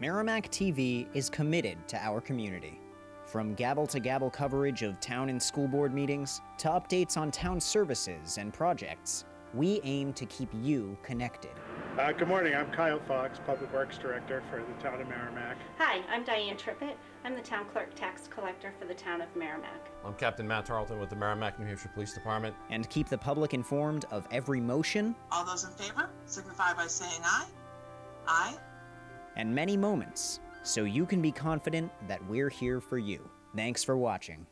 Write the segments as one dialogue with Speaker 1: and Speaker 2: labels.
Speaker 1: Merrimack TV is committed to our community. From gavel-to-gavel coverage of town and school board meetings to updates on town services and projects, we aim to keep you connected.
Speaker 2: Good morning, I'm Kyle Fox, Public Works Director for the town of Merrimack.
Speaker 3: Hi, I'm Diane Trippett. I'm the town clerk tax collector for the town of Merrimack.
Speaker 4: I'm Captain Matt Tarleton with the Merrimack, New Hampshire Police Department.
Speaker 1: And keep the public informed of every motion.
Speaker 5: All those in favor signify by saying aye. Aye.
Speaker 1: And many moments, so you can be confident that we're here for you. Thanks for watching.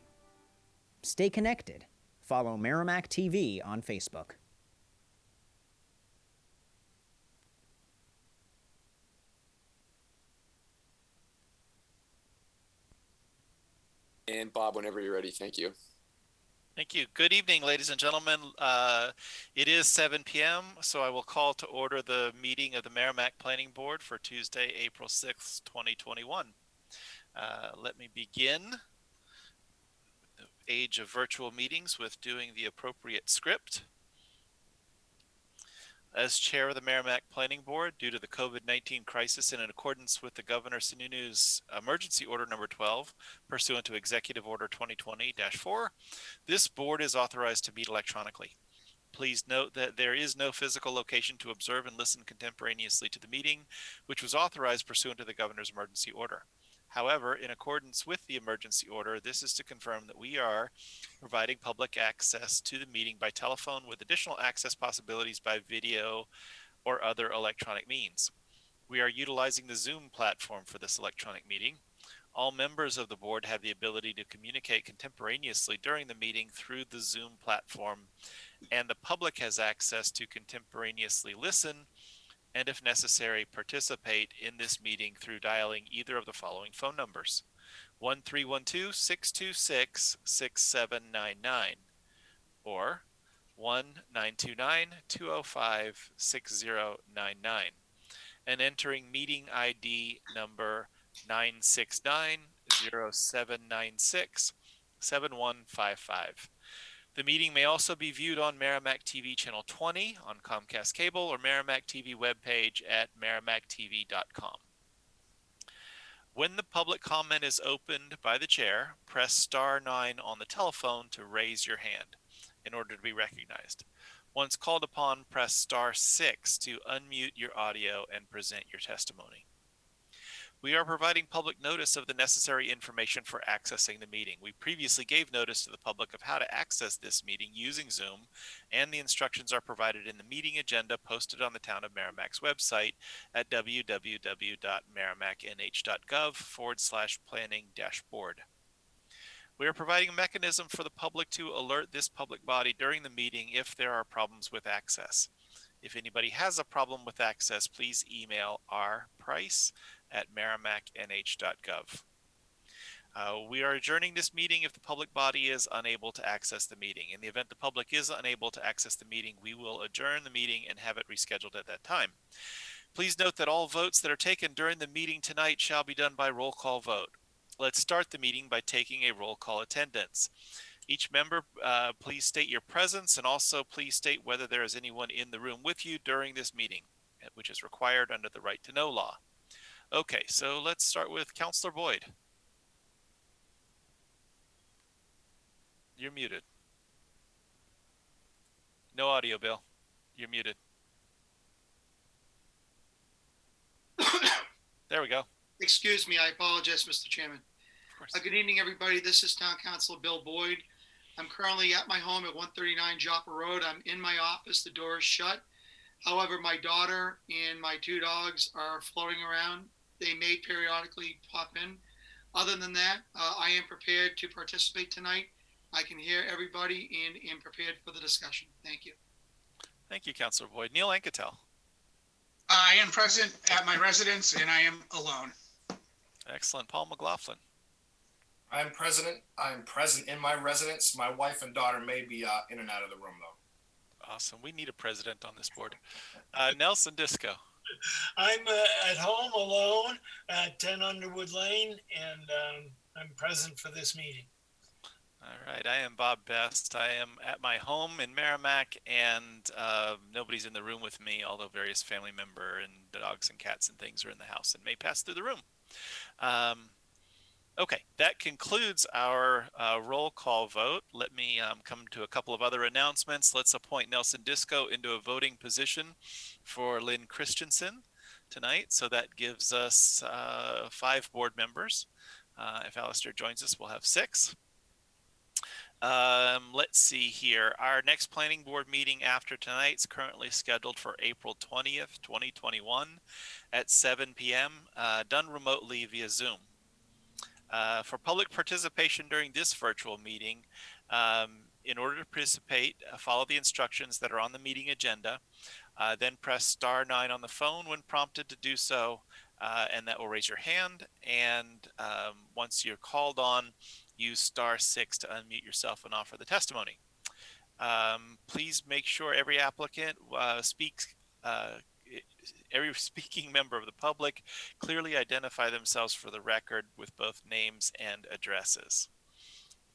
Speaker 1: Stay connected. Follow Merrimack TV on Facebook.
Speaker 6: And Bob, whenever you're ready, thank you.
Speaker 7: Thank you. Good evening, ladies and gentlemen. It is 7 p.m., so I will call to order the meeting of the Merrimack Planning Board for Tuesday, April 6th, 2021. Let me begin the age of virtual meetings with doing the appropriate script. As chair of the Merrimack Planning Board, due to the COVID-19 crisis and in accordance with the Governor Sununu's Emergency Order Number 12, pursuant to Executive Order 2020-4, this board is authorized to meet electronically. Please note that there is no physical location to observe and listen contemporaneously to the meeting, which was authorized pursuant to the Governor's Emergency Order. However, in accordance with the emergency order, this is to confirm that we are providing public access to the meeting by telephone with additional access possibilities by video or other electronic means. We are utilizing the Zoom platform for this electronic meeting. All members of the board have the ability to communicate contemporaneously during the meeting through the Zoom platform, and the public has access to contemporaneously listen and, if necessary, participate in this meeting through dialing either of the following phone numbers: 1-312-626-6799 or 1-929-205-6099, and entering meeting ID number 969-0796-7155. The meeting may also be viewed on Merrimack TV Channel 20 on Comcast Cable or Merrimack TV webpage at merrimacktv.com. When the public comment is opened by the chair, press star 9 on the telephone to raise your hand in order to be recognized. Once called upon, press star 6 to unmute your audio and present your testimony. We are providing public notice of the necessary information for accessing the meeting. We previously gave notice to the public of how to access this meeting using Zoom, and the instructions are provided in the meeting agenda posted on the Town of Merrimack's website at www.merrimacknh.gov/planning-board. We are providing a mechanism for the public to alert this public body during the meeting if there are problems with access. If anybody has a problem with access, please email rprice@merrimacknh.gov. We are adjourning this meeting if the public body is unable to access the meeting. In the event the public is unable to access the meeting, we will adjourn the meeting and have it rescheduled at that time. Please note that all votes that are taken during the meeting tonight shall be done by roll call vote. Let's start the meeting by taking a roll call attendance. Each member, please state your presence, and also please state whether there is anyone in the room with you during this meeting, which is required under the Right to Know law. Okay, so let's start with Councilor Boyd. You're muted. No audio, Bill. You're muted. There we go.
Speaker 8: Excuse me, I apologize, Mr. Chairman. Good evening, everybody. This is Town Councilor Bill Boyd. I'm currently at my home at 139 Joppa Road. I'm in my office. The door is shut. However, my daughter and my 2 dogs are floating around. They may periodically pop in. Other than that, I am prepared to participate tonight. I can hear everybody and am prepared for the discussion. Thank you.
Speaker 7: Thank you, Councilor Boyd. Neil Anketel.
Speaker 9: I am present at my residence and I am alone.
Speaker 7: Excellent. Paul McLaughlin.
Speaker 10: I'm present in my residence. My wife and daughter may be in and out of the room, though.
Speaker 7: Awesome. We need a president on this board. Nelson Disco.
Speaker 11: I'm at home alone at 10 Underwood Lane, and I'm present for this meeting.
Speaker 7: All right, I am Bob Best. I am at my home in Merrimack, and nobody's in the room with me, although various family member and dogs and cats and things are in the house and may pass through the room. Okay, that concludes our roll call vote. Let me come to a couple of other announcements. Let's appoint Nelson Disco into a voting position for Lynn Christensen tonight. So that gives us 5 board members. If Alistair joins us, we'll have 6. Let's see here. Our next planning board meeting after tonight's currently scheduled for April 20th, 2021 at 7 p.m. Done remotely via Zoom. For public participation during this virtual meeting, in order to participate, follow the instructions that are on the meeting agenda, then press star 9 on the phone when prompted to do so, and that will raise your hand. And once you're called on, use star 6 to unmute yourself and offer the testimony. Please make sure every applicant every speaking member of the public clearly identify themselves for the record with both names and addresses.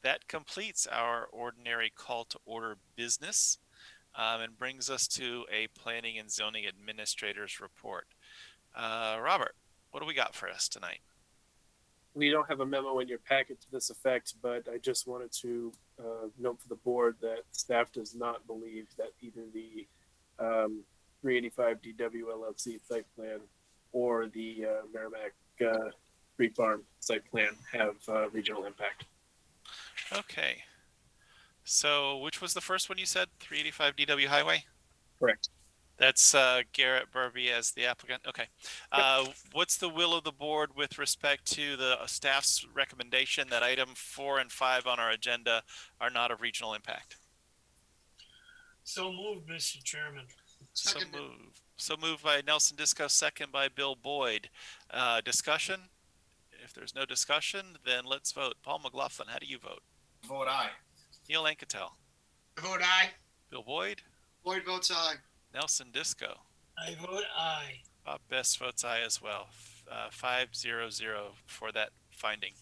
Speaker 7: That completes our ordinary call to order business and brings us to a planning and zoning administrator's report. Robert, what do we got for us tonight?
Speaker 12: We don't have a memo in your packet to this effect, but I just wanted to note for the board that staff does not believe that either the 385 DW LLC site plan or the Merrimack Free Farm site plan have regional impact.
Speaker 7: Okay. So which was the first one you said? 385 DW Highway?
Speaker 12: Correct.
Speaker 7: That's Garrett Burby as the applicant. Okay. What's the will of the board with respect to the staff's recommendation that item 4 and 5 on our agenda are not of regional impact?
Speaker 11: So moved, Mr. Chairman.
Speaker 7: So moved by Nelson Disco, second by Bill Boyd. Discussion? If there's no discussion, then let's vote. Paul McLaughlin, how do you vote?
Speaker 10: Vote aye.
Speaker 7: Neil Anketel.
Speaker 9: Vote aye.
Speaker 7: Bill Boyd.
Speaker 8: Boyd votes aye.
Speaker 7: Nelson Disco.
Speaker 11: I vote aye.
Speaker 7: Bob Best votes aye as well. 5-0-0 for that finding.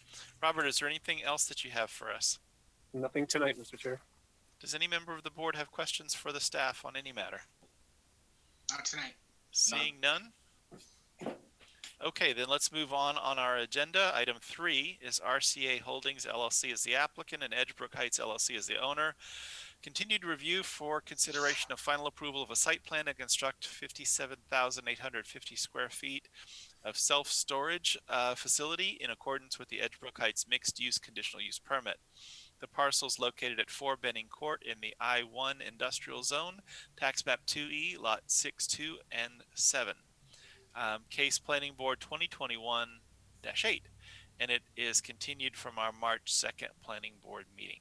Speaker 7: Robert, is there anything else that you have for us?
Speaker 12: Nothing tonight, Mr. Chair.
Speaker 7: Does any member of the board have questions for the staff on any matter?
Speaker 9: Not tonight.
Speaker 7: Seeing none? Okay, then let's move on our agenda. Item 3 is RCA Holdings LLC as the applicant and Edgebrook Heights LLC as the owner. Continued review for consideration of final approval of a site plan to construct 57,850 square feet of self-storage facility in accordance with the Edgebrook Heights mixed-use conditional use permit. The parcel is located at 4 Benning Court in the I-1 industrial zone, tax map 2E, lot 6, 2, and 7. Case Planning Board 2021-8, and it is continued from our March 2nd Planning Board meeting.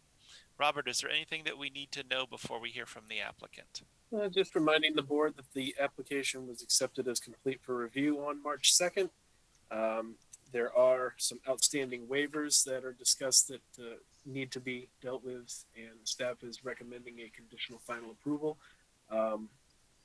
Speaker 7: Robert, is there anything that we need to know before we hear from the applicant?
Speaker 12: Just reminding the board that the application was accepted as complete for review on March 2nd. There are some outstanding waivers that are discussed that need to be dealt with, and staff is recommending a conditional final approval.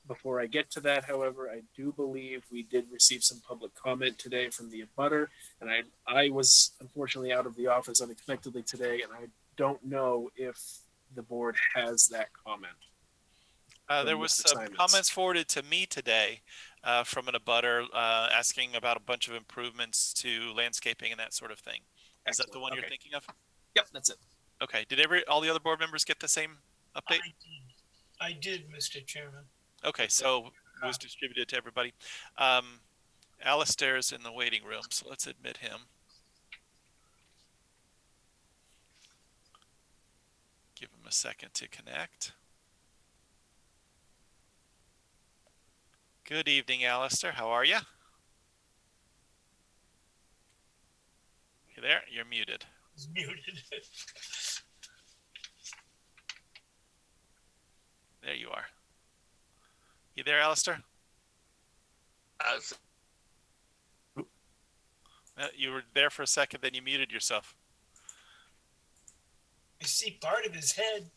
Speaker 12: Before I get to that, however, I do believe we did receive some public comment today from the abutter, and I was unfortunately out of the office unexpectedly today, and I don't know if the board has that comment.
Speaker 7: There was some comments forwarded to me today from an abutter asking about a bunch of improvements to landscaping and that sort of thing. Excellent. Is that the one you're thinking of?
Speaker 12: Yep, that's it.
Speaker 7: Okay. Did all the other board members get the same update?
Speaker 11: I did, Mr. Chairman.
Speaker 7: Okay, so it was distributed to everybody. Alistair is in the waiting room, so let's admit him. Give him a second to connect. Good evening, Alistair. How are you? You there? You're muted.
Speaker 11: He's muted.
Speaker 7: There you are. You there, Alistair? You were there for a second, then you muted yourself.
Speaker 11: I see part of his head.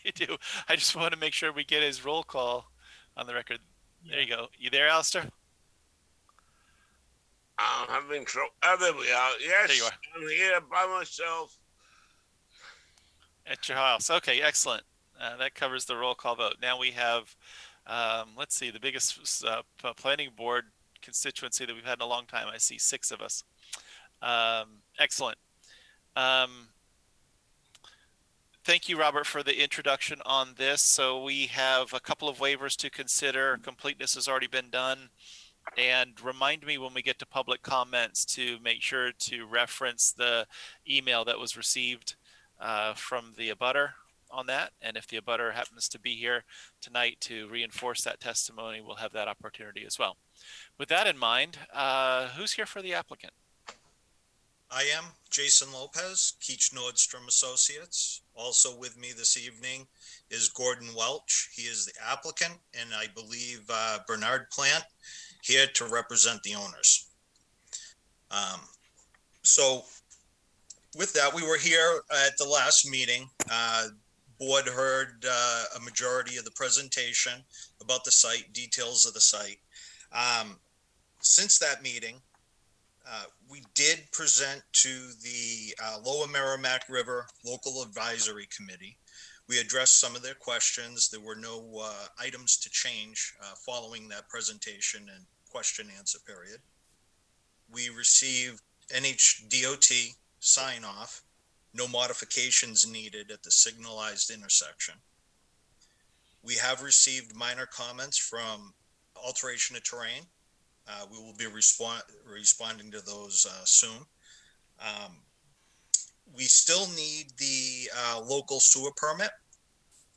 Speaker 7: You do. I just want to make sure we get his roll call on the record. Yeah. There you go. You there, Alistair?
Speaker 13: I'm having trouble. Oh, there we are. Yes,
Speaker 7: there you are.
Speaker 13: I'm here by myself.
Speaker 7: At your house. Okay, excellent. That covers the roll call vote. Now we have, let's see, the biggest planning board constituency that we've had in a long time. I see 6 of us. Excellent. Thank you, Robert, for the introduction on this. So we have a couple of waivers to consider. Completeness has already been done. And remind me when we get to public comments to make sure to reference the email that was received from the abutter on that. And if the abutter happens to be here tonight to reinforce that testimony, we'll have that opportunity as well. With that in mind, who's here for the applicant?
Speaker 13: I am Jason Lopez, Keach Nordstrom Associates. Also with me this evening is Gordon Welch. He is the applicant, and I believe Bernard Plant here to represent the owners. So with that, we were here at the last meeting. Board heard a majority of the presentation about the site, details of the site. Since that meeting, we did present to the Lower Merrimack River Local Advisory Committee. We addressed some of their questions. There were no items to change following that presentation and question answer period. We received NHDOT sign off, no modifications needed at the signalized intersection. We have received minor comments from alteration of terrain. We will be responding to those soon. We still need the local sewer permit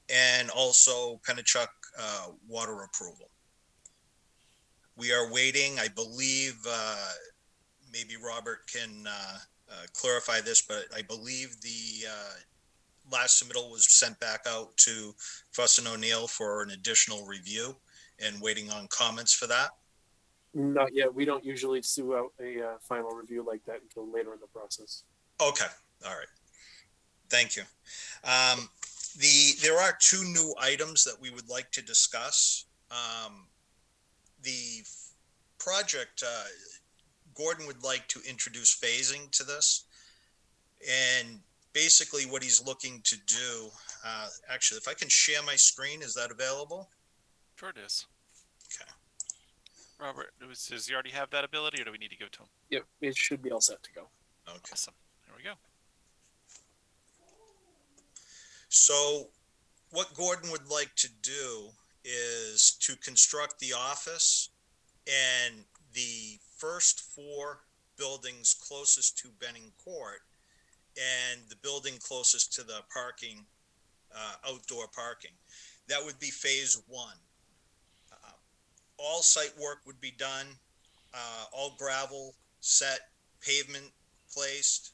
Speaker 13: and also Pennachuck water approval. We are waiting, I believe, maybe Robert can clarify this, but I believe the last submittal was sent back out to Fuss and O'Neill for an additional review and waiting on comments for that.
Speaker 12: Not yet. We don't usually sue out a final review like that until later in the process.
Speaker 13: Okay. All right. Thank you. There are 2 new items that we would like to discuss. The project, Gordon would like to introduce phasing to this. And basically what he's looking to do, actually, if I can share my screen, is that available?
Speaker 7: Sure it is.
Speaker 13: Okay.
Speaker 7: Robert, does he already have that ability, or do we need to give it to him?
Speaker 12: Yep, it should be all set to go.
Speaker 13: Okay.
Speaker 7: Awesome. There we go.
Speaker 13: So what Gordon would like to do is to construct the office and the first 4 buildings closest to Benning Court and the building closest to the parking, outdoor parking. That would be phase 1. All site work would be done, all gravel set, pavement placed,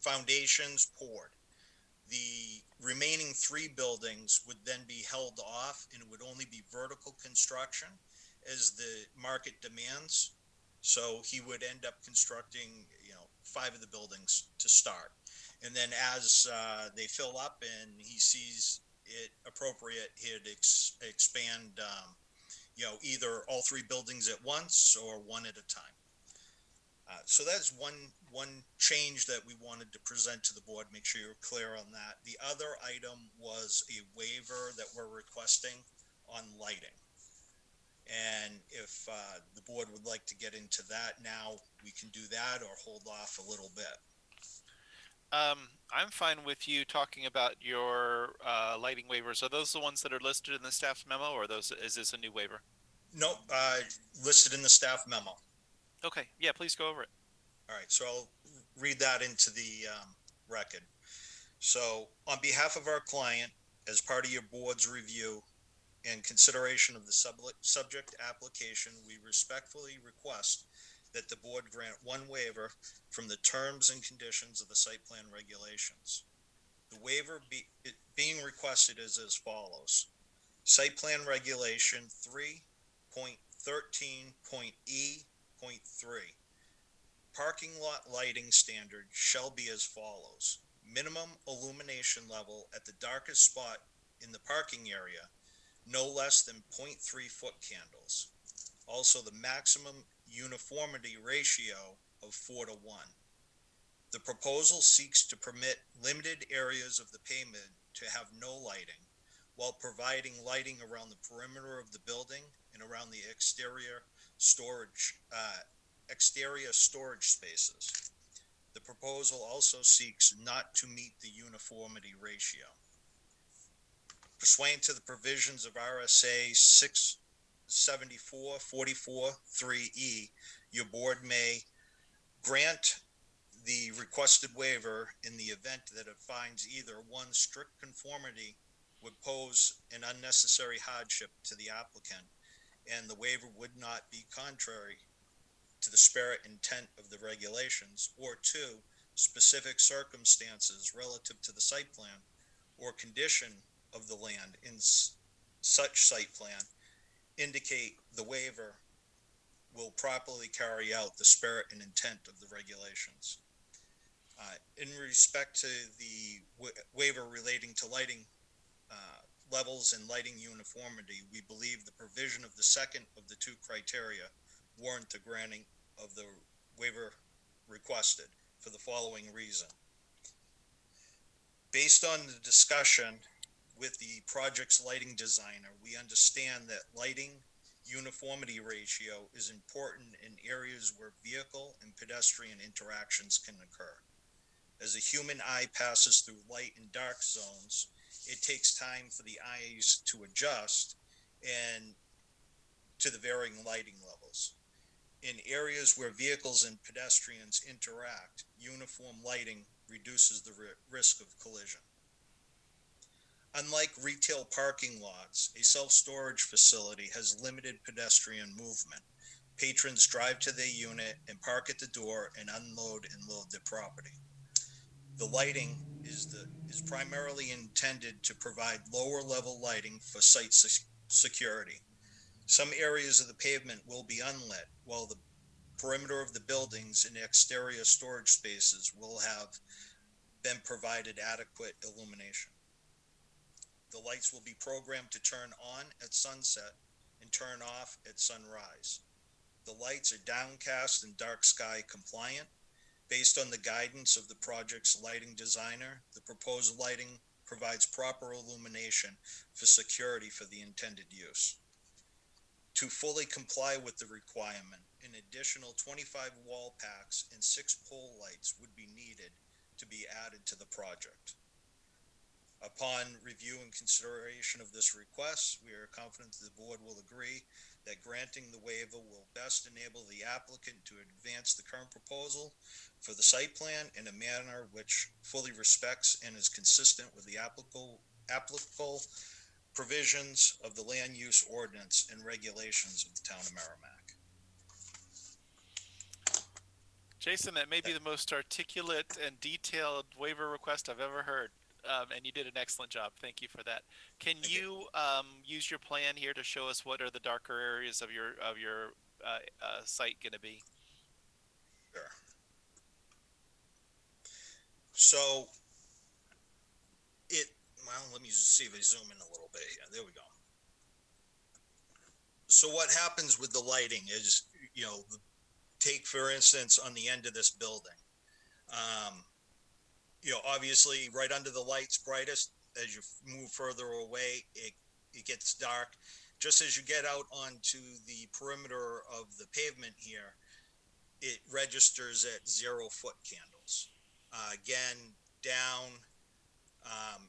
Speaker 13: foundations poured. The remaining 3 buildings would then be held off, and it would only be vertical construction as the market demands. So he would end up constructing, 5 of the buildings to start. And then as they fill up and he sees it appropriate, he'd expand, either all 3 buildings at once or one at a time. So that's one change that we wanted to present to the board. Make sure you're clear on that. The other item was a waiver that we're requesting on lighting. And if the board would like to get into that now, we can do that or hold off a little bit.
Speaker 7: I'm fine with you talking about your lighting waivers. Are those the ones that are listed in the staff memo, or is this a new waiver?
Speaker 13: No, listed in the staff memo.
Speaker 7: Okay, yeah, please go over it.
Speaker 13: All right, so I'll read that into the record. So on behalf of our client, as part of your board's review and consideration of the subject application, we respectfully request that the board grant one waiver from the terms and conditions of the site plan regulations. The waiver being requested is as follows. Site plan regulation 3.13.E.3. Parking lot lighting standard shall be as follows. Minimum illumination level at the darkest spot in the parking area, no less than 0.3 foot candles. Also, the maximum uniformity ratio of 4:1. The proposal seeks to permit limited areas of the pavement to have no lighting, while providing lighting around the perimeter of the building and around the exterior storage spaces. The proposal also seeks not to meet the uniformity ratio. Pursuant to the provisions of RSA 674-44-3E, your board may grant the requested waiver in the event that it finds either one, strict conformity would pose an unnecessary hardship to the applicant, and the waiver would not be contrary to the spirit and intent of the regulations, or two, specific circumstances relative to the site plan or condition of the land in such site plan indicate the waiver will properly carry out the spirit and intent of the regulations. In respect to the waiver relating to lighting levels and lighting uniformity, we believe the provision of the second of the two criteria warrant the granting of the waiver requested for the following reason. Based on the discussion with the project's lighting designer, we understand that lighting uniformity ratio is important in areas where vehicle and pedestrian interactions can occur. As the human eye passes through light and dark zones, it takes time for the eyes to adjust and to the varying lighting levels. In areas where vehicles and pedestrians interact, uniform lighting reduces the risk of collision. Unlike retail parking lots, a self-storage facility has limited pedestrian movement. Patrons drive to their unit and park at the door and unload and load their property. The lighting is primarily intended to provide lower level lighting for site security. Some areas of the pavement will be unlit, while the perimeter of the buildings and exterior storage spaces will have been provided adequate illumination. The lights will be programmed to turn on at sunset and turn off at sunrise. The lights are downcast and dark sky compliant. Based on the guidance of the project's lighting designer, the proposed lighting provides proper illumination for security for the intended use. To fully comply with the requirement, an additional 25 wall packs and 6 pole lights would be needed to be added to the project. Upon review and consideration of this request, we are confident that the board will agree that granting the waiver will best enable the applicant to advance the current proposal for the site plan in a manner which fully respects and is consistent with the applicable provisions of the land use ordinance and regulations of the town of Merrimack.
Speaker 7: Jason, that may be the most articulate and detailed waiver request I've ever heard. And you did an excellent job. Thank you for that. Can you use your plan here to show us what are the darker areas of your site going to be?
Speaker 13: Sure. So let me just see if I zoom in a little bit here. There we go. So what happens with the lighting is, take for instance on the end of this building. Obviously right under the light's brightest, as you move further away, it gets dark. Just as you get out onto the perimeter of the pavement here, it registers at 0 foot candles. Again, down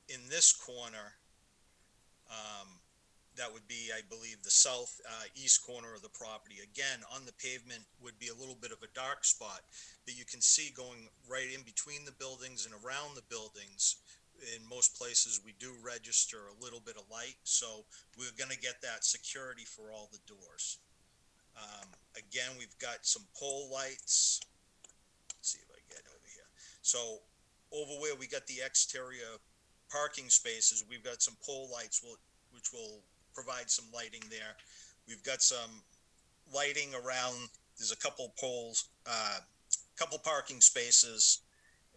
Speaker 13: in this corner, that would be, I believe, the south east corner of the property. Again, on the pavement would be a little bit of a dark spot that you can see going right in between the buildings and around the buildings. In most places, we do register a little bit of light, so we're going to get that security for all the doors. Again, we've got some pole lights. Let's see if I get over here. So over where we got the exterior parking spaces, we've got some pole lights which will provide some lighting there. We've got some lighting around. There's a couple poles, couple parking spaces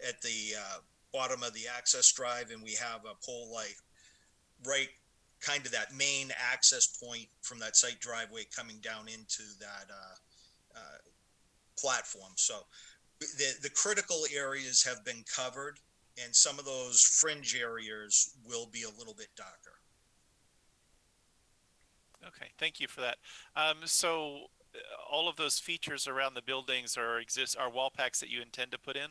Speaker 13: at the bottom of the access drive, and we have a pole light right kind of that main access point from that site driveway coming down into that platform. So the critical areas have been covered, and some of those fringe areas will be a little bit darker.
Speaker 7: Okay, thank you for that. So all of those features around the buildings are wall packs that you intend to put in?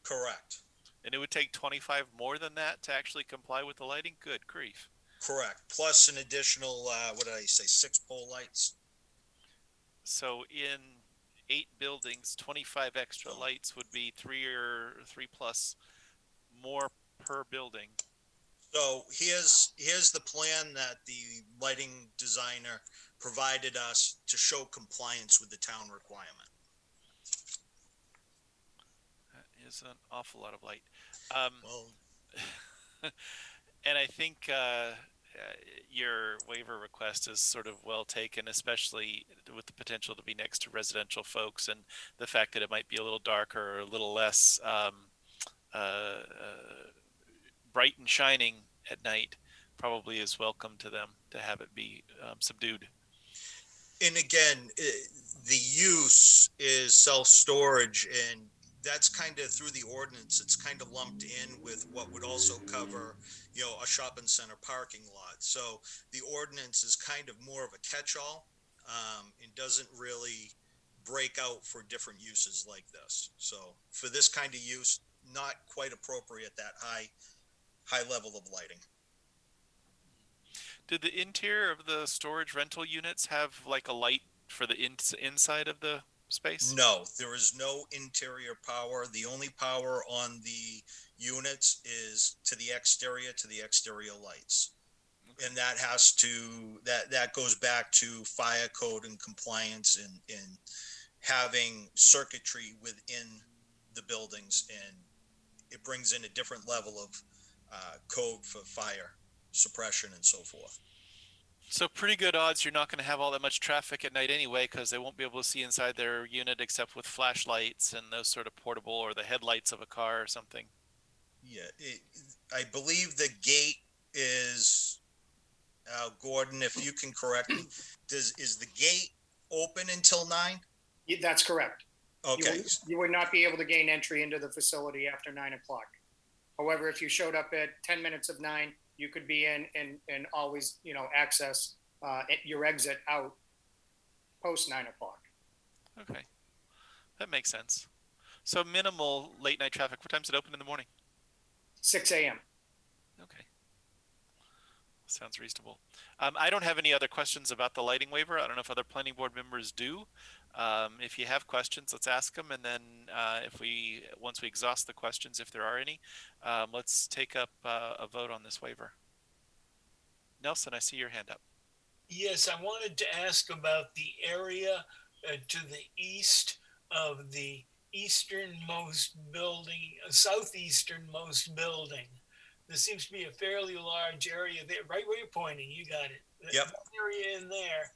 Speaker 13: Correct.
Speaker 7: And it would take 25 more than that to actually comply with the lighting? Good grief.
Speaker 13: Correct. Plus an additional, what did I say, 6 pole lights?
Speaker 7: So in 8 buildings, 25 extra lights would be 3 plus more per building.
Speaker 13: So here's the plan that the lighting designer provided us to show compliance with the town requirement.
Speaker 7: That is an awful lot of light. And I think your waiver request is sort of well taken, especially with the potential to be next to residential folks, and the fact that it might be a little darker or a little less bright and shining at night probably is welcome to them to have it be subdued.
Speaker 13: And again, the use is self-storage, and that's kind of through the ordinance. It's kind of lumped in with what would also cover, you know, a shopping center parking lot. So the ordinance is kind of more of a catch-all. It doesn't really break out for different uses like this. So for this kind of use, not quite appropriate that high level of lighting.
Speaker 7: Did the interior of the storage rental units have like a light for the inside of the space?
Speaker 13: No, there is no interior power. The only power on the units is to the exterior lights. Okay. And that has to, that goes back to fire code and compliance and having circuitry within the buildings, and it brings in a different level of code for fire suppression and so forth.
Speaker 7: So pretty good odds you're not going to have all that much traffic at night anyway, because they won't be able to see inside their unit except with flashlights and those sort of portable, or the headlights of a car or something.
Speaker 13: Yeah, I believe the gate is, Gordon, if you can correct me, is the gate open until 9?
Speaker 14: That's correct.
Speaker 13: Okay.
Speaker 14: You would not be able to gain entry into the facility after 9 o'clock. However, if you showed up at 10 minutes of 9, you could be in and always, you know, access your exit out post 9 o'clock.
Speaker 7: Okay, that makes sense. So minimal late night traffic. What time's it open in the morning?
Speaker 14: 6 a.m.
Speaker 7: Okay, sounds reasonable. I don't have any other questions about the lighting waiver. I don't know if other planning board members do. If you have questions, let's ask them, and then once we exhaust the questions, if there are any, let's take up a vote on this waiver. Nelson, I see your hand up.
Speaker 11: Yes, I wanted to ask about the area to the east of the easternmost building, southeasternmost building. There seems to be a fairly large area there, right where you're pointing. You got it.
Speaker 13: Yep.
Speaker 11: That area in there.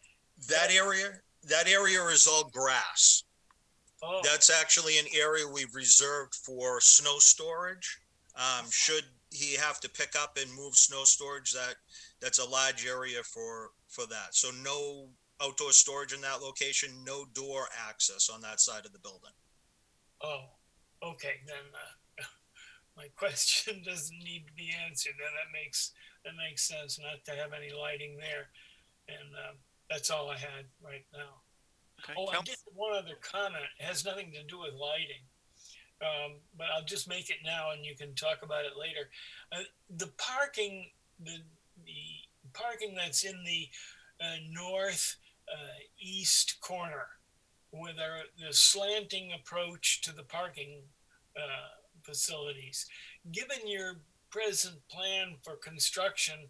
Speaker 13: That area is all grass.
Speaker 11: Oh.
Speaker 13: That's actually an area we've reserved for snow storage. Should he have to pick up and move snow storage, that's a large area for that. So no outdoor storage in that location, no door access on that side of the building.
Speaker 11: Oh, okay. Then my question doesn't need to be answered. Then that makes sense not to have any lighting there, and that's all I had right now.
Speaker 7: Okay,
Speaker 11: I did have one other comment. It has nothing to do with lighting, but I'll just make it now, and you can talk about it later. The parking, the parking that's in the north east corner, with the slanting approach to the parking facilities. Given your present plan for construction,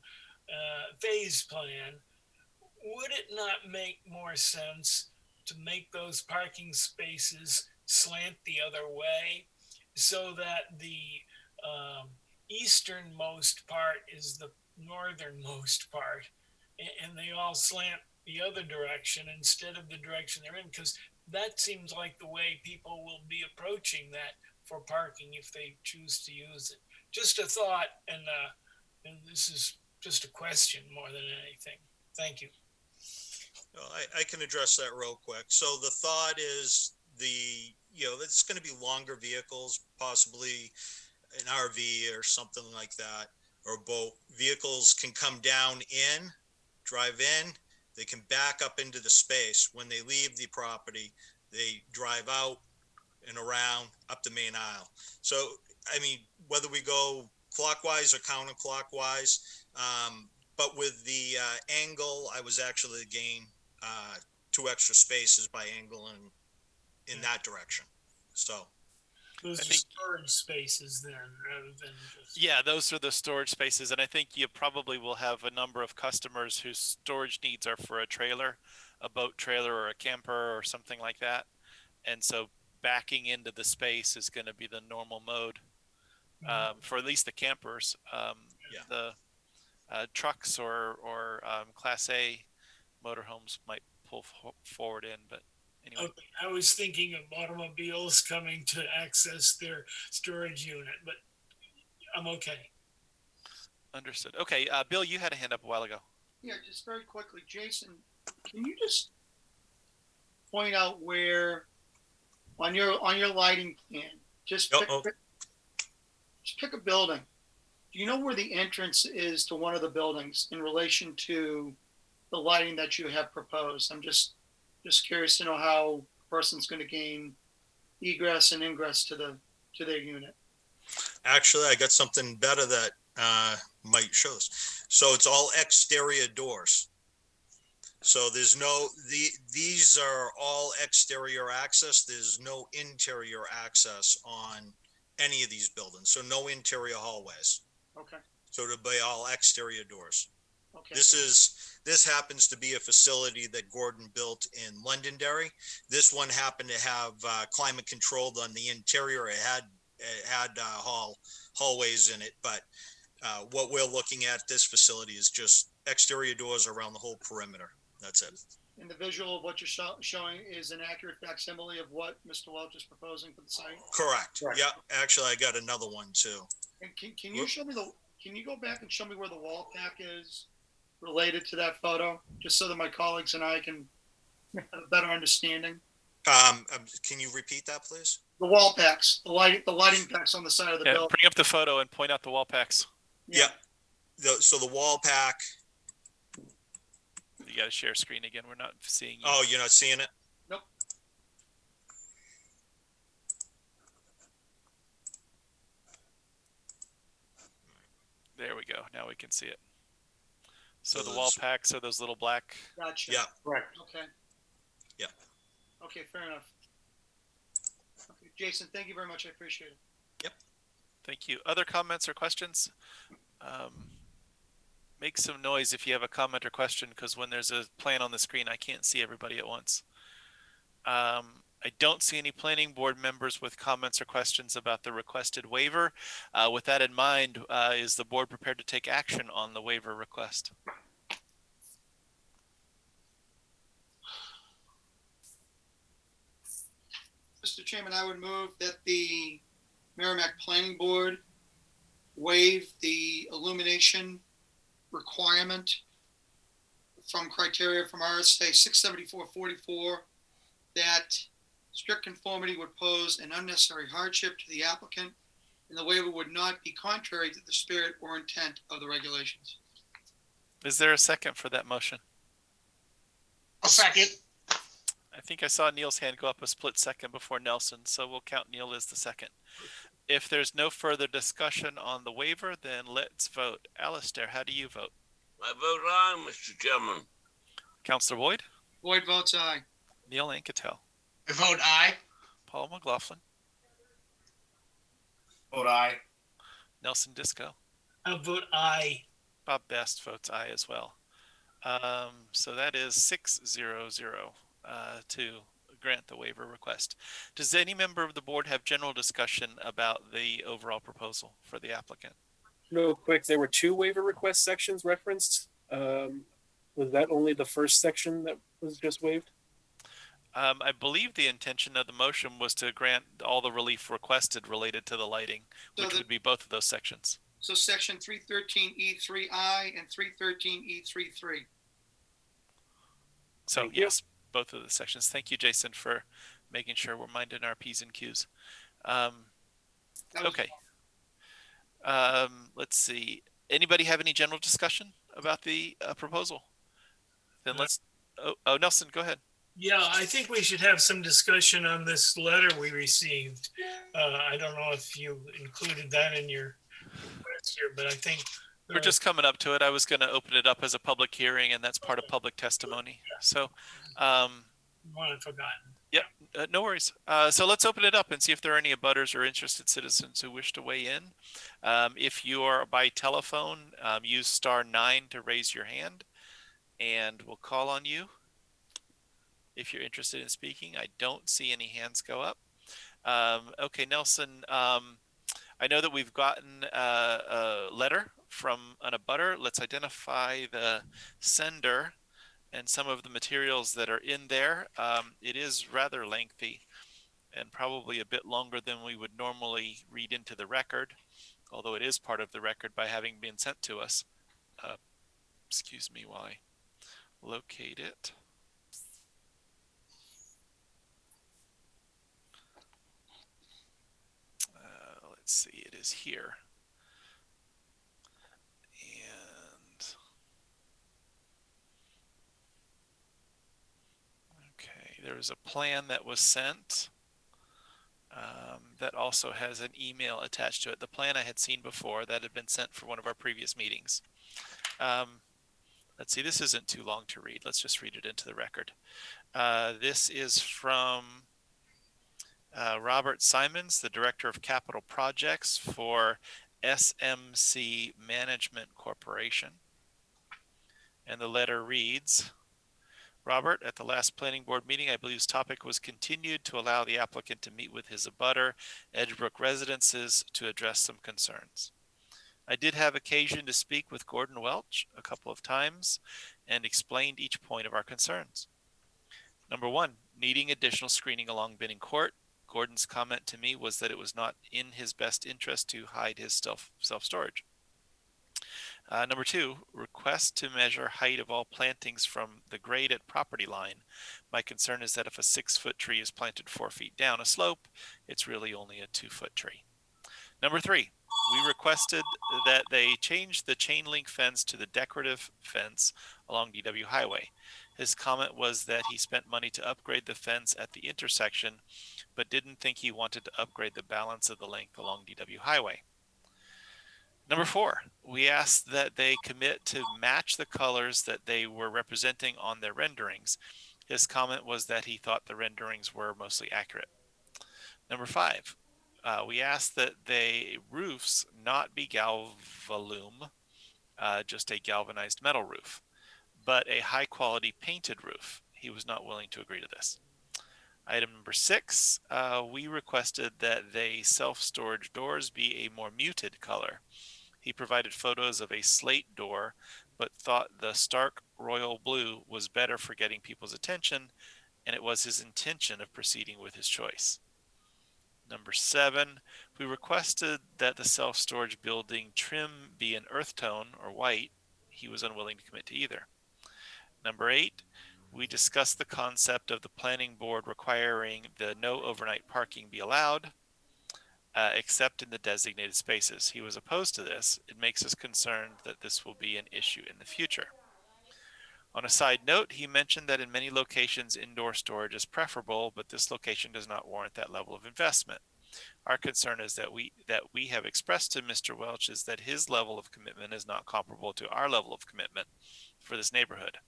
Speaker 11: phase plan, would it not make more sense to make those parking spaces slant the other way, so that the easternmost part is the northernmost part, and they all slant the other direction instead of the direction they're in? Because that seems like the way people will be approaching that for parking if they choose to use it. Just a thought, and this is just a question more than anything. Thank you.
Speaker 13: I can address that real quick. So the thought is the it's going to be longer vehicles, possibly an RV or something like that, or a boat. Vehicles can come down in, drive in, they can back up into the space. When they leave the property, they drive out and around up the main aisle. So, I mean, whether we go clockwise or counterclockwise, but with the angle, I was actually to gain 2 extra spaces by angling in that direction. So
Speaker 11: those are storage spaces then, rather than just...
Speaker 7: Yeah, those are the storage spaces, and I think you probably will have a number of customers whose storage needs are for a trailer, a boat trailer or a camper or something like that. And so backing into the space is going to be the normal mode for at least the campers. The trucks or Class A motorhomes might pull forward in, but anyway.
Speaker 11: Okay. I was thinking of automobiles coming to access their storage unit, but I'm okay.
Speaker 7: Understood. Okay, Bill, you had a hand up a while ago.
Speaker 8: Yeah, just very quickly, Jason, can you just point out where on your lighting plan, just pick a building. Do you know where the entrance is to one of the buildings in relation to the lighting that you have proposed? I'm just curious to know how a person's going to gain egress and ingress to their unit.
Speaker 13: Actually, I got something better that might show us. So it's all exterior doors. So there's these are all exterior access. There's no interior access on any of these buildings. So no interior hallways.
Speaker 8: Okay.
Speaker 13: So it'll be all exterior doors.
Speaker 8: Okay.
Speaker 13: This happens to be a facility that Gordon built in Londonderry. This one happened to have climate controlled on the interior. It had hallways in it, but what we're looking at this facility is just exterior doors around the whole perimeter. That's it.
Speaker 8: And the visual of what you're showing is an accurate facsimile of what Mr. Welch is proposing for the site?
Speaker 13: Correct. Yeah. Actually, I got another one too.
Speaker 8: And can you show me can you go back and show me where the wall pack is related to that photo, just so that my colleagues and I can have a better understanding?
Speaker 13: Can you repeat that, please?
Speaker 8: The wall packs, the lighting packs on the side of the building.
Speaker 7: Bring up the photo and point out the wall packs.
Speaker 13: Yeah. So the wall pack.
Speaker 7: You got to share screen again. We're not seeing you.
Speaker 13: Oh, you're not seeing it?
Speaker 8: Nope.
Speaker 7: There we go. Now we can see it. So the wall packs are those little black.
Speaker 8: Gotcha.
Speaker 13: Yeah.
Speaker 8: Right. Okay.
Speaker 13: Yeah.
Speaker 8: Okay, fair enough. Okay, Jason, thank you very much. I appreciate it.
Speaker 13: Yep.
Speaker 7: Thank you. Other comments or questions? Make some noise if you have a comment or question, because when there's a plan on the screen, I can't see everybody at once. I don't see any planning board members with comments or questions about the requested waiver. With that in mind, is the board prepared to take action on the waiver request?
Speaker 8: Mr. Chairman, I would move that the Merrimack Planning Board waive the illumination requirement from criteria from RSA 674-44 that strict conformity would pose an unnecessary hardship to the applicant, and the waiver would not be contrary to the spirit or intent of the regulations.
Speaker 7: Is there a second for that motion?
Speaker 9: I'll second.
Speaker 7: I think I saw Neil's hand go up a split second before Nelson, so we'll count Neil as the second. If there's no further discussion on the waiver, then let's vote. Alistair, how do you vote?
Speaker 15: I vote aye, Mr. Chairman.
Speaker 7: Councillor Boyd?
Speaker 8: Boyd votes aye.
Speaker 7: Neil Anketel?
Speaker 9: I vote aye.
Speaker 7: Paul McLaughlin?
Speaker 10: Vote aye.
Speaker 7: Nelson Disco?
Speaker 11: I vote aye.
Speaker 7: Bob Best votes aye as well. So that is 6-0-0 to grant the waiver request. Does any member of the board have general discussion about the overall proposal for the applicant?
Speaker 12: Real quick, there were 2 waiver request sections referenced. Was that only the first section that was just waived?
Speaker 7: I believe the intention of the motion was to grant all the relief requested related to the lighting, which would be both of those sections.
Speaker 8: So section 313E3I and 313E33.
Speaker 7: So yes, both of the sections. Thank you, Jason, for making sure we're minding our P's and Q's.
Speaker 8: That was-
Speaker 7: Okay. Let's see. Anybody have any general discussion about the proposal? Then let's. Oh, Nelson, go ahead.
Speaker 11: Yeah, I think we should have some discussion on this letter we received. I don't know if you included that in your list here, but I think
Speaker 7: We're just coming up to it. I was going to open it up as a public hearing, and that's part of public testimony. So,
Speaker 11: one I've forgotten.
Speaker 7: yeah, no worries. So let's open it up and see if there are any abutters or interested citizens who wish to weigh in. If you are by telephone, use *9 to raise your hand, and we'll call on you if you're interested in speaking. I don't see any hands go up. Okay, Nelson, I know that we've gotten a letter from an abutter. Let's identify the sender and some of the materials that are in there. It is rather lengthy and probably a bit longer than we would normally read into the record, although it is part of the record by having been sent to us. Excuse me while I locate it. Let's see, it is here. And okay, there was a plan that was sent that also has an email attached to it. The plan I had seen before that had been sent for one of our previous meetings. Let's see, this isn't too long to read. Let's just read it into the record. This is from Robert Simons, the Director of Capital Projects for SMC Management Corporation. And the letter reads, Robert, at the last planning board meeting, I believe his topic was continued to allow the applicant to meet with his abutter, Edgebrook Residences, to address some concerns. I did have occasion to speak with Gordon Welch a couple of times and explained each point of our concerns. Number one, needing additional screening along Binning Court. Gordon's comment to me was that it was not in his best interest to hide his self-storage. Number two, request to measure height of all plantings from the grade at property line. My concern is that if a 6-foot tree is planted 4 feet down a slope, it's really only a 2-foot tree. Number three, we requested that they change the chain link fence to the decorative fence along DW Highway. His comment was that he spent money to upgrade the fence at the intersection, but didn't think he wanted to upgrade the balance of the length along DW Highway. Number four, we asked that they commit to match the colors that they were representing on their renderings. His comment was that he thought the renderings were mostly accurate. Number five, we asked that the roofs not be Galvalume, just a galvanized metal roof, but a high quality painted roof. He was not willing to agree to this. Item number six, we requested that the self-storage doors be a more muted color. He provided photos of a slate door, but thought the stark royal blue was better for getting people's attention, and it was his intention of proceeding with his choice. Number seven, we requested that the self-storage building trim be an earth tone or white. He was unwilling to commit to either. Number eight, we discussed the concept of the planning board requiring the no overnight parking be allowed, except in the designated spaces. He was opposed to this. It makes us concerned that this will be an issue in the future. On a side note, he mentioned that in many locations indoor storage is preferable, but this location does not warrant that level of investment. Our concern is that we have expressed to Mr. Welch is that his level of commitment is not comparable to our level of commitment for this neighborhood.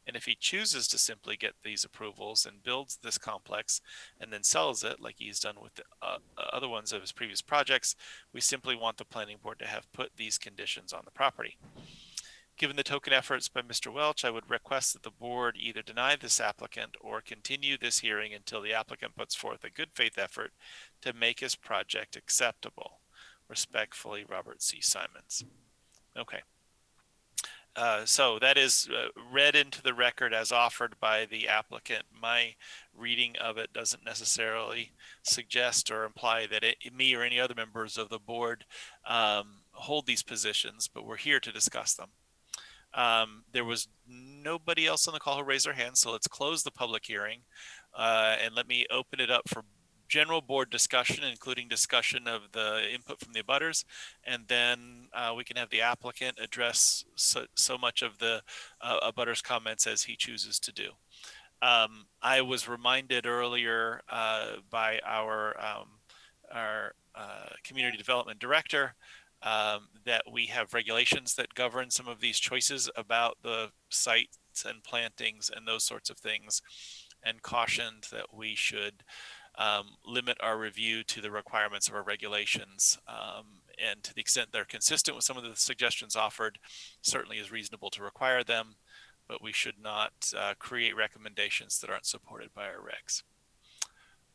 Speaker 7: And if he chooses to simply get these approvals and builds this complex and then sells it like he's done with the other ones of his previous projects, we simply want the planning board to have put these conditions on the property. Given the token efforts by Mr. Welch, I would request that the board either deny this applicant or continue this hearing until the applicant puts forth a good faith effort to make his project acceptable. Respectfully, Robert C. Simons. Okay. So that is read into the record as offered by the applicant. My reading of it doesn't necessarily suggest or imply that me or any other members of the board hold these positions, but we're here to discuss them. There was nobody else on the call who raised their hand, so let's close the public hearing. And let me open it up for general board discussion, including discussion of the input from the abutters, and then we can have the applicant address so much of the abutters comments as he chooses to do. I was reminded earlier by our community development director that we have regulations that govern some of these choices about the sites and plantings and those sorts of things, and cautioned that we should limit our review to the requirements of our regulations. And to the extent they're consistent with some of the suggestions offered, certainly is reasonable to require them, but we should not create recommendations that aren't supported by our regs.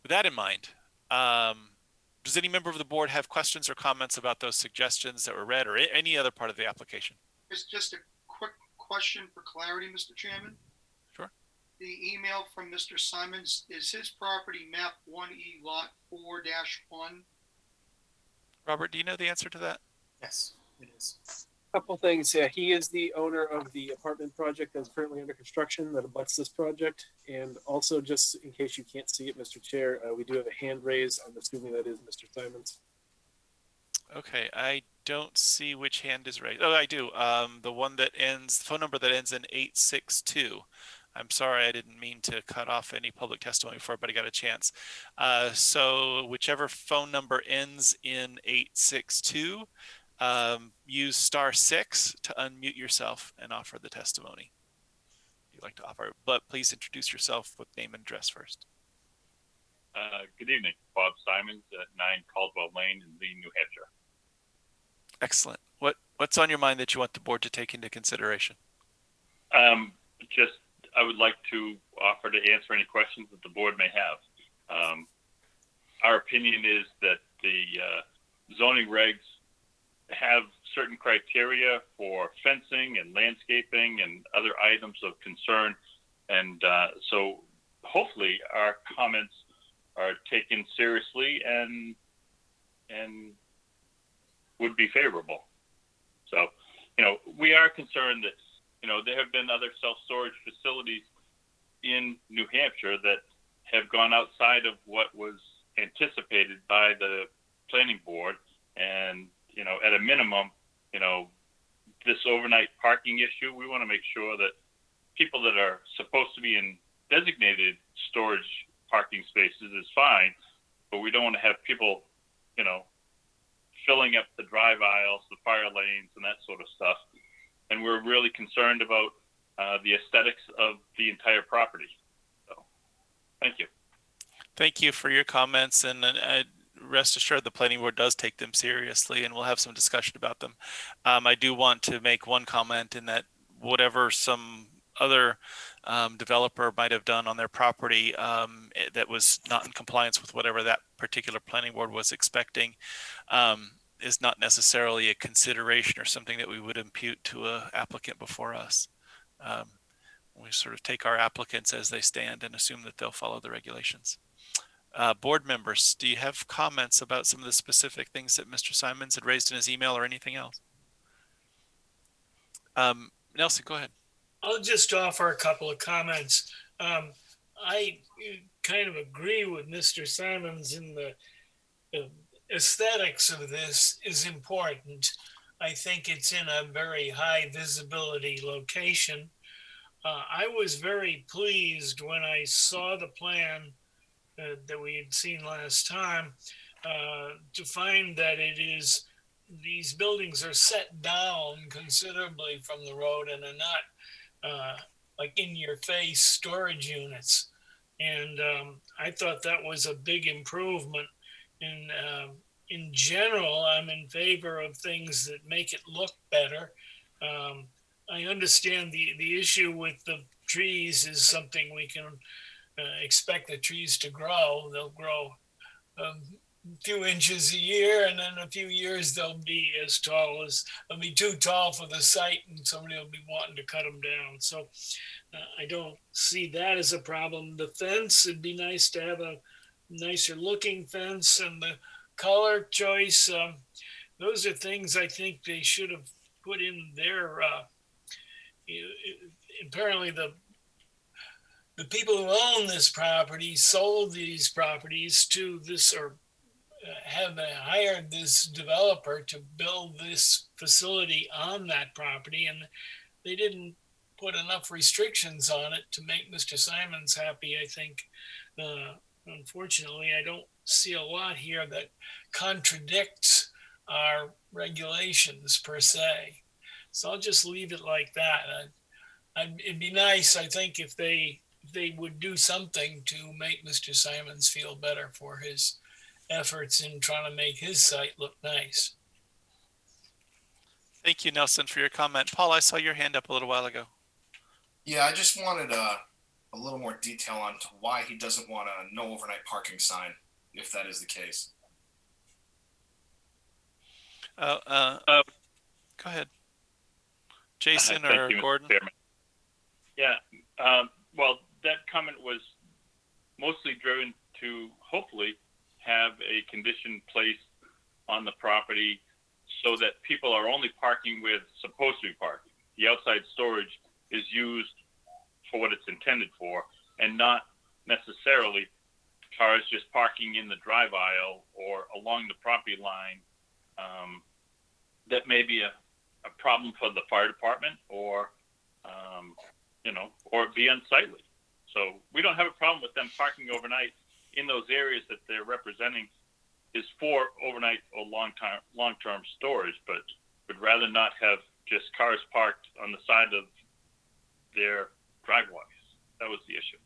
Speaker 7: With that in mind, does any member of the board have questions or comments about those suggestions that were read or any other part of the application?
Speaker 8: It's just a quick question for clarity, Mr. Chairman.
Speaker 7: Sure.
Speaker 8: The email from Mr. Simons, is his property map 1E lot 4-1?
Speaker 7: Robert, do you know the answer to that?
Speaker 14: Yes, it is.
Speaker 12: Couple things. Yeah, he is the owner of the apartment project that's currently under construction that abuts this project. And also, just in case you can't see it, Mr. Chair, we do have a hand raised. I'm assuming that is Mr. Simons.
Speaker 7: Okay, I don't see which hand is raised. Oh, I do. The one that ends, phone number that ends in 862. I'm sorry, I didn't mean to cut off any public testimony before everybody got a chance. So whichever phone number ends in 862, use *6 to unmute yourself and offer the testimony you'd like to offer, but please introduce yourself with name and address first.
Speaker 16: Good evening, Bob Simons at 9 Caldwell Lane in Lee, New Hampshire.
Speaker 7: Excellent. What's on your mind that you want the board to take into consideration?
Speaker 16: I would like to offer to answer any questions that the board may have. Our opinion is that the zoning regs have certain criteria for fencing and landscaping and other items of concern. And so hopefully our comments are taken seriously and would be favorable. So, we are concerned that, there have been other self-storage facilities in New Hampshire that have gone outside of what was anticipated by the planning board. And, at a minimum, this overnight parking issue, we want to make sure that people that are supposed to be in designated storage parking spaces is fine, but we don't want to have people, filling up the drive aisles, the fire lanes, and that sort of stuff. And we're really concerned about the aesthetics of the entire property. So, thank you.
Speaker 7: Thank you for your comments, and rest assured the planning board does take them seriously, and we'll have some discussion about them. I do want to make one comment in that whatever some other developer might have done on their property that was not in compliance with whatever that particular planning board was expecting is not necessarily a consideration or something that we would impute to an applicant before us. We sort of take our applicants as they stand and assume that they'll follow the regulations. Board members, do you have comments about some of the specific things that Mr. Simons had raised in his email or anything else? Nelson, go ahead.
Speaker 11: I'll just offer a couple of comments. I kind of agree with Mr. Simons in the aesthetics of this is important. I think it's in a very high visibility location. I was very pleased when I saw the plan that we had seen last time to find that these buildings are set down considerably from the road and are not like in your face storage units. And I thought that was a big improvement. In general, I'm in favor of things that make it look better. I understand the issue with the trees is something we can expect the trees to grow. They'll grow a few inches a year, and then a few years they'll be they'll be too tall for the site, and somebody will be wanting to cut them down. So I don't see that as a problem. The fence, it'd be nice to have a nicer looking fence, and the color choice, those are things I think they should have put in their apparently the people who own this property sold these properties to this, or have hired this developer to build this facility on that property, and they didn't put enough restrictions on it to make Mr. Simons happy. I think, unfortunately, I don't see a lot here that contradicts our regulations per se. So I'll just leave it like that. It'd be nice, I think, if they would do something to make Mr. Simons feel better for his efforts in trying to make his site look nice.
Speaker 7: Thank you, Nelson, for your comment. Paul, I saw your hand up a little while ago.
Speaker 10: Yeah, I just wanted a little more detail on why he doesn't want a no overnight parking sign, if that is the case.
Speaker 7: Go ahead. Jason
Speaker 16: Thank
Speaker 7: or
Speaker 16: you, Mr.
Speaker 7: Gordon?
Speaker 16: Chairman. Yeah, well, that comment was mostly driven to hopefully have a condition placed on the property so that people are only parking where it's supposed to be parking. The outside storage is used for what it's intended for, and not necessarily cars just parking in the drive aisle or along the property line. That may be a problem for the fire department, or or be unsightly. So we don't have a problem with them parking overnight in those areas that they're representing is for overnight or long-term storage, but would rather not have just cars parked on the side of their driveways. That was the issue.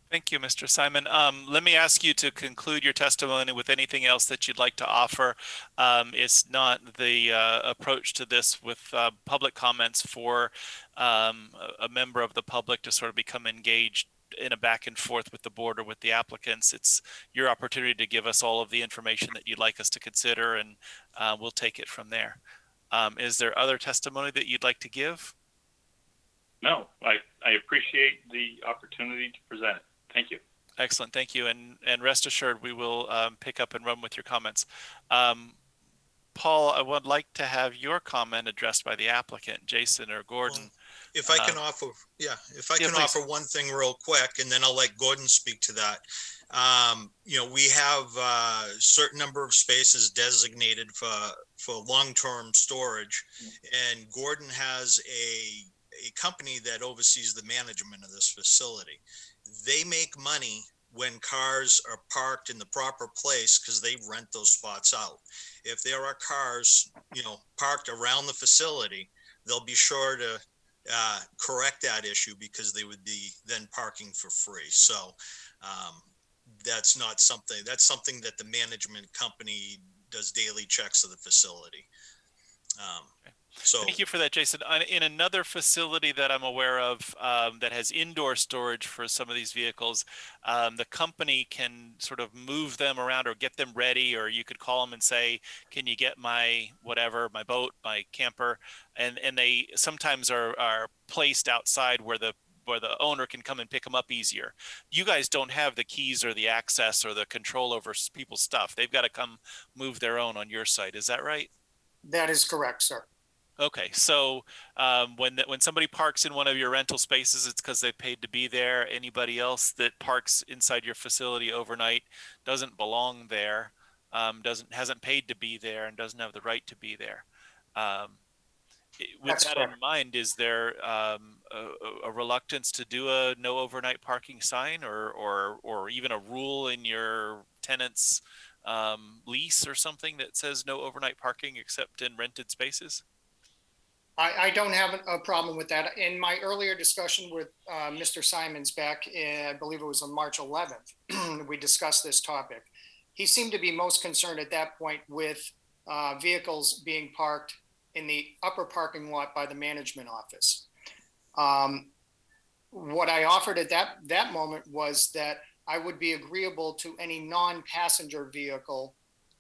Speaker 7: Thank you, Mr. Simon. Let me ask you to conclude your testimony with anything else that you'd like to offer. It's not the approach to this with public comments for a member of the public to sort of become engaged in a back and forth with the board or with the applicants. It's your opportunity to give us all of the information that you'd like us to consider, and we'll take it from there. Is there other testimony that you'd like to give?
Speaker 16: No, I appreciate the opportunity to present it. Thank you.
Speaker 7: Excellent, thank you. And rest assured, we will pick up and run with your comments. Paul, I would like to have your comment addressed by the applicant, Jason or Gordon.
Speaker 13: If I can offer,
Speaker 7: please.
Speaker 13: offer one thing real quick, and then I'll let Gordon speak to that. We have a certain number of spaces designated for long-term storage, and Gordon has a company that oversees the management of this facility. They make money when cars are parked in the proper place because they rent those spots out. If there are cars, parked around the facility, they'll be sure to correct that issue because they would be then parking for free. So that's something that the management company does daily checks of the facility. So
Speaker 7: thank you for that, Jason. In another facility that I'm aware of that has indoor storage for some of these vehicles, the company can sort of move them around or get them ready, or you could call them and say, can you get my boat, my camper? And they sometimes are placed outside where the owner can come and pick them up easier. You guys don't have the keys or the access or the control over people's stuff. They've got to come move their own on your site. Is that right?
Speaker 14: That is correct, sir.
Speaker 7: Okay, so when somebody parks in one of your rental spaces, it's because they paid to be there. Anybody else that parks inside your facility overnight doesn't belong there, hasn't paid to be there, and doesn't have the right to be there. With that in mind, is there a reluctance to do a no overnight parking sign, or even a rule in your tenant's lease or something that says no overnight parking except in rented spaces?
Speaker 14: I don't have a problem with that. In my earlier discussion with Mr. Simons back in, I believe it was on March 11th, we discussed this topic. He seemed to be most concerned at that point with vehicles being parked in the upper parking lot by the management office. What I offered at that moment was that I would be agreeable to any non-passenger vehicle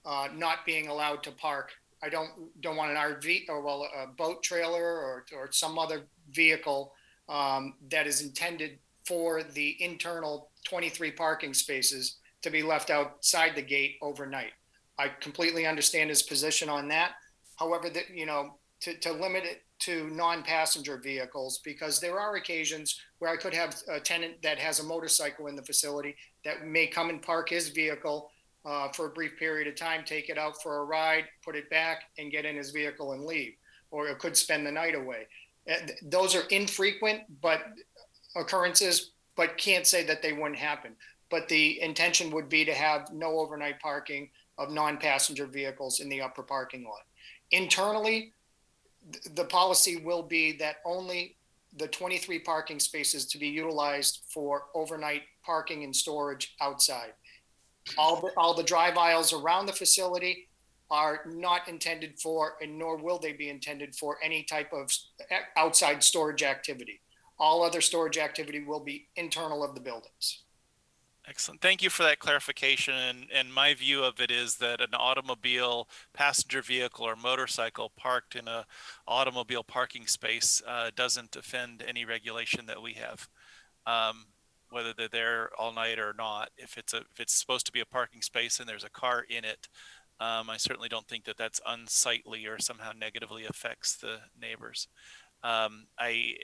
Speaker 14: not being allowed to park. I don't want an RV or a boat trailer or some other vehicle that is intended for the internal 23 parking spaces to be left outside the gate overnight. I completely understand his position on that. However, to limit it to non-passenger vehicles, because there are occasions where I could have a tenant that has a motorcycle in the facility that may come and park his vehicle for a brief period of time, take it out for a ride, put it back, and get in his vehicle and leave, or it could spend the night away. Those are infrequent occurrences, but can't say that they wouldn't happen. But the intention would be to have no overnight parking of non-passenger vehicles in the upper parking lot. Internally, the policy will be that only the 23 parking spaces to be utilized for overnight parking and storage outside. All the drive aisles around the facility are not intended for, and nor will they be intended for, any type of outside storage activity. All other storage activity will be internal of the buildings.
Speaker 7: Excellent. Thank you for that clarification. And my view of it is that an automobile, passenger vehicle, or motorcycle parked in a automobile parking space doesn't offend any regulation that we have, whether they're there all night or not. If it's supposed to be a parking space and there's a car in it, I certainly don't think that that's unsightly or somehow negatively affects the neighbors. I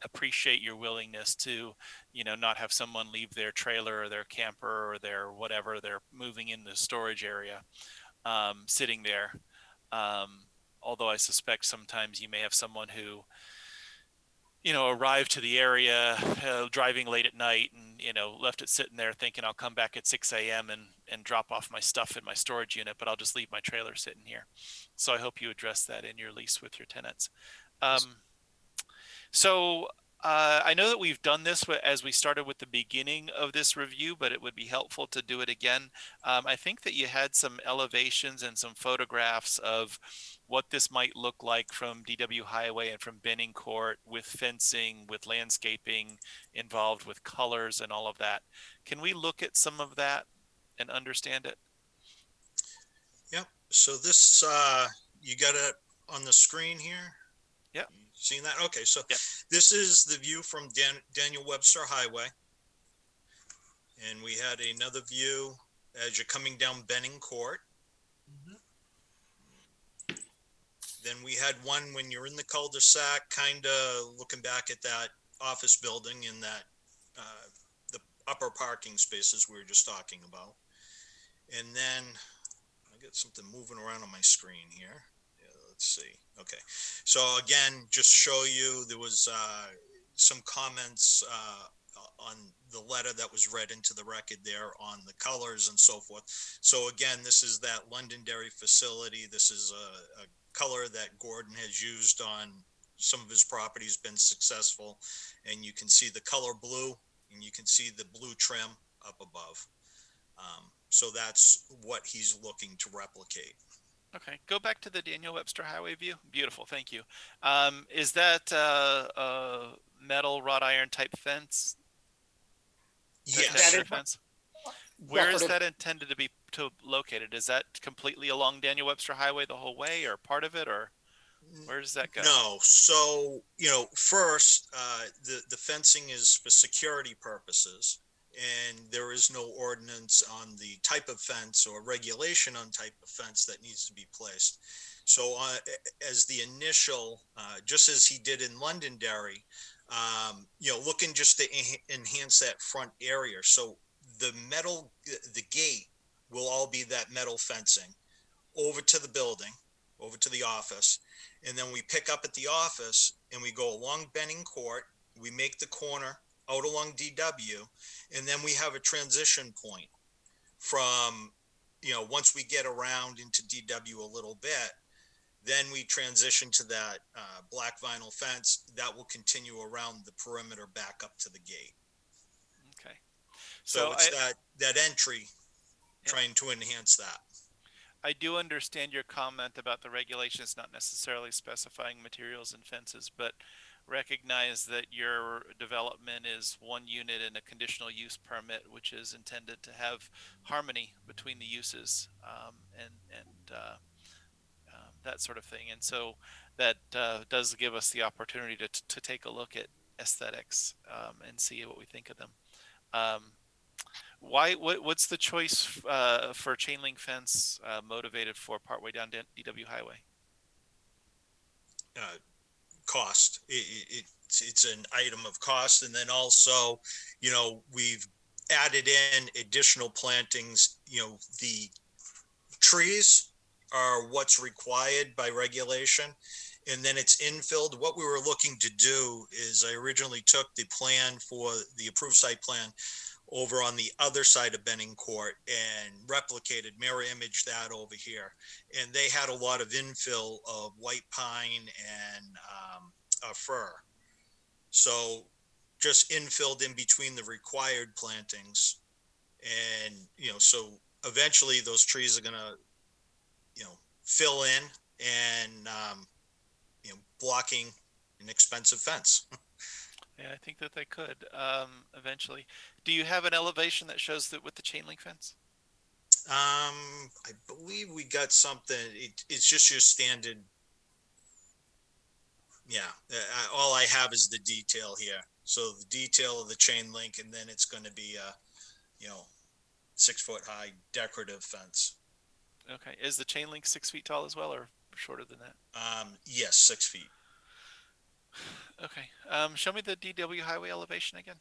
Speaker 7: appreciate your willingness to, not have someone leave their trailer or their camper or their whatever they're moving in the storage area, sitting there. Although I suspect sometimes you may have someone who, arrived to the area driving late at night and, left it sitting there thinking I'll come back at 6 a.m. and drop off my stuff in my storage unit, but I'll just leave my trailer sitting here. So I hope you address that in your lease with your tenants. So I know that we've done this as we started with the beginning of this review, but it would be helpful to do it again. I think that you had some elevations and some photographs of what this might look like from DW Highway and from Benning Court, with fencing, with landscaping involved, with colors and all of that. Can we look at some of that and understand it?
Speaker 13: Yep. So this, you got it on the screen here?
Speaker 7: Yep.
Speaker 13: Seen that? Okay, so this is the view from Daniel Webster Highway. And we had another view as you're coming down Benning Court. Then we had one when you're in the cul-de-sac, kind of looking back at that office building in that the upper parking spaces we were just talking about. And then I got something moving around on my screen here. Let's see. Okay. So again, just show you, there was some comments on the letter that was read into the record there on the colors and so forth. So again, this is that Londonderry facility. This is a color that Gordon has used on some of his properties, been successful. And you can see the color blue, and you can see the blue trim up above. So that's what he's looking to replicate.
Speaker 7: Okay, go back to the Daniel Webster Highway view. Beautiful, thank you. Is that a metal wrought iron type fence?
Speaker 13: Yes.
Speaker 7: Fence? Where is that intended to be located? Is that completely along Daniel Webster Highway the whole way, or part of it, or where does that go?
Speaker 13: No. So, first, the fencing is for security purposes. And there is no ordinance on the type of fence or regulation on type of fence that needs to be placed. So as the initial, just as he did in Londonderry, looking just to enhance that front area. So the gate will all be that metal fencing over to the building, over to the office. And then we pick up at the office and we go along Benning Court. We make the corner out along DW, and then we have a transition point from, once we get around into DW a little bit, then we transition to that black vinyl fence that will continue around the perimeter back up to the gate.
Speaker 7: Okay.
Speaker 13: So it's that entry, trying to enhance that.
Speaker 7: I do understand your comment about the regulations not necessarily specifying materials and fences, but recognize that your development is one unit in a conditional use permit, which is intended to have harmony between the uses and that sort of thing. And so that does give us the opportunity to take a look at aesthetics and see what we think of them. What's the choice for chain link fence motivated for partway down DW Highway?
Speaker 13: cost. It's an item of cost. And then also, we've added in additional plantings. The trees are what's required by regulation. And then it's infilled. What we were looking to do is I originally took the plan for the approved site plan over on the other side of Benning Court and replicated, mirror image that over here. And they had a lot of infill of white pine and fir. So just infilled in between the required plantings. And, so eventually those trees are going to, fill in and, blocking an expensive fence.
Speaker 7: Yeah, I think that they could eventually. Do you have an elevation that shows that with the chain link fence?
Speaker 13: I believe we got something. It's just your standard. Yeah, all I have is the detail here. So the detail of the chain link, and then it's going to be a, 6 foot high decorative fence.
Speaker 7: Okay. Is the chain link 6 feet tall as well, or shorter than that?
Speaker 13: Yes, 6 feet.
Speaker 7: Okay. Show me the DW highway elevation again.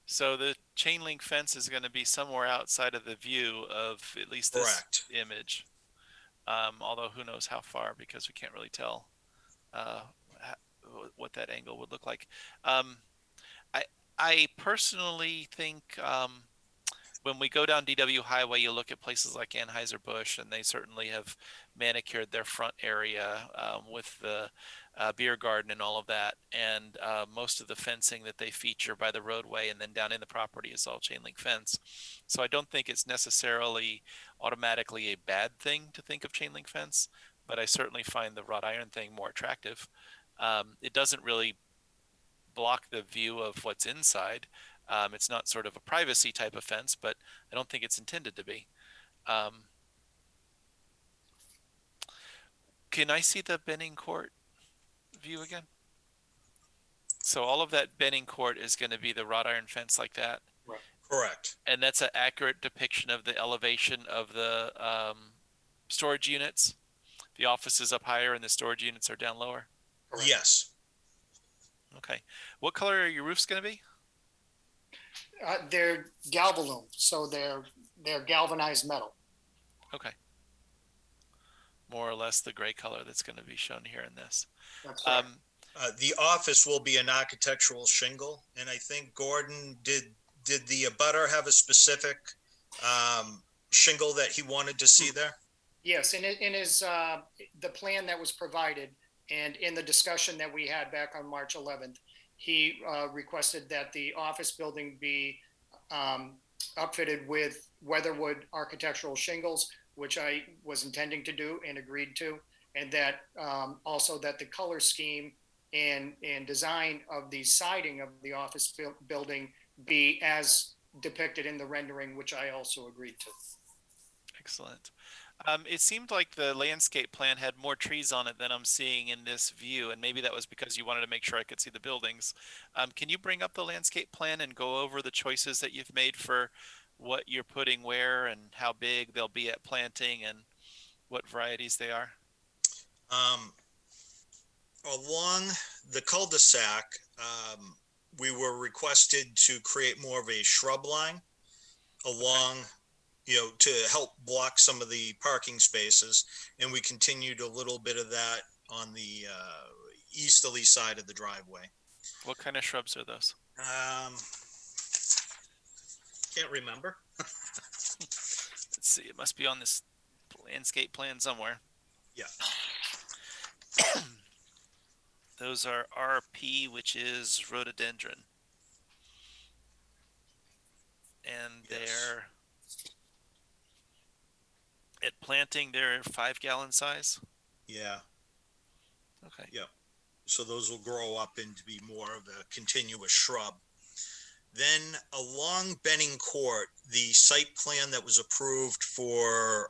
Speaker 7: So the chain link fence is going to be somewhere outside of the view of at least this
Speaker 13: Correct.
Speaker 7: image. Although who knows how far, because we can't really tell what that angle would look like. I personally think when we go down DW Highway, you look at places like Anheuser-Busch, and they certainly have manicured their front area with the beer garden and all of that. And most of the fencing that they feature by the roadway and then down in the property is all chain link fence. So I don't think it's necessarily automatically a bad thing to think of chain link fence, but I certainly find the wrought iron thing more attractive. It doesn't really block the view of what's inside. It's not sort of a privacy type of fence, but I don't think it's intended to be. Can I see the Benning Court view again? So all of that Benning Court is going to be the wrought iron fence like that?
Speaker 14: Right.
Speaker 13: Correct.
Speaker 7: And that's an accurate depiction of the elevation of the storage units? The office is up higher and the storage units are down lower?
Speaker 14: Correct.
Speaker 13: Yes.
Speaker 7: Okay. What color are your roofs going to be?
Speaker 14: They're galvalume, so they're galvanized metal.
Speaker 7: Okay. More or less the gray color that's going to be shown here in this.
Speaker 14: That's right.
Speaker 13: The office will be an architectural shingle, and I think Gordon did the abutter have a specific shingle that he wanted to see there?
Speaker 14: Yes, in his the plan that was provided, and in the discussion that we had back on March 11th, he requested that the office building be outfitted with weatherwood architectural shingles, which I was intending to do and agreed to, and that also that the color scheme and design of the siding of the office building be as depicted in the rendering, which I also agreed to.
Speaker 7: Excellent. It seemed like the landscape plan had more trees on it than I'm seeing in this view, and maybe that was because you wanted to make sure I could see the buildings. Can you bring up the landscape plan and go over the choices that you've made for what you're putting where and how big they'll be at planting and what varieties they are?
Speaker 13: Along the cul-de-sac, we were requested to create more of a shrub line along, to help block some of the parking spaces. And we continued a little bit of that on the easterly side of the driveway.
Speaker 7: What kind of shrubs are those?
Speaker 13: Can't remember.
Speaker 7: Let's see. It must be on this landscape plan somewhere.
Speaker 13: Yeah.
Speaker 7: Those are RP, which is rhododendron. And they're at planting, they're 5 gallon size.
Speaker 13: Yeah.
Speaker 7: Okay.
Speaker 13: Yeah. So those will grow up into be more of a continuous shrub. Then along Benning Court, the site plan that was approved for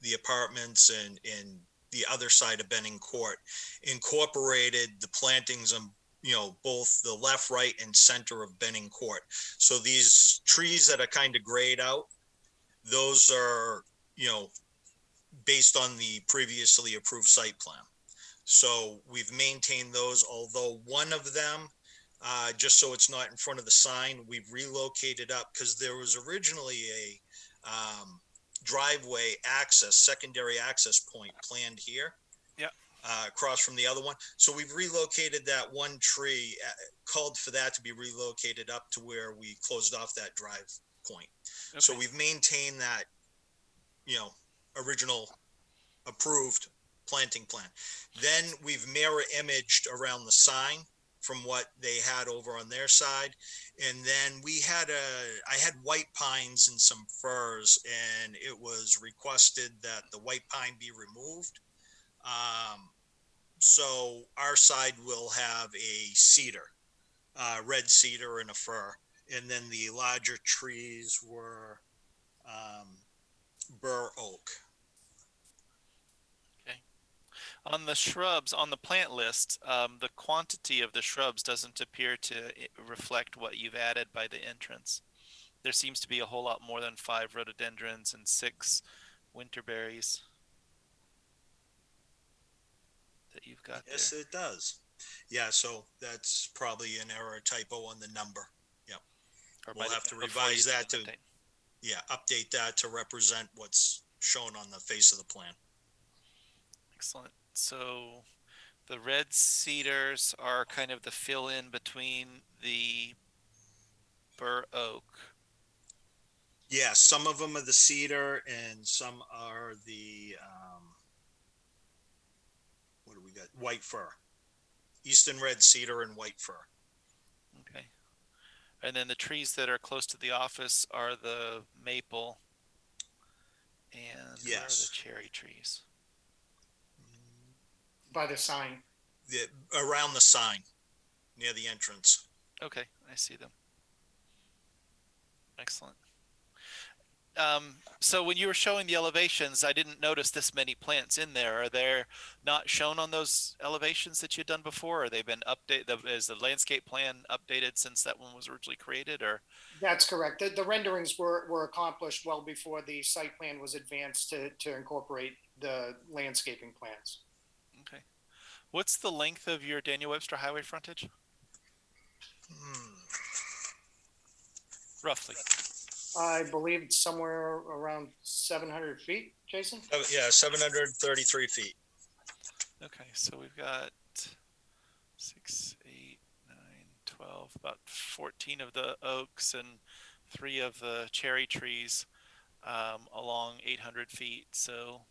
Speaker 13: the apartments and the other side of Benning Court incorporated the plantings on, both the left, right, and center of Benning Court. So these trees that are kind of grayed out, those are, based on the previously approved site plan. So we've maintained those, although one of them, just so it's not in front of the sign, we've relocated up because there was originally a driveway access, secondary access point planned here.
Speaker 7: Yeah.
Speaker 13: Across from the other one. So we've relocated that one tree, called for that to be relocated up to where we closed off that drive point.
Speaker 7: Okay.
Speaker 13: So we've maintained that, original approved planting plan. Then we've mirror imaged around the sign from what they had over on their side. And then I had white pines and some firs, and it was requested that the white pine be removed. So our side will have a cedar, red cedar and a fir. And then the larger trees were bur oak.
Speaker 7: On the shrubs, on the plant list, the quantity of the shrubs doesn't appear to reflect what you've added by the entrance. There seems to be a whole lot more than 5 rhododendrons and 6 winterberries that you've got there.
Speaker 13: Yes, it does. Yeah, so that's probably an error, typo on the number. Yep. We'll have to revise that to, update that to represent what's shown on the face of the plan.
Speaker 7: Excellent. So the red cedars are kind of the fill-in between the bur oak.
Speaker 13: Yeah, some of them are the cedar and some are the, what do we got? White fir. Eastern red cedar and white fir.
Speaker 7: Okay. And then the trees that are close to the office are the maple and where are the cherry trees?
Speaker 14: By the sign.
Speaker 13: Around the sign, near the entrance.
Speaker 7: Okay, I see them. Excellent. So when you were showing the elevations, I didn't notice this many plants in there. Are they not shown on those elevations that you've done before? Or they've been updated? Is the landscape plan updated since that one was originally created? Or
Speaker 14: that's correct. The renderings were accomplished well before the site plan was advanced to incorporate the landscaping plans.
Speaker 7: Okay. What's the length of your Daniel Webster Highway frontage? Roughly.
Speaker 14: I believe it's somewhere around 700 feet, Jason?
Speaker 13: Oh, yeah, 733 feet.
Speaker 7: Okay, so we've got 6, 8, 9, 12, about 14 of the oaks and 3 of the cherry trees along 800 feet. So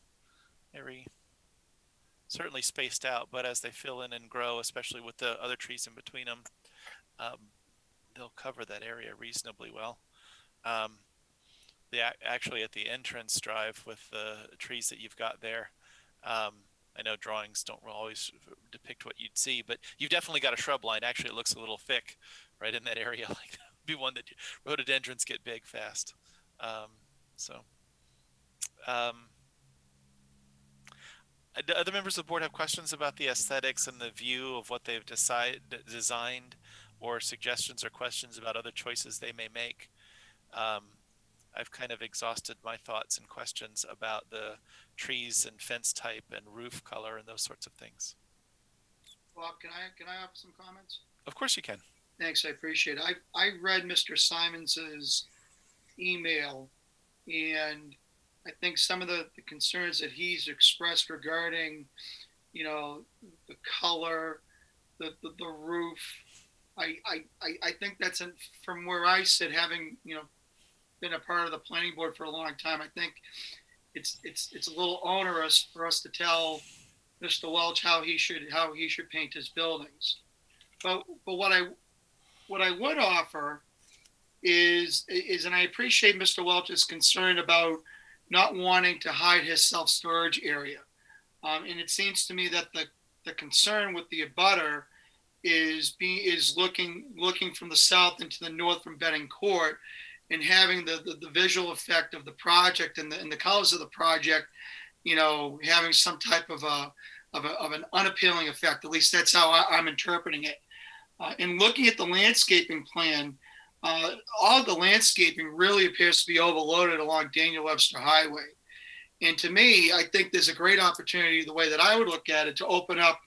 Speaker 7: certainly spaced out, but as they fill in and grow, especially with the other trees in between them, they'll cover that area reasonably well. Actually at the entrance drive with the trees that you've got there, I know drawings don't always depict what you'd see, but you've definitely got a shrub line. Actually, it looks a little thick right in that area. Like that would be one that rhododendrons get big fast. Do other members of the board have questions about the aesthetics and the view of what they've designed, or suggestions or questions about other choices they may make? I've kind of exhausted my thoughts and questions about the trees and fence type and roof color and those sorts of things.
Speaker 8: Bob, can I have some comments?
Speaker 7: Of course you can.
Speaker 8: Thanks, I appreciate it. I read Mr. Simons's email, and I think some of the concerns that he's expressed regarding, the color, the roof, I think that's from where I sit, having been a part of the planning board for a long time. I think it's a little onerous for us to tell Mr. Welch how he should paint his buildings. But what I would offer is and I appreciate Mr. Welch's concern about not wanting to hide his self-storage area. And it seems to me that the concern with the abutter is looking from the south into the north from Betting Court, and having the visual effect of the project and the colors of the project, having some type of an unappealing effect. At least that's how I'm interpreting it. And looking at the landscaping plan, all the landscaping really appears to be overloaded along Daniel Webster Highway. And to me, I think there's a great opportunity, the way that I would look at it, to open up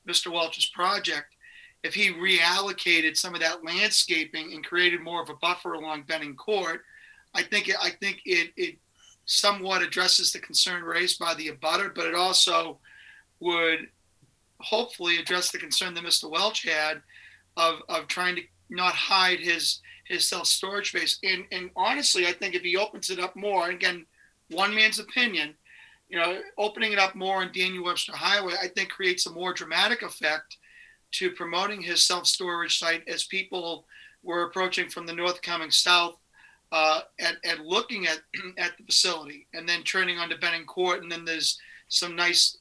Speaker 8: Mr. Welch's project. If he reallocated some of that landscaping and created more of a buffer along Benning Court, I think it somewhat addresses the concern raised by the abutter, but it also would hopefully address the concern that Mr. Welch had of trying to not hide his self-storage space. And honestly, I think if he opens it up more, and again, one man's opinion, opening it up more on Daniel Webster Highway, I think creates a more dramatic effect to promoting his self-storage site as people were approaching from the north coming south at looking at the facility, and then turning onto Benning Court, and then there's a nice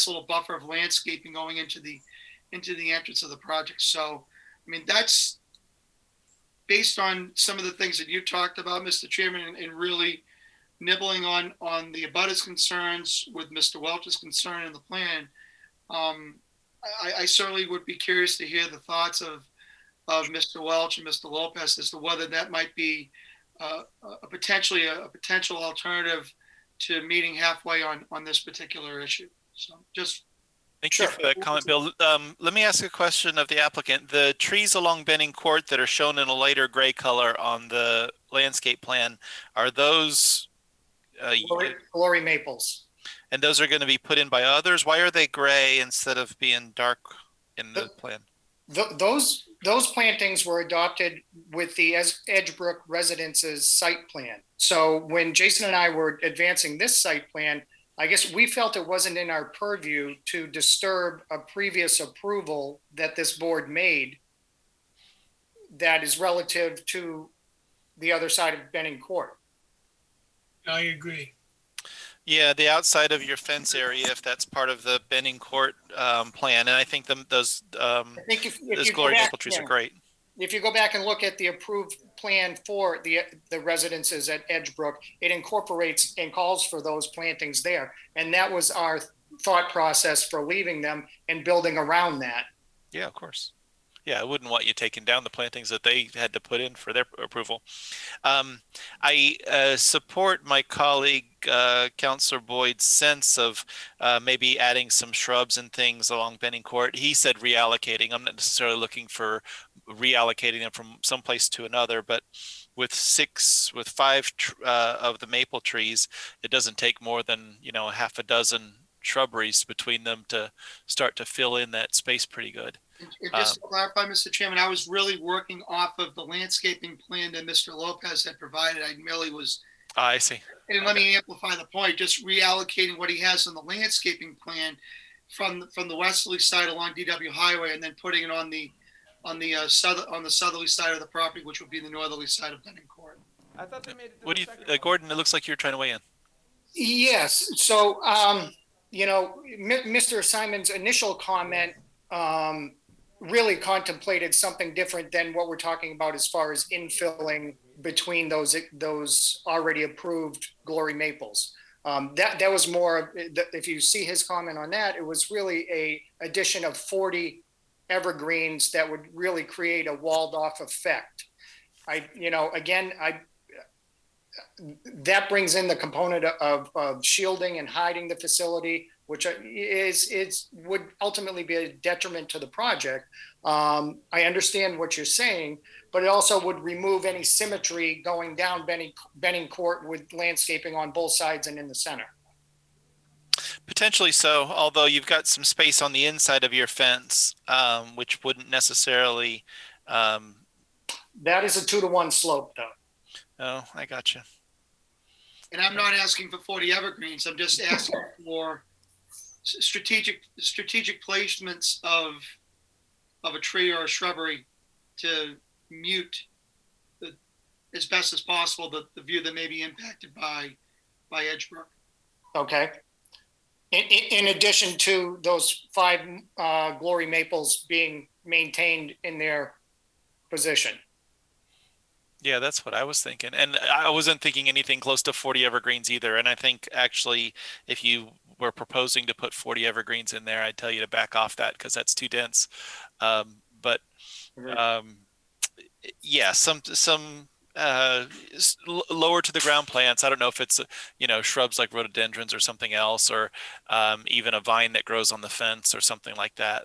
Speaker 8: little buffer of landscaping going into the entrance of the project. So, I mean, that's based on some of the things that you talked about, Mr. Chairman, and really nibbling on the abutters' concerns with Mr. Welch's concern in the plan. I certainly would be curious to hear the thoughts of Mr. Welch and Mr. Lopez as to whether that might be a potential alternative to meeting halfway on this particular issue. So just.
Speaker 7: Thank you for that comment, Bill. Let me ask a question of the applicant. The trees along Benning Court that are shown in a lighter gray color on the landscape plan, are those
Speaker 14: glory maples?
Speaker 7: And those are going to be put in by others? Why are they gray instead of being dark in the plan?
Speaker 14: Those plantings were adopted with the Edgebrook Residences site plan. So when Jason and I were advancing this site plan, I guess we felt it wasn't in our purview to disturb a previous approval that this board made that is relative to the other side of Benning Court.
Speaker 11: I agree.
Speaker 7: Yeah, the outside of your fence area, if that's part of the Benning Court plan, and I think those glory maple trees are great.
Speaker 14: If you go back and look at the approved plan for the residences at Edgebrook, it incorporates and calls for those plantings there. And that was our thought process for leaving them and building around that.
Speaker 7: Yeah, of course. Yeah, I wouldn't want you taking down the plantings that they had to put in for their approval. I support my colleague, Councillor Boyd's sense of maybe adding some shrubs and things along Benning Court. He said reallocating. I'm not necessarily looking for reallocating them from some place to another, but with five of the maple trees, it doesn't take more than, half a dozen shrubberies between them to start to fill in that space pretty good.
Speaker 8: And just to clarify, Mr. Chairman, I was really working off of the landscaping plan that Mr. Lopez had provided. I merely was.
Speaker 7: I see.
Speaker 8: And let me amplify the point, just reallocating what he has on the landscaping plan from the westerly side along DW Highway, and then putting it on the southerly side of the property, which would be the northerly side of Benning Court.
Speaker 4: I thought they made it.
Speaker 7: What do you, Gordon? It looks like you're trying to weigh in.
Speaker 14: Yes. So, Mr. Simon's initial comment really contemplated something different than what we're talking about as far as infilling between those already approved glory maples. That was more, if you see his comment on that, it was really a addition of 40 evergreens that would really create a walled off effect. That brings in the component of shielding and hiding the facility, which would ultimately be a detriment to the project. I understand what you're saying, but it also would remove any symmetry going down Benning Court with landscaping on both sides and in the center.
Speaker 7: Potentially so, although you've got some space on the inside of your fence, which wouldn't necessarily.
Speaker 14: That is a 2-to-1 slope, though.
Speaker 7: Oh, I gotcha.
Speaker 8: And I'm not asking for 40 evergreens. I'm just asking for strategic placements of a tree or a shrubbery to mute as best as possible the view that may be impacted by Edgebrook.
Speaker 14: Okay. In addition to those 5 glory maples being maintained in their position.
Speaker 7: Yeah, that's what I was thinking. And I wasn't thinking anything close to 40 evergreens either. And I think actually if you were proposing to put 40 evergreens in there, I'd tell you to back off that because that's too dense. Yeah, some lower to the ground plants. I don't know if it's, shrubs like rhododendrons or something else, or even a vine that grows on the fence or something like that,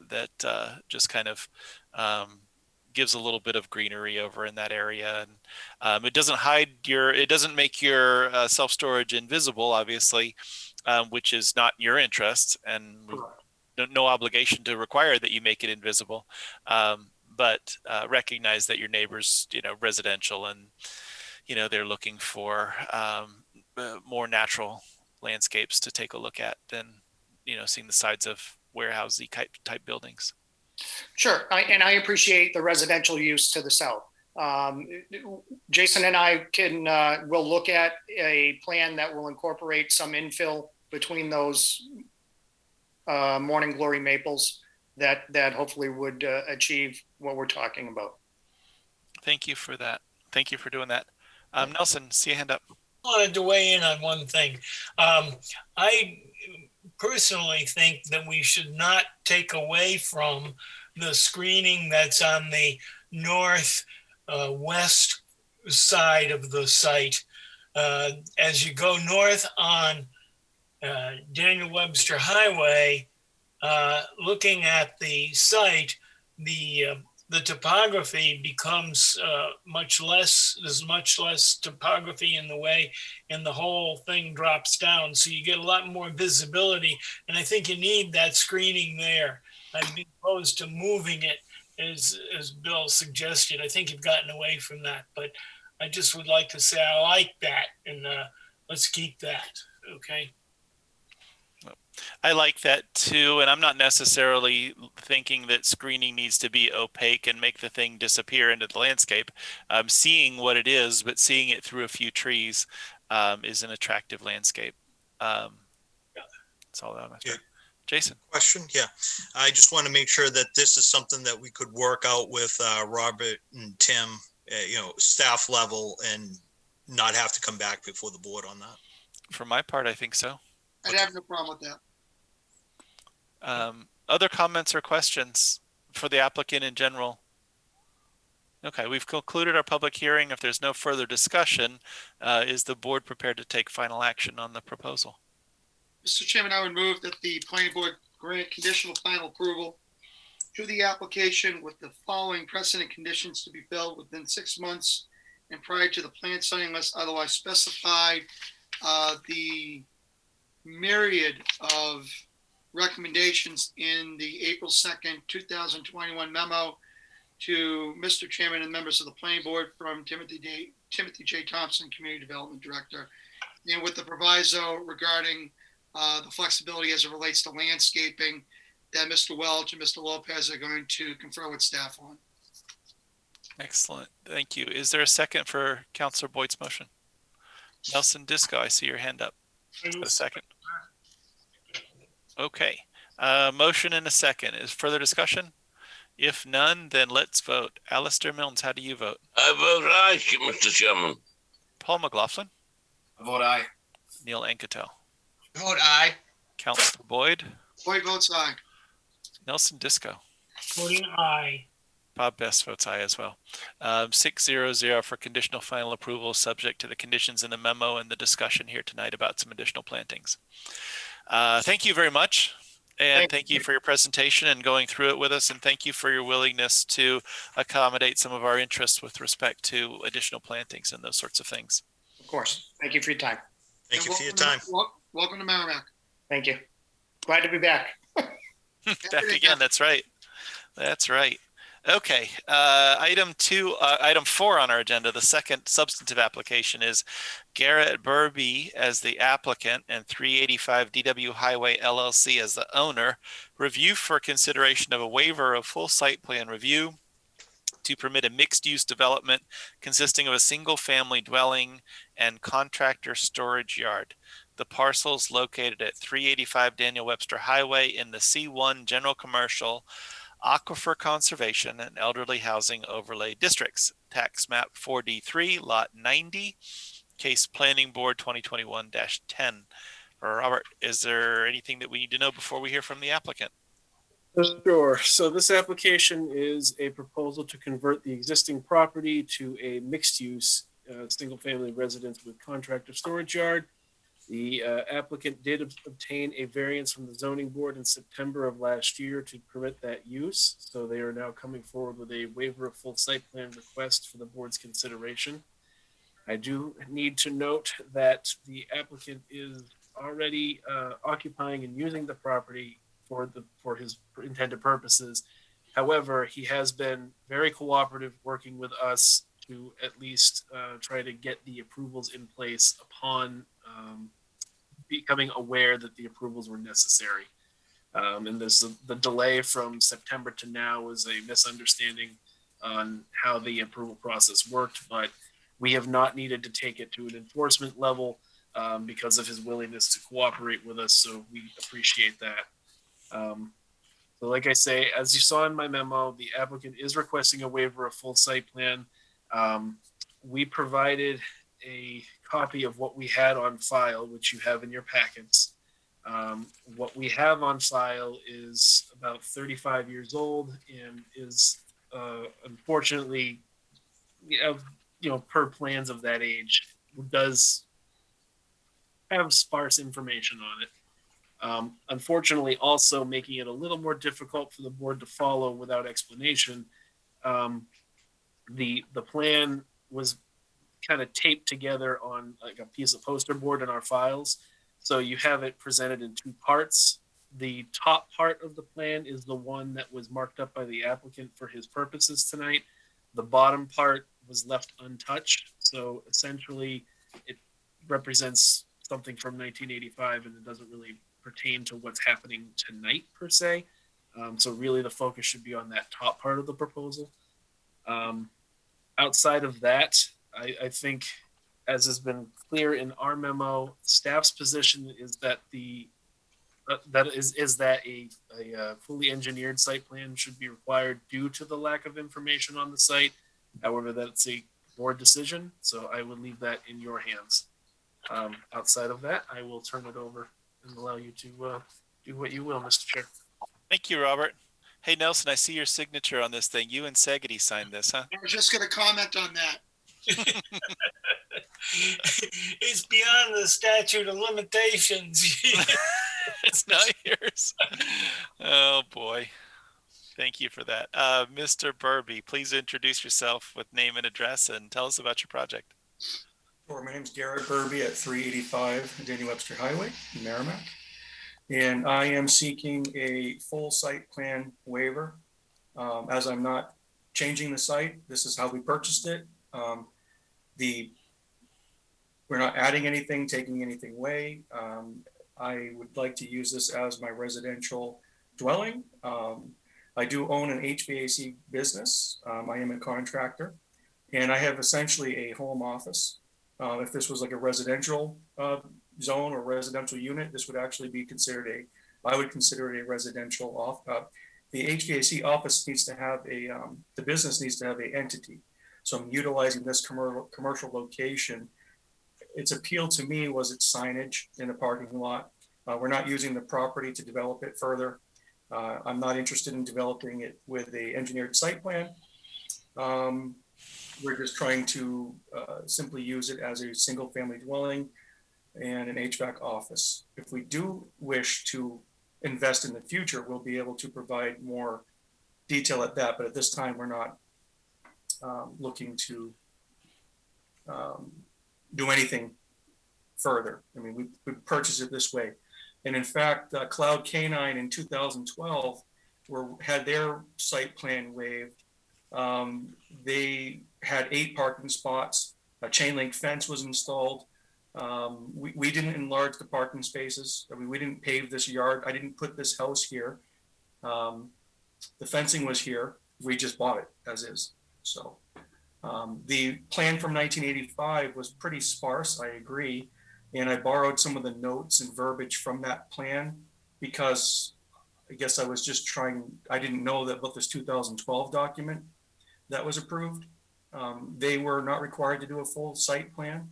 Speaker 7: just kind of gives a little bit of greenery over in that area. And it doesn't make your self-storage invisible, obviously, which is not your interest, and no obligation to require that you make it invisible. But recognize that your neighbor's, residential, and, they're looking for more natural landscapes to take a look at than, seeing the sides of warehousey type buildings.
Speaker 14: Sure, I appreciate the residential use to the south. Jason and I will look at a plan that will incorporate some infill between those morning glory maples that hopefully would achieve what we're talking about.
Speaker 7: Thank you for that. Thank you for doing that. Nelson, see a hand up.
Speaker 11: I wanted to weigh in on one thing. I personally think that we should not take away from the screening that's on the north west side of the site. As you go north on Daniel Webster Highway, looking at the site, the topography becomes there's much less topography in the way, and the whole thing drops down. So you get a lot more visibility, and I think you need that screening there. I'd be opposed to moving it as Bill suggested. I think you've gotten away from that, but I just would like to say I like that, and let's keep that, okay?
Speaker 7: I like that too, and I'm not necessarily thinking that screening needs to be opaque and make the thing disappear into the landscape. Seeing what it is, but seeing it through a few trees is an attractive landscape. That's all that I'm after. Jason.
Speaker 13: Question? Yeah. I just want to make sure that this is something that we could work out with Robert and Tim, staff level, and not have to come back before the board on that.
Speaker 7: For my part, I think so.
Speaker 8: I'd have no problem with that.
Speaker 7: Other comments or questions for the applicant in general? Okay, we've concluded our public hearing. If there's no further discussion, is the board prepared to take final action on the proposal?
Speaker 8: Mr. Chairman, I would move that the planning board grant conditional final approval to the application with the following precedent conditions to be filled within 6 months and prior to the plan signing unless otherwise specified. The myriad of recommendations in the April 2nd, 2021 memo to Mr. Chairman and members of the planning board from Timothy J. Thompson, Community Development Director, and with the proviso regarding the flexibility as it relates to landscaping that Mr. Welch and Mr. Lopez are going to confer with staff on.
Speaker 7: Excellent. Thank you. Is there a second for Councilor Boyd's motion? Nelson Disco, I see your hand up. A second. Okay. Motion and a second. Is further discussion? If none, then let's vote. Alistair Milnes, how do you vote?
Speaker 15: I vote aye, Mr. Chairman.
Speaker 7: Paul McLaughlin?
Speaker 10: I vote aye.
Speaker 7: Neil Ancetell?
Speaker 9: Vote aye.
Speaker 7: Councilor Boyd?
Speaker 8: Boyd votes aye.
Speaker 7: Nelson Disco?
Speaker 11: Voting aye.
Speaker 7: Bob Best votes aye as well. 6-0-0 for conditional final approval, subject to the conditions in the memo and the discussion here tonight about some additional plantings. Thank you very much. And thank you for your presentation and going through it with us. And thank you for your willingness to accommodate some of our interests with respect to additional plantings and those sorts of things.
Speaker 14: Of course. Thank you for your time.
Speaker 13: Thank you for your time.
Speaker 8: Welcome to Merrimack.
Speaker 14: Thank you. Glad to be back.
Speaker 7: Back again. That's right. That's right. Okay. Item 4 on our agenda, the second substantive application, is Garrett Burby as the applicant and 385 DW Highway LLC as the owner. Review for consideration of a waiver of full site plan review to permit a mixed-use development consisting of a single-family dwelling and contractor storage yard. The parcel's located at 385 Daniel Webster Highway in the C1 General Commercial Aquifer Conservation and Elderly Housing Overlay Districts, Tax Map 4D3, Lot 90, Case Planning Board 2021-10. Robert, is there anything that we need to know before we hear from the applicant?
Speaker 12: Sure. So this application is a proposal to convert the existing property to a mixed use single-family residence with contractor storage yard. The applicant did obtain a variance from the zoning board in September of last year to permit that use. So they are now coming forward with a waiver of full site plan request for the board's consideration. I do need to note that the applicant is already occupying and using the property for his intended purposes. However, he has been very cooperative working with us to at least try to get the approvals in place upon becoming aware that the approvals were necessary. And there's the delay from September to now was a misunderstanding on how the approval process worked, but we have not needed to take it to an enforcement level because of his willingness to cooperate with us. So we appreciate that. So like I say, as you saw in my memo, the applicant is requesting a waiver of full site plan. We provided a copy of what we had on file, which you have in your packets. What we have on file is about 35 years old and is unfortunately, per plans of that age, does have sparse information on it. Unfortunately, also making it a little more difficult for the board to follow without explanation. The plan was kind of taped together on like a piece of poster board in our files. So you have it presented in two parts. The top part of the plan is the one that was marked up by the applicant for his purposes tonight. The bottom part was left untouched. So essentially it represents something from 1985 and it doesn't really pertain to what's happening tonight per se. So really the focus should be on that top part of the proposal. Outside of that, I think, as has been clear in our memo, staff's position is that a fully engineered site plan should be required due to the lack of information on the site. However, that's a board decision, so I would leave that in your hands. Outside of that, I will turn it over and allow you to do what you will, Mr. Chair.
Speaker 7: Thank you, Robert. Hey, Nelson, I see your signature on this thing. You and Segedy signed this, huh?
Speaker 8: I was just going to comment on that.
Speaker 11: It's beyond the statute of limitations.
Speaker 7: It's not yours. Oh, boy. Thank you for that. Mr. Burby, please introduce yourself with name and address and tell us about your project.
Speaker 17: Sure. My name is Garrett Burby at 385 Daniel Webster Highway in Merrimack. And I am seeking a full site plan waiver. As I'm not changing the site, this is how we purchased it. We're not adding anything, taking anything away. I would like to use this as my residential dwelling. I do own an HVAC business. I am a contractor and I have essentially a home office. If this was like a residential zone or residential unit, this would actually be considered I would consider it a residential the HVAC office needs to have the business needs to have an entity. So I'm utilizing this commercial location. Its appeal to me was its signage in a parking lot. We're not using the property to develop it further. I'm not interested in developing it with a engineered site plan. We're just trying to simply use it as a single family dwelling and an HVAC office. If we do wish to invest in the future, we'll be able to provide more detail at that. But at this time, we're not looking to do anything further. I mean, we purchased it this way. And in fact, Cloud Canine in 2012 had their site plan waived. They had 8 parking spots. A chain link fence was installed. We didn't enlarge the parking spaces. I mean, we didn't pave this yard. I didn't put this house here. The fencing was here. We just bought it as is. So the plan from 1985 was pretty sparse, I agree. And I borrowed some of the notes and verbiage from that plan because I guess I was just I didn't know that about this 2012 document that was approved. They were not required to do a full site plan.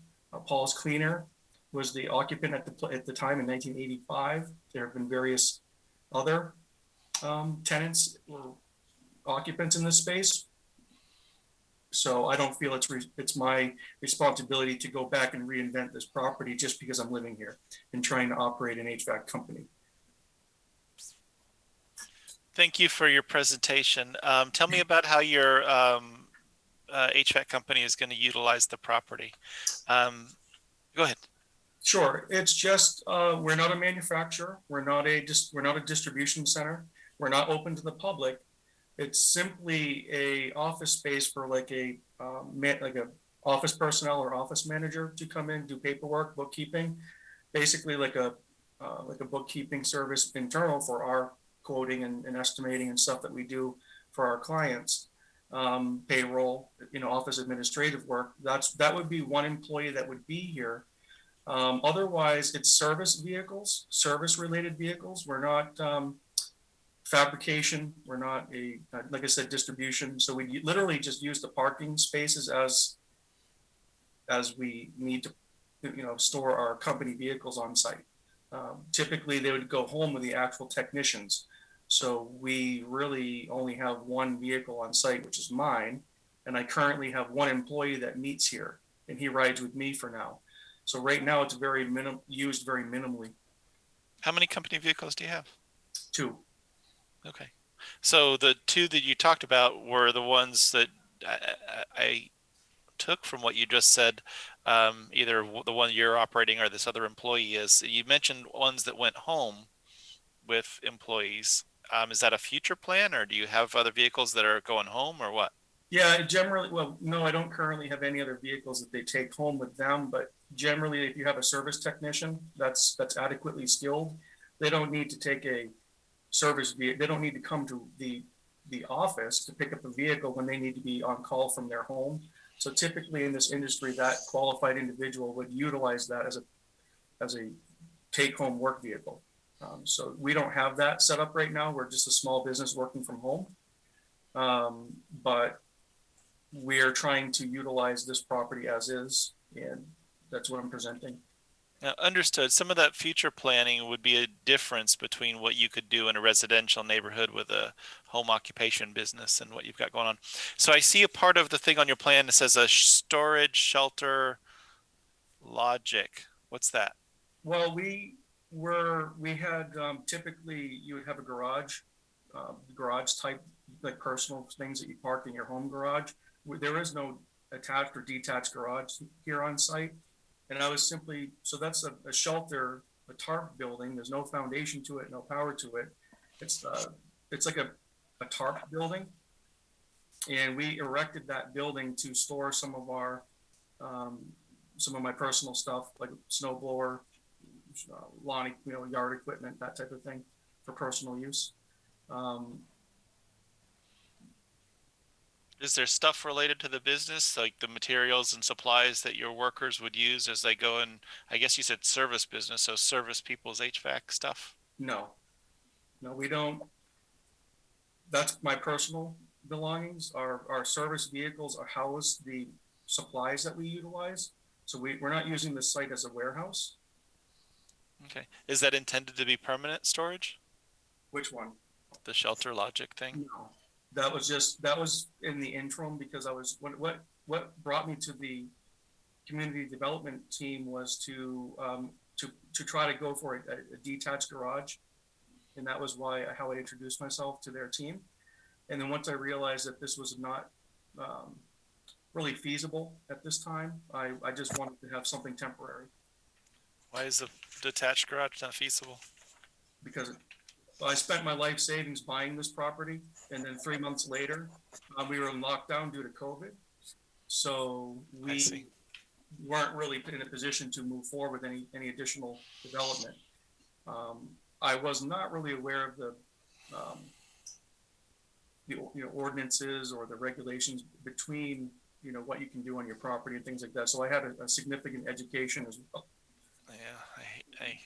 Speaker 17: Paul's Cleaner was the occupant at the time in 1985. There have been various other tenants or occupants in this space. So I don't feel it's my responsibility to go back and reinvent this property just because I'm living here and trying to operate an HVAC company.
Speaker 7: Thank you for your presentation. Tell me about how your HVAC company is going to utilize the property. Go ahead.
Speaker 17: Sure. It's just we're not a manufacturer. We're not a distribution center. We're not open to the public. It's simply a office space for like a office personnel or office manager to come in, do paperwork, bookkeeping, basically like a bookkeeping service internal for our quoting and estimating and stuff that we do for our clients. Payroll, office administrative work. That would be one employee that would be here. Otherwise, it's service vehicles, service related vehicles. We're not fabrication. We're not like I said, distribution. So we literally just use the parking spaces as we need to, store our company vehicles on site. Typically, they would go home with the actual technicians. So we really only have one vehicle on site, which is mine. And I currently have one employee that meets here and he rides with me for now. So right now it's used very minimally.
Speaker 7: How many company vehicles do you have?
Speaker 17: 2.
Speaker 7: Okay. So the 2 that you talked about were the ones that I took from what you just said, either the one you're operating or this other employee is. You mentioned ones that went home with employees. Is that a future plan, or do you have other vehicles that are going home, or what?
Speaker 17: Yeah, generally, well, no, I don't currently have any other vehicles that they take home with them, but generally, if you have a service technician that's adequately skilled, they don't need to take a service vehicle. They don't need to come to the office to pick up a vehicle when they need to be on call from their home. So typically in this industry, that qualified individual would utilize that as a take-home work vehicle. So we don't have that set up right now. We're just a small business working from home. But we're trying to utilize this property as is, and that's what I'm presenting.
Speaker 7: Now, understood. Some of that future planning would be a difference between what you could do in a residential neighborhood with a home occupation business and what you've got going on. So I see a part of the thing on your plan that says a storage shelter logic. What's that?
Speaker 17: Well, we had typically you would have a garage type, like personal things that you park in your home garage. There is no attached or detached garage here on site. And I was simply, so that's a shelter, a tarp building. There's no foundation to it, no power to it. It's like a tarp building. And we erected that building to store some of my personal stuff, like snow blower, lawn, yard equipment, that type of thing for personal use.
Speaker 7: Is there stuff related to the business, like the materials and supplies that your workers would use as they go in? I guess you said service business, so service people's HVAC stuff?
Speaker 17: No, we don't. That's my personal belongings. Our service vehicles are housed the supplies that we utilize. So we're not using the site as a warehouse.
Speaker 7: Okay. Is that intended to be permanent storage?
Speaker 17: Which one?
Speaker 7: The shelter logic thing?
Speaker 17: No. That was in the interim because what brought me to the community development team was to try to go for a detached garage, and that was how I introduced myself to their team. And then once I realized that this was not really feasible at this time, I just wanted to have something temporary.
Speaker 7: Why is a detached garage not feasible?
Speaker 17: Because I spent my life savings buying this property, and then 3 months later, we were in lockdown due to COVID. So we weren't really in a position to move forward with any additional development. I was not really aware of the ordinances or the regulations between what you can do on your property and things like that. So I had a significant education as well.
Speaker 7: Yeah, I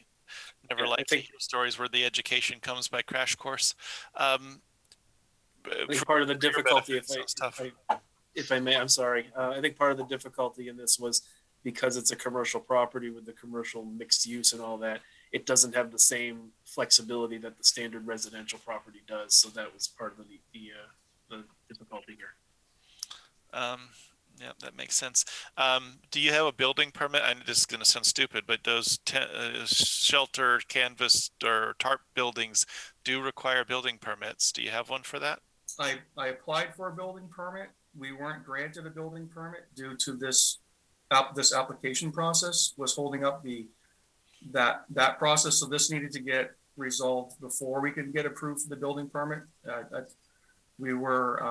Speaker 7: never like to hear stories where the education comes by crash course.
Speaker 12: I think part of the difficulty, if I may, I'm sorry. I think part of the difficulty in this was because it's a commercial property with the commercial mixed use and all that, it doesn't have the same flexibility that the standard residential property does. So that was part of the difficulty here.
Speaker 7: Yeah, that makes sense. Do you have a building permit? I know this is going to sound stupid, but those shelter, canvas, or tarp buildings do require building permits. Do you have one for that?
Speaker 17: I applied for a building permit. We weren't granted a building permit due to this application process was holding up that process. So this needed to get resolved before we could get approved for the building permit. We were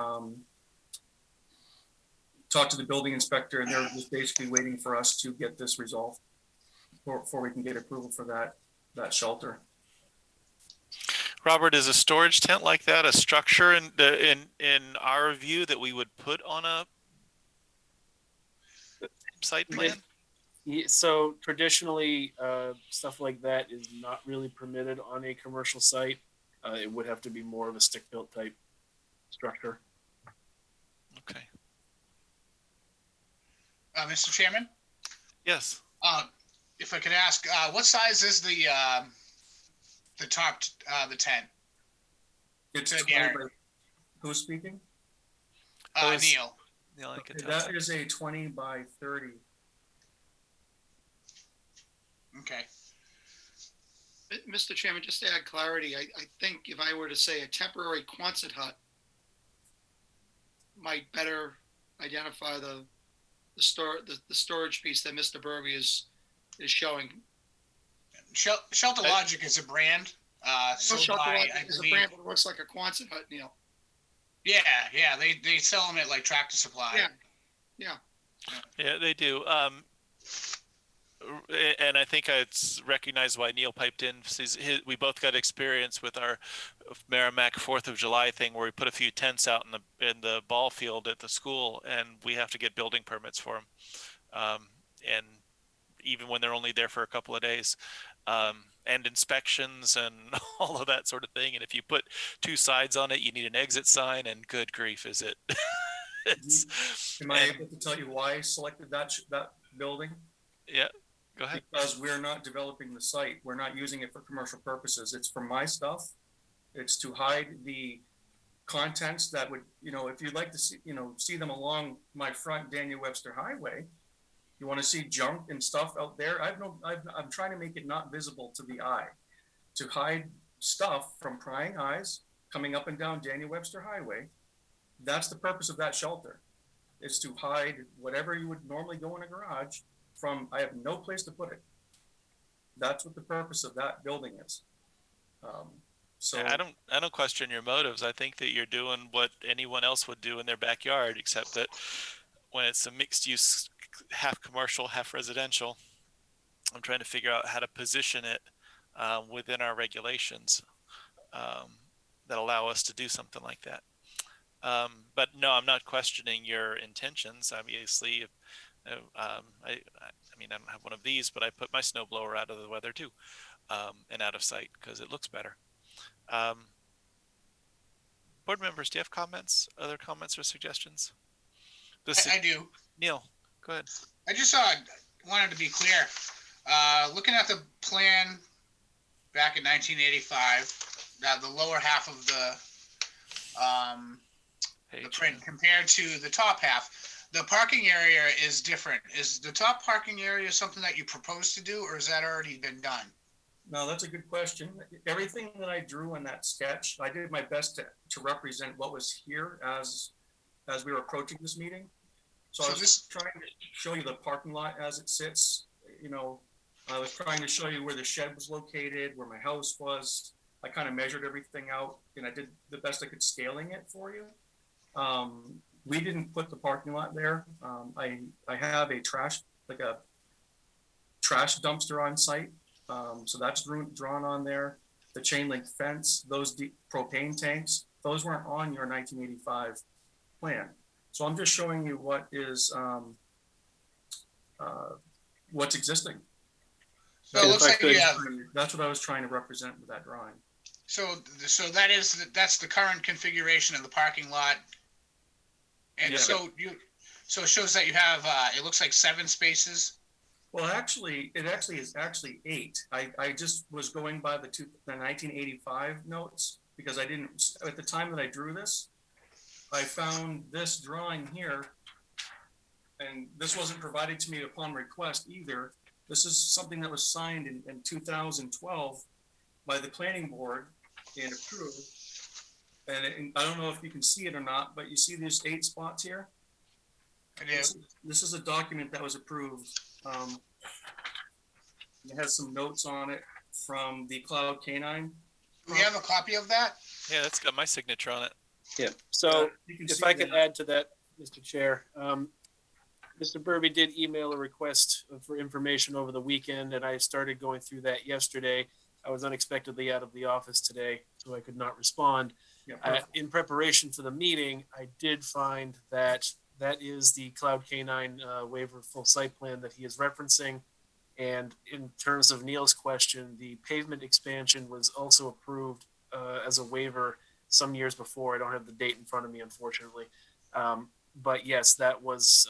Speaker 17: talked to the building inspector, and they're just basically waiting for us to get this resolved before we can get approval for that shelter.
Speaker 7: Robert, is a storage tent like that a structure in our view that we would put on a site plan?
Speaker 12: So traditionally, stuff like that is not really permitted on a commercial site. It would have to be more of a stick-built type structure.
Speaker 7: Okay.
Speaker 9: Mr. Chairman?
Speaker 7: Yes.
Speaker 9: If I could ask, what size is the top, the tent?
Speaker 17: It's who's speaking?
Speaker 9: Neil.
Speaker 17: That is a 20 by 30.
Speaker 9: Okay.
Speaker 8: Mr. Chairman, just to add clarity, I think if I were to say a temporary Quonset hut might better identify the storage piece that Mr. Burby is showing.
Speaker 9: Shelter Logic is a brand.
Speaker 8: Shelter Logic is a brand, but it looks like a Quonset hut, Neil.
Speaker 9: Yeah, they sell them at like Tractor Supply.
Speaker 7: Yeah, they do. And I think it's recognized why Neil piped in. We both got experience with our Merrimack 4th of July thing, where we put a few tents out in the ball field at the school, and we have to get building permits for them. And even when they're only there for a couple of days, and inspections and all of that sort of thing. And if you put two sides on it, you need an exit sign, and good grief, is it?
Speaker 17: Am I able to tell you why I selected that building?
Speaker 7: Yeah, go ahead.
Speaker 17: Because we're not developing the site. We're not using it for commercial purposes. It's for my stuff. It's to hide the contents that would, if you'd like to see them along my front Daniel Webster Highway, you want to see junk and stuff out there. I'm trying to make it not visible to the eye, to hide stuff from prying eyes coming up and down Daniel Webster Highway. That's the purpose of that shelter, is to hide whatever you would normally go in a garage from. I have no place to put it. That's what the purpose of that building is. So
Speaker 7: I don't question your motives. I think that you're doing what anyone else would do in their backyard, except that when it's a mixed use, half commercial, half residential, I'm trying to figure out how to position it within our regulations that allow us to do something like that. But no, I'm not questioning your intentions. Obviously, I don't have one of these, but I put my snowblower out of the weather too, and out of sight because it looks better. Board members, do you have comments? Other comments or suggestions?
Speaker 9: I do.
Speaker 7: Neil, go ahead.
Speaker 9: I just wanted to be clear. Looking at the plan back in 1985, the lower half of the print compared to the top half, the parking area is different. Is the top parking area something that you propose to do, or has that already been done?
Speaker 17: No, that's a good question. Everything that I drew in that sketch, I did my best to represent what was here as we were approaching this meeting. So I was trying to show you the parking lot as it sits. I was trying to show you where the shed was located, where my house was. I kind of measured everything out, and I did the best I could scaling it for you. We didn't put the parking lot there. I have a trash dumpster on site. So that's drawn on there. The chain link fence, those deep propane tanks, those weren't on your 1985 plan. So I'm just showing you what is what's existing.
Speaker 9: So it looks like
Speaker 17: that's what I was trying to represent with that drawing.
Speaker 9: So that's the current configuration of the parking lot. And so it shows that you have it looks like 7 spaces.
Speaker 17: Well, it is 8. I just was going by the 1985 notes because I didn't, at the time that I drew this, I found this drawing here and this wasn't provided to me upon request either. This is something that was signed in 2012 by the planning board and approved. And I don't know if you can see it or not, but you see these 8 spots here? This is a document that was approved. It has some notes on it from the Cloud K9.
Speaker 9: Do we have a copy of that?
Speaker 7: Yeah, that's got my signature on it.
Speaker 12: Yeah. So
Speaker 17: you
Speaker 12: if I could add to that, Mr. Chair, Mr. Burby did email a request for information over the weekend, and I started going through that yesterday. I was unexpectedly out of the office today, so I could not respond. In preparation for the meeting, I did find that that is the Cloud K9 waiver full site plan that he is referencing. And in terms of Neil's question, the pavement expansion was also approved as a waiver some years before. I don't have the date in front of me, unfortunately. But yes, that was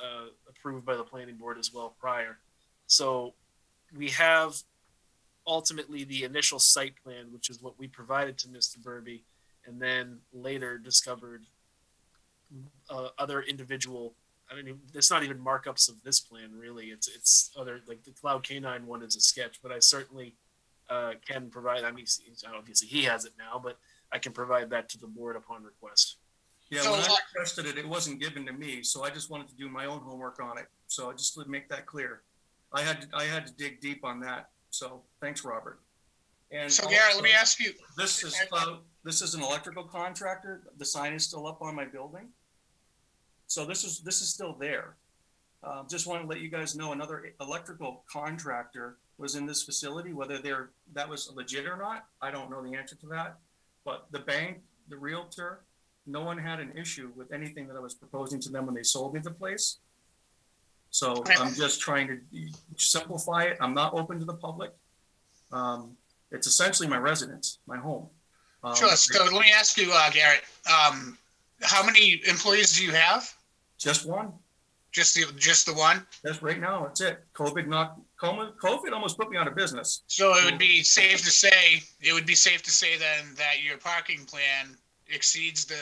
Speaker 12: approved by the planning board as well prior. So we have ultimately the initial site plan, which is what we provided to Mr. Burby, and then later discovered other individual, I mean, it's not even markups of this plan, really. It's other, like the Cloud K9 one is a sketch, but I certainly can provide, I mean, obviously he has it now, but I can provide that to the board upon request.
Speaker 17: Yeah, when I requested it, it wasn't given to me, so I just wanted to do my own homework on it. So just to make that clear, I had to dig deep on that. So thanks, Robert. And
Speaker 9: so Garrett, let me ask you.
Speaker 17: This is an electrical contractor. The sign is still up on my building. So this is still there. Just want to let you guys know another electrical contractor was in this facility. Whether that was legit or not, I don't know the answer to that. But the bank, the realtor, no one had an issue with anything that I was proposing to them when they sold me the place. So I'm just trying to simplify it. I'm not open to the public. It's essentially my residence, my home.
Speaker 9: Sure. So let me ask you, Garrett, how many employees do you have?
Speaker 17: Just one.
Speaker 9: Just the one?
Speaker 17: That's right now. That's it. COVID almost put me out of business.
Speaker 9: So it would be safe to say then that your parking plan exceeds the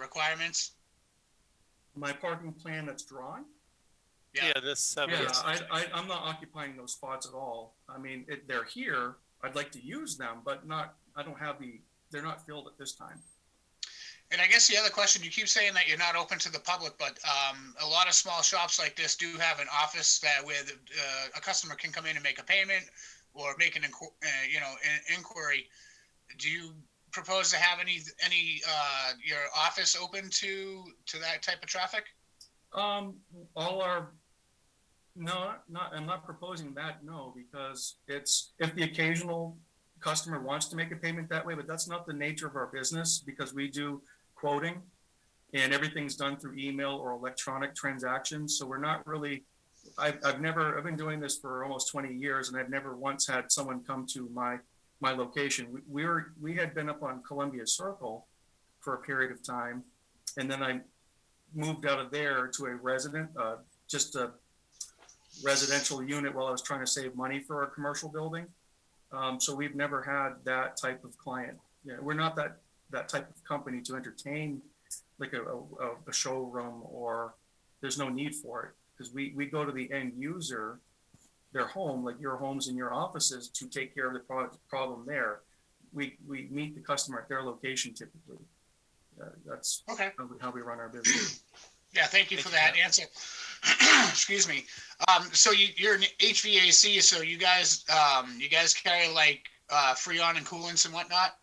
Speaker 9: requirements.
Speaker 17: My parking plan that's drawn.
Speaker 7: Yeah, this 7.
Speaker 17: Yeah, I'm not occupying those spots at all. I mean, they're here. I'd like to use them, but not. I don't have they're not filled at this time.
Speaker 9: And I guess the other question, you keep saying that you're not open to the public, but a lot of small shops like this do have an office where a customer can come in and make a payment or make an inquiry. Do you propose to have any your office open to that type of traffic?
Speaker 17: No, I'm not proposing that, no, because it's if the occasional customer wants to make a payment that way, but that's not the nature of our business because we do quoting and everything's done through email or electronic transactions. So we're not really, I've been doing this for almost 20 years and I've never once had someone come to my location. We had been up on Columbia Circle for a period of time. And then I moved out of there to a just a residential unit while I was trying to save money for our commercial building. So we've never had that type of client. Yeah, we're not that type of company to entertain like a showroom, or there's no need for it because we go to the end user, their home, like your homes and your offices, to take care of the problem there. We meet the customer at their location typically. That's how we run our business.
Speaker 9: Yeah, thank you for that answer. Excuse me. So you're an HVAC, so you guys carry like Freon and coolants and whatnot?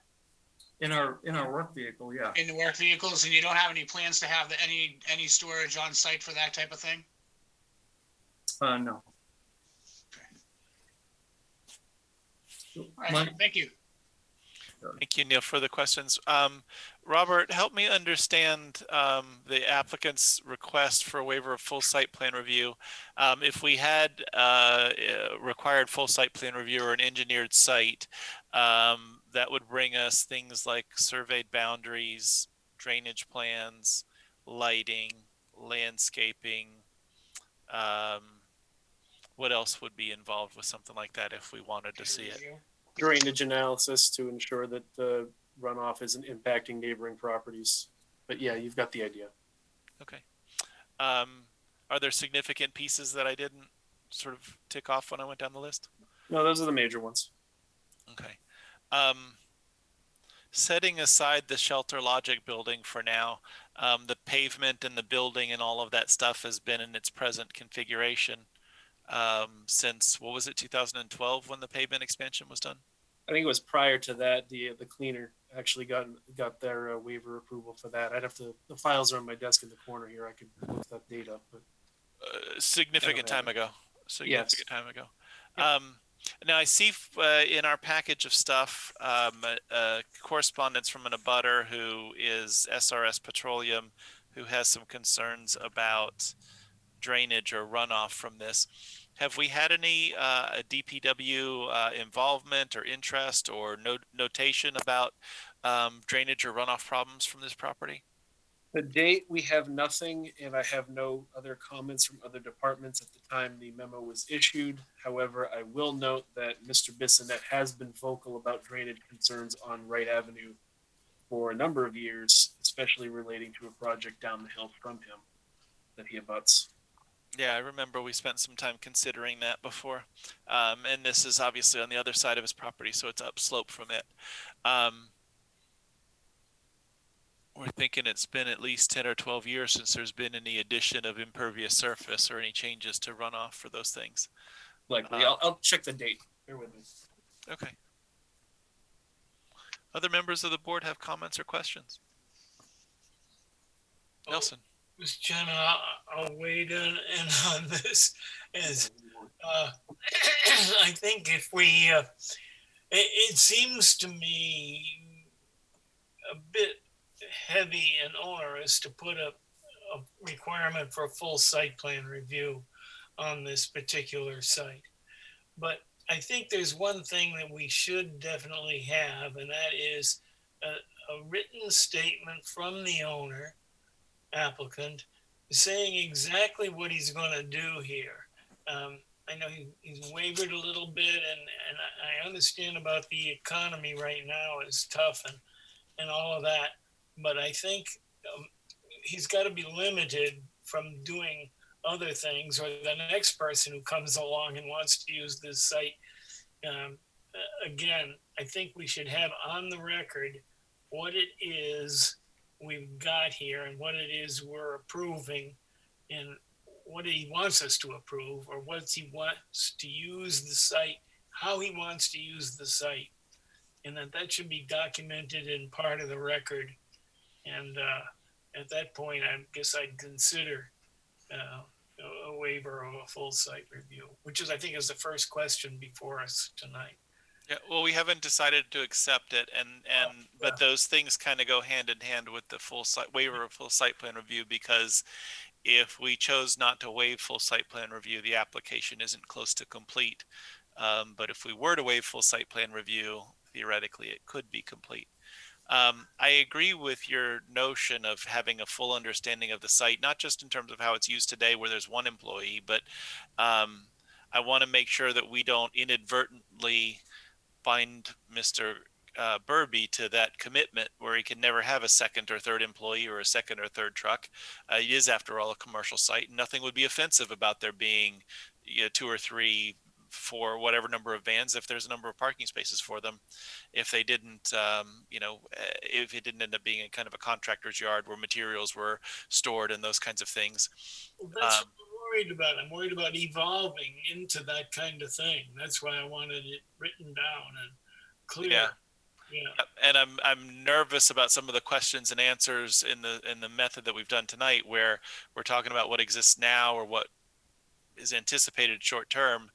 Speaker 17: In our work vehicle, yeah.
Speaker 9: In the work vehicles, and you don't have any plans to have any storage on site for that type of thing?
Speaker 17: No.
Speaker 9: Okay. All right, thank you.
Speaker 7: Thank you, Neil, for the questions. Robert, help me understand the applicant's request for a waiver of full site plan review. If we had required full site plan review or an engineered site, that would bring us things like surveyed boundaries, drainage plans, lighting, landscaping. What else would be involved with something like that if we wanted to see it?
Speaker 12: Drainage analysis to ensure that the runoff isn't impacting neighboring properties. But yeah, you've got the idea.
Speaker 7: Okay. Are there significant pieces that I didn't sort of tick off when I went down the list?
Speaker 12: No, those are the major ones.
Speaker 7: Okay. Setting aside the Shelter Logic building for now, the pavement and the building and all of that stuff has been in its present configuration since, what was it, 2012 when the pavement expansion was done?
Speaker 12: I think it was prior to that, the cleaner actually got their waiver approval for that. I'd have to, the files are on my desk in the corner here. I could look that date up, but
Speaker 7: significant time ago.
Speaker 12: Yes.
Speaker 7: Time ago. Now I see in our package of stuff correspondence from an abutter who is SRS Petroleum, who has some concerns about drainage or runoff from this. Have we had any DPW involvement or interest or notation about drainage or runoff problems from this property?
Speaker 12: To date, we have nothing, and I have no other comments from other departments at the time the memo was issued. However, I will note that Mr. Bissonette has been vocal about drainage concerns on Wright Avenue for a number of years, especially relating to a project down the hill from him that he abuts.
Speaker 7: Yeah, I remember we spent some time considering that before. And this is obviously on the other side of his property, so it's upslope from it. We're thinking it's been at least 10 or 12 years since there's been any addition of impervious surface or any changes to runoff for those things.
Speaker 12: Likely. I'll check the date. Bear with me.
Speaker 7: Okay. Other members of the board have comments or questions? Nelson.
Speaker 11: Mr. Chairman, I'll wade in on this. As I think if we, it seems to me a bit heavy and onerous to put a requirement for a full site plan review on this particular site. But I think there's one thing that we should definitely have, and that is a written statement from the owner, applicant, saying exactly what he's going to do here. I know he's wavered a little bit, and I understand about the economy right now is tough and all of that. But I think he's got to be limited from doing other things, or the next person who comes along and wants to use this site. Again, I think we should have on the record what it is we've got here and what it is we're approving and what he wants us to approve, or what he wants to use the site, how he wants to use the site. And that should be documented in part of the record. And at that point, I guess I'd consider a waiver of a full site review, which is, I think, is the first question before us tonight.
Speaker 7: Yeah, well, we haven't decided to accept it, but those things kind of go hand in hand with the full site waiver of full site plan review, because if we chose not to waive full site plan review, the application isn't close to complete. But if we were to waive full site plan review, theoretically, it could be complete. I agree with your notion of having a full understanding of the site, not just in terms of how it's used today where there's one employee, but I want to make sure that we don't inadvertently bind Mr. Burby to that commitment where he can never have a second or third employee or a second or third truck. It is, after all, a commercial site. Nothing would be offensive about there being 2 or 3, 4, whatever number of vans, if there's a number of parking spaces for them. If they didn't, if it didn't end up being a kind of a contractor's yard where materials were stored and those kinds of things.
Speaker 11: Well, that's what I'm worried about. I'm worried about evolving into that kind of thing. That's why I wanted it written down and clear.
Speaker 7: Yeah. And I'm nervous about some of the questions and answers in the method that we've done tonight, where we're talking about what exists now or what is anticipated short term.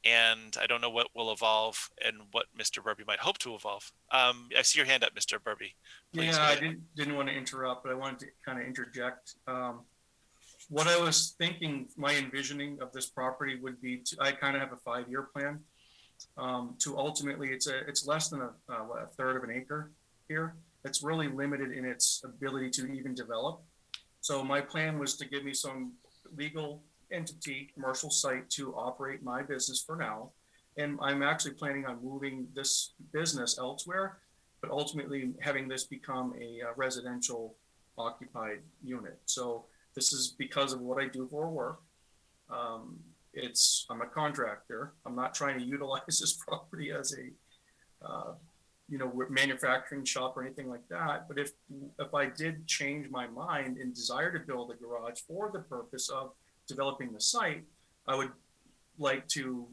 Speaker 7: And I don't know what will evolve and what Mr. Burby might hope to evolve. I see your hand up, Mr. Burby. Please.
Speaker 17: Yeah, I didn't want to interrupt, but I wanted to kind of interject. What I was thinking, my envisioning of this property would be I kind of have a 5-year plan to ultimately, it's less than a third of an acre here. It's really limited in its ability to even develop. So my plan was to give me some legal entity, commercial site to operate my business for now. And I'm actually planning on moving this business elsewhere, but ultimately having this become a residential occupied unit. So this is because of what I do for work. I'm a contractor. I'm not trying to utilize this property as a, manufacturing shop or anything like that. But if I did change my mind and desire to build a garage for the purpose of developing the site, I would like to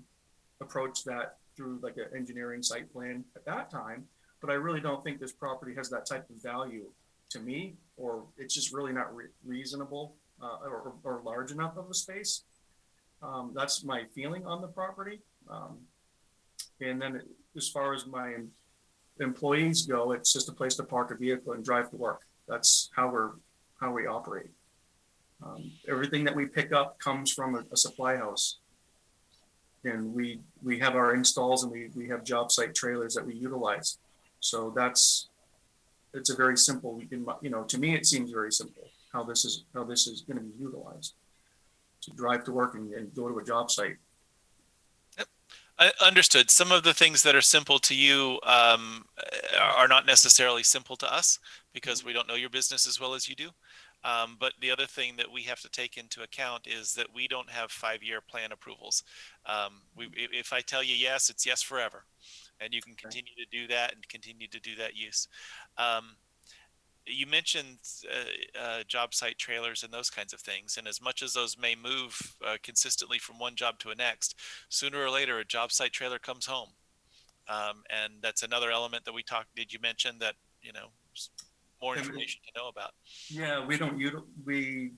Speaker 17: approach that through like an engineering site plan at that time. But I really don't think this property has that type of value to me, or it's just really not reasonable or large enough of a space. That's my feeling on the property. And then as far as my employees go, it's just a place to park a vehicle and drive to work. That's how we operate. Everything that we pick up comes from a supply house. And we have our installs, and we have job site trailers that we utilize. So it's a very simple, to me, it seems very simple how this is going to be utilized to drive to work and go to a job site.
Speaker 7: Yep. I understood. Some of the things that are simple to you are not necessarily simple to us because we don't know your business as well as you do. But the other thing that we have to take into account is that we don't have 5-year plan approvals. If I tell you yes, it's yes forever. And you can continue to do that and continue to do that use. You mentioned job site trailers and those kinds of things. And as much as those may move consistently from one job to a next, sooner or later, a job site trailer comes home. And that's another element that we talked. Did you mention that, more information to know about?
Speaker 17: Yeah, we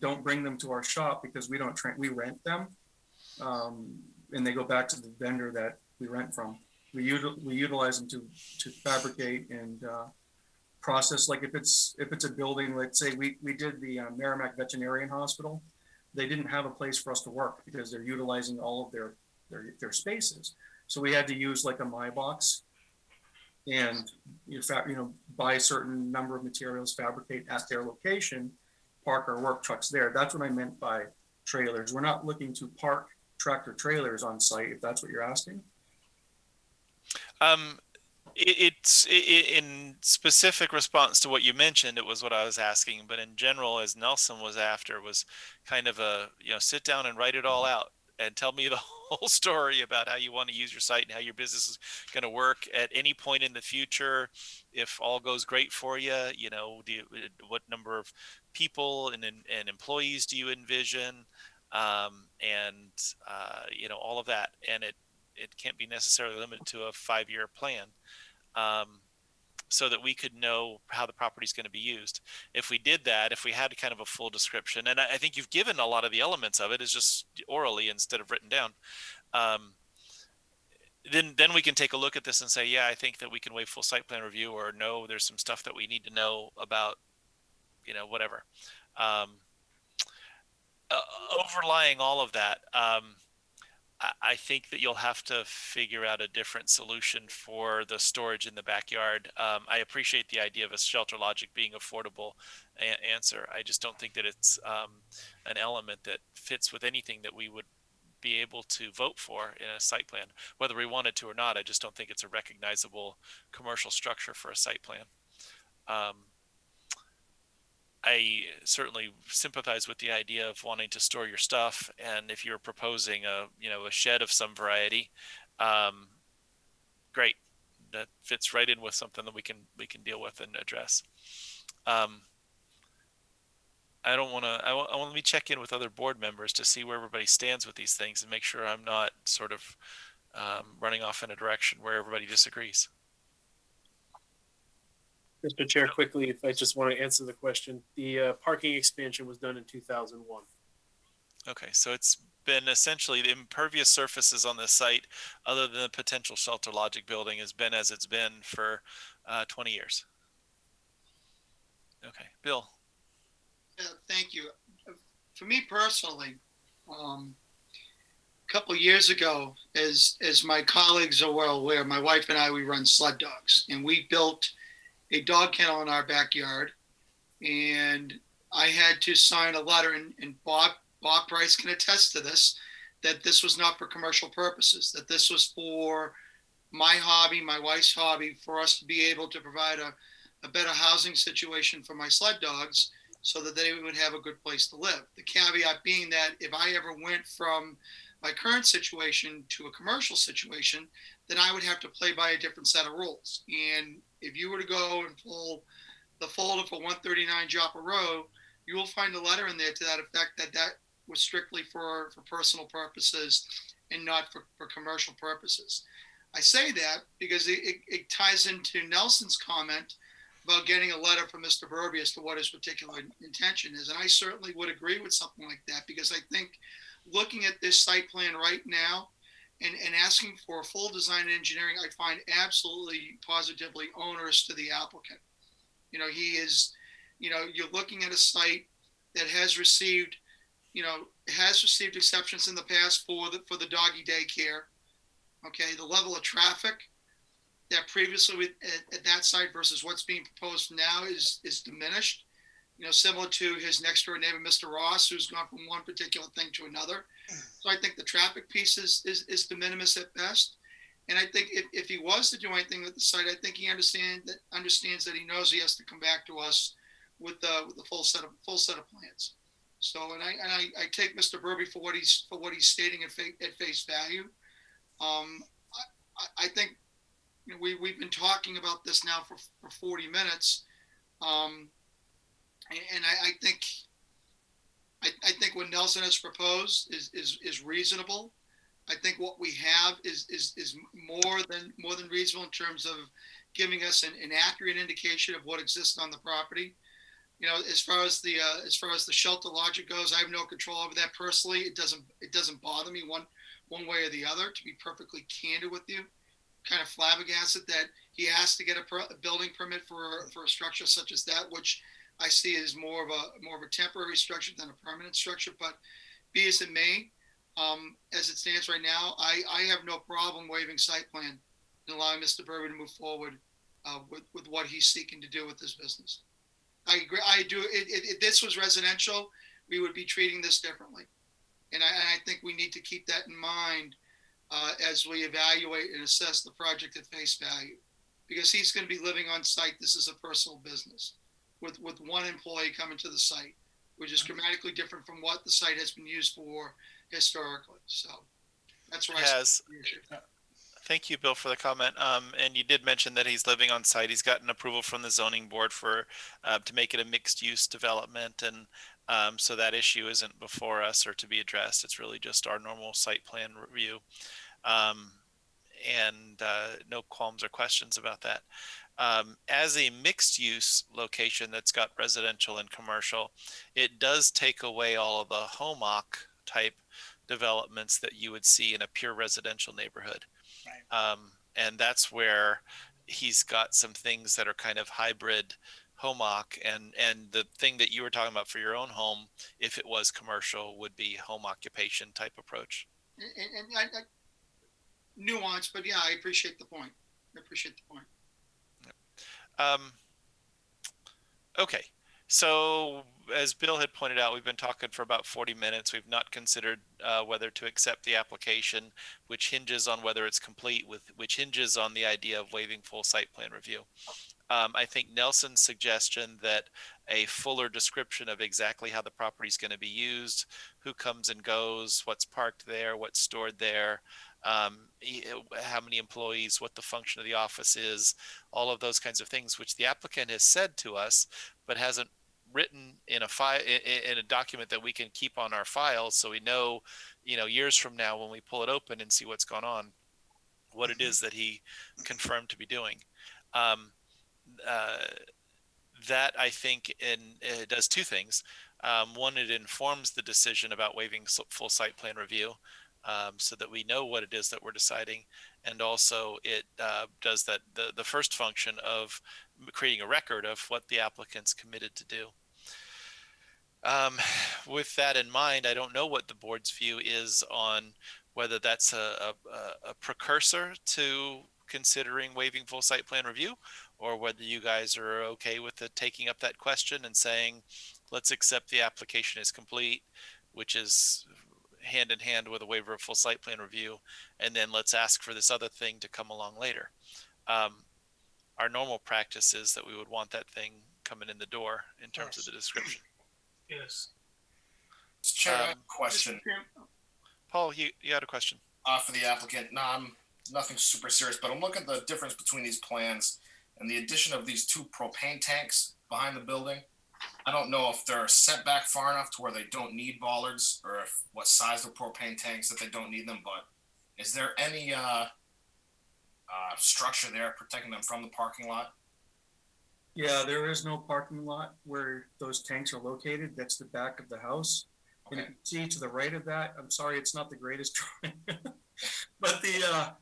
Speaker 17: don't bring them to our shop because we rent them. And they go back to the vendor that we rent from. We utilize them to fabricate and process. Like if it's a building, let's say we did the Merrimack Veterinarian Hospital. They didn't have a place for us to work because they're utilizing all of their spaces. So we had to use like a MyBox and buy a certain number of materials, fabricate at their location, park our work trucks there. That's what I meant by trailers. We're not looking to park tractor trailers on site, if that's what you're asking.
Speaker 7: It's in specific response to what you mentioned, it was what I was asking, but in general, as Nelson was after, was kind of a, sit down and write it all out and tell me the whole story about how you want to use your site and how your business is going to work at any point in the future. If all goes great for you, what number of people and employees do you envision? All of that. And it can't be necessarily limited to a 5-year plan, so that we could know how the property is going to be used. If we did that, if we had kind of a full description, and I think you've given a lot of the elements of it, is just orally instead of written down, then we can take a look at this and say, yeah, I think that we can waive full site plan review, or no, there's some stuff that we need to know about, whatever. Overlying all of that, I think that you'll have to figure out a different solution for the storage in the backyard. I appreciate the idea of a Shelter Logic being affordable answer. I just don't think that it's an element that fits with anything that we would be able to vote for in a site plan. Whether we wanted to or not, I just don't think it's a recognizable commercial structure for a site plan. I certainly sympathize with the idea of wanting to store your stuff, and if you're proposing a shed of some variety, great. That fits right in with something that we can deal with and address. I want me check in with other board members to see where everybody stands with these things and make sure I'm not sort of running off in a direction where everybody disagrees.
Speaker 12: Mr. Chair, quickly, if I just want to answer the question, the parking expansion was done in 2001.
Speaker 7: Okay, so it's been essentially the impervious surfaces on this site, other than the potential Shelter Logic building, has been as it's been for 20 years. Okay, Bill.
Speaker 8: Yeah, thank you. For me personally, a couple years ago, as my colleagues are well aware, my wife and I, we run sled dogs, and we built a dog kennel in our backyard, and I had to sign a letter, and Bob Price can attest to this, that this was not for commercial purposes, that this was for my hobby, my wife's hobby, for us to be able to provide a better housing situation for my sled dogs so that they would have a good place to live. The caveat being that if I ever went from my current situation to a commercial situation, then I would have to play by a different set of rules. And if you were to go and pull the folder for 139 Joppa Road, you will find a letter in there to that effect that that was strictly for personal purposes and not for commercial purposes. I say that because it ties into Nelson's comment about getting a letter from Mr. Burby as to what his particular intention is. And I certainly would agree with something like that, because I think looking at this site plan right now and asking for a full design and engineering, I find absolutely positively onerous to the applicant. You know, he is, you know, you're looking at a site that has received, exceptions in the past for the doggy daycare. Okay, the level of traffic that previously at that site versus what's being proposed now is diminished. You know, similar to his next door neighbor, Mr. Ross, who's gone from one particular thing to another. So I think the traffic piece is de minimis at best. And I think if he was to do anything with the site, I think he understands that he knows he has to come back to us with the full set of plans. So, and I take Mr. Burby for what he's stating at face value. I think, you know, we've been talking about this now for 40 minutes. And I think what Nelson has proposed is reasonable. I think what we have is more than reasonable in terms of giving us an accurate indication of what exists on the property. You know, as far as the shelter logic goes, I have no control over that personally. It doesn't bother me one way or the other, to be perfectly candid with you. Kind of flabbergasted that he has to get a building permit for a structure such as that, which I see as more of a temporary structure than a permanent structure. But be as it may, as it stands right now, I have no problem waiving site plan and allowing Mr. Burby to move forward with what he's seeking to do with this business. I agree. I do. If this was residential, we would be treating this differently, and I think we need to keep that in mind as we evaluate and assess the project at face value, because he's going to be living on site. This is a personal business with one employee coming to the site, which is dramatically different from what the site has been used for historically. So that's where
Speaker 7: Thank you, Bill, for the comment. And you did mention that he's living on site. He's gotten approval from the zoning board for to make it a mixed use development, and so that issue isn't before us or to be addressed. It's really just our normal site plan review, and no qualms or questions about that. As a mixed use location that's got residential and commercial, it does take away all of the HOMOC type developments that you would see in a pure residential neighborhood. Right. And that's where he's got some things that are kind of hybrid HOMOC, and the thing that you were talking about for your own home, if it was commercial, would be home occupation type approach.
Speaker 8: And I nuance, but yeah, I appreciate the point.
Speaker 7: Okay, so as Bill had pointed out, we've been talking for about 40 minutes. We've not considered whether to accept the application, which hinges on whether it's complete, which hinges on the idea of waiving full site plan review. I think Nelson's suggestion that a fuller description of exactly how the property is going to be used, who comes and goes, what's parked there, what's stored there, how many employees, what the function of the office is, all of those kinds of things, which the applicant has said to us, but hasn't written in a file, in a document that we can keep on our files, so we know, years from now when we pull it open and see what's gone on, what it is that he confirmed to be doing. That I think it does two things. One, it informs the decision about waiving full site plan review, so that we know what it is that we're deciding, and also it does that the first function of creating a record of what the applicant's committed to do. With that in mind, I don't know what the board's view is on whether that's a precursor to considering waiving full site plan review, or whether you guys are okay with taking up that question and saying, let's accept the application as complete, which is hand in hand with a waiver of full site plan review, and then let's ask for this other thing to come along later. Our normal practice is that we would want that thing coming in the door in terms of the description.
Speaker 11: Yes.
Speaker 10: Mr. Chair, I have a question
Speaker 7: Paul, you had a question.
Speaker 10: for the applicant. No, I'm nothing super serious, but I'm looking at the difference between these plans and the addition of these 2 propane tanks behind the building. I don't know if they're set back far enough to where they don't need bollards, or if what size of propane tanks that they don't need them. But is there any structure there protecting them from the parking lot?
Speaker 17: Yeah, there is no parking lot where those tanks are located. That's the back of the house. And you can see to the right of that, I'm sorry, it's not the greatest drawing, but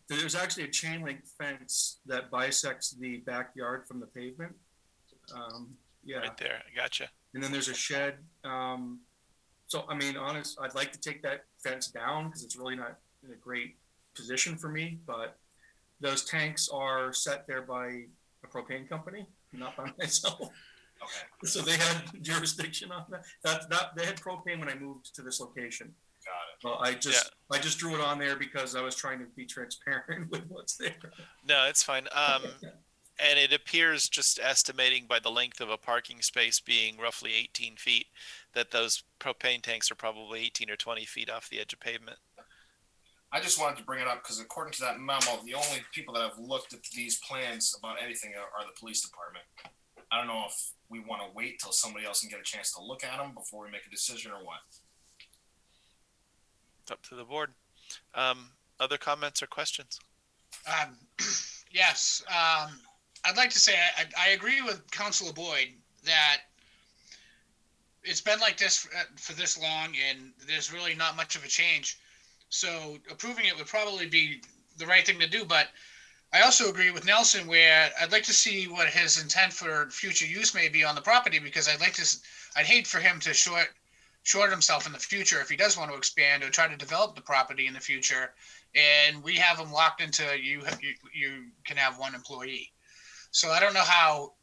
Speaker 17: there's actually a chain link fence that bisects the backyard from the pavement. Yeah.
Speaker 7: Right there, I gotcha.
Speaker 17: And then there's a shed. So, I mean, I'd like to take that fence down because it's really not in a great position for me, but those tanks are set there by a propane company, not by myself.
Speaker 10: Okay.
Speaker 17: So they had jurisdiction on that. They had propane when I moved to this location.
Speaker 10: Got it.
Speaker 17: Well, I just drew it on there because I was trying to be transparent with what's there.
Speaker 7: No, it's fine. And it appears, just estimating by the length of a parking space being roughly 18 feet, that those propane tanks are probably 18 or 20 feet off the edge of pavement.
Speaker 10: I just wanted to bring it up because according to that memo, the only people that have looked at these plans about anything are the police department. I don't know if we want to wait till somebody else can get a chance to look at them before we make a decision or what.
Speaker 7: It's up to the board. Other comments or questions?
Speaker 9: Yes. I'd like to say I agree with Councilor Boyd that it's been like this for this long, and there's really not much of a change. So approving it would probably be the right thing to do. But I also agree with Nelson where I'd like to see what his intent for future use may be on the property, because I'd hate for him to short himself in the future if he does want to expand or try to develop the property in the future, and we have him locked into you can have 1 employee. So I don't know how.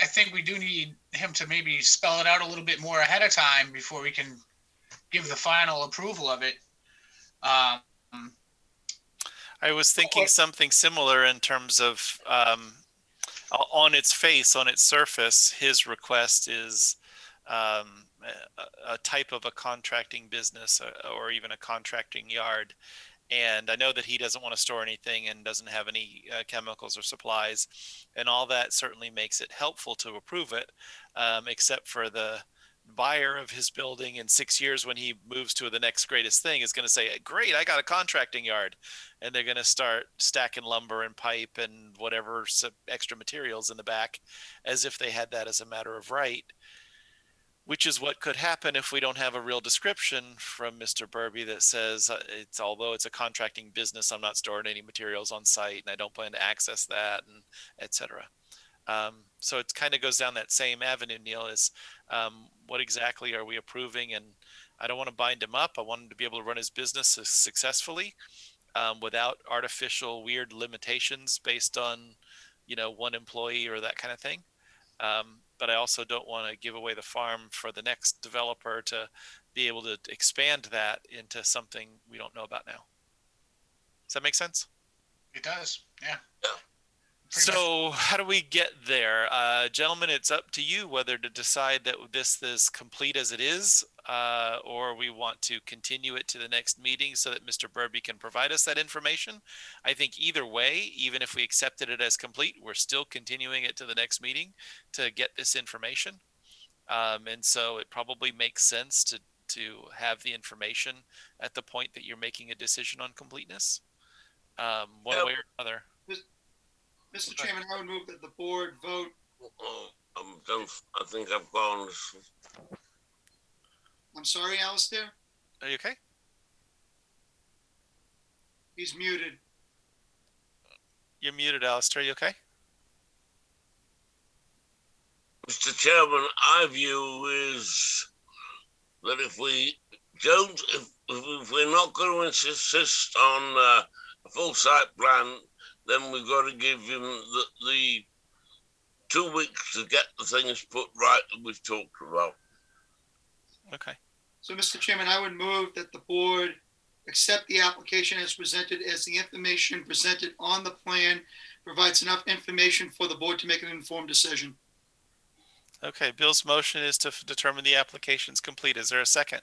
Speaker 9: I think we do need him to maybe spell it out a little bit more ahead of time before we can give the final approval of it.
Speaker 7: I was thinking something similar in terms of on its face, on its surface, his request is a type of a contracting business or even a contracting yard. And I know that he doesn't want to store anything and doesn't have any chemicals or supplies, and all that certainly makes it helpful to approve it, except for the buyer of his building in 6 years when he moves to the next greatest thing is going to say, great, I got a contracting yard. And they're going to start stacking lumber and pipe and whatever extra materials in the back as if they had that as a matter of right, which is what could happen if we don't have a real description from Mr. Burby that says although it's a contracting business, I'm not storing any materials on site and I don't plan to access that, and et cetera. So it kind of goes down that same avenue, Neil, is what exactly are we approving? And I don't want to bind him up. I want him to be able to run his business successfully without artificial weird limitations based on, 1 employee or that kind of thing. But I also don't want to give away the farm for the next developer to be able to expand that into something we don't know about now. Does that make sense?
Speaker 9: It does, yeah.
Speaker 7: So how do we get there? Gentlemen, it's up to you whether to decide that this is complete as it is, or we want to continue it to the next meeting so that Mr. Burby can provide us that information. I think either way, even if we accepted it as complete, we're still continuing it to the next meeting to get this information. And so it probably makes sense to have the information at the point that you're making a decision on completeness, one way or another.
Speaker 8: Mr. Chairman, I would move that the board vote.
Speaker 15: I think I've gone.
Speaker 8: I'm sorry, Alistair?
Speaker 7: Are you okay?
Speaker 8: He's muted.
Speaker 7: You're muted, Alistair. Are you okay?
Speaker 15: Mr. Chairman, our view is that if we don't, if we're not going to insist on a full site plan, then we've got to give him the 2 weeks to get the things put right that we've talked about.
Speaker 7: Okay.
Speaker 8: So, Mr. Chairman, I would move that the board accept the application as presented, as the information presented on the plan provides enough information for the board to make an informed decision.
Speaker 7: Okay, Bill's motion is to determine the application's complete. Is there a second?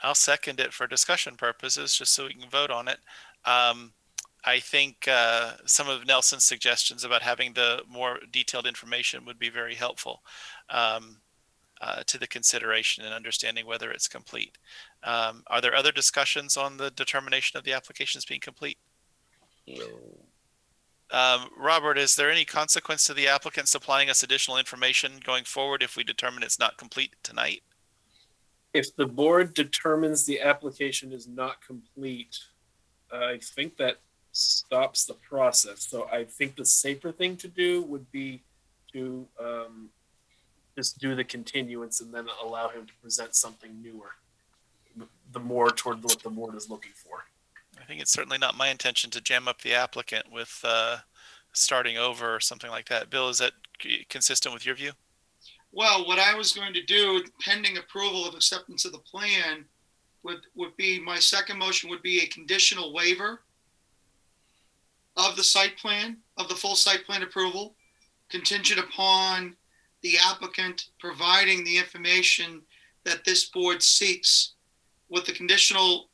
Speaker 7: I'll second it for discussion purposes, just so we can vote on it. I think some of Nelson's suggestions about having the more detailed information would be very helpful to the consideration and understanding whether it's complete. Are there other discussions on the determination of the applications being complete?
Speaker 15: No.
Speaker 7: Robert, is there any consequence to the applicant supplying us additional information going forward if we determine it's not complete tonight?
Speaker 12: If the board determines the application is not complete, I think that stops the process. So I think the safer thing to do would be to just do the continuance and then allow him to present something newer, the more toward what the board is looking for.
Speaker 7: I think it's certainly not my intention to jam up the applicant with starting over or something like that. Bill, is that consistent with your view?
Speaker 8: Well, what I was going to do, pending approval of acceptance of the plan, would be, my second motion would be a conditional waiver of the site plan, of the full site plan approval, contingent upon the applicant providing the information that this board seeks. What the conditional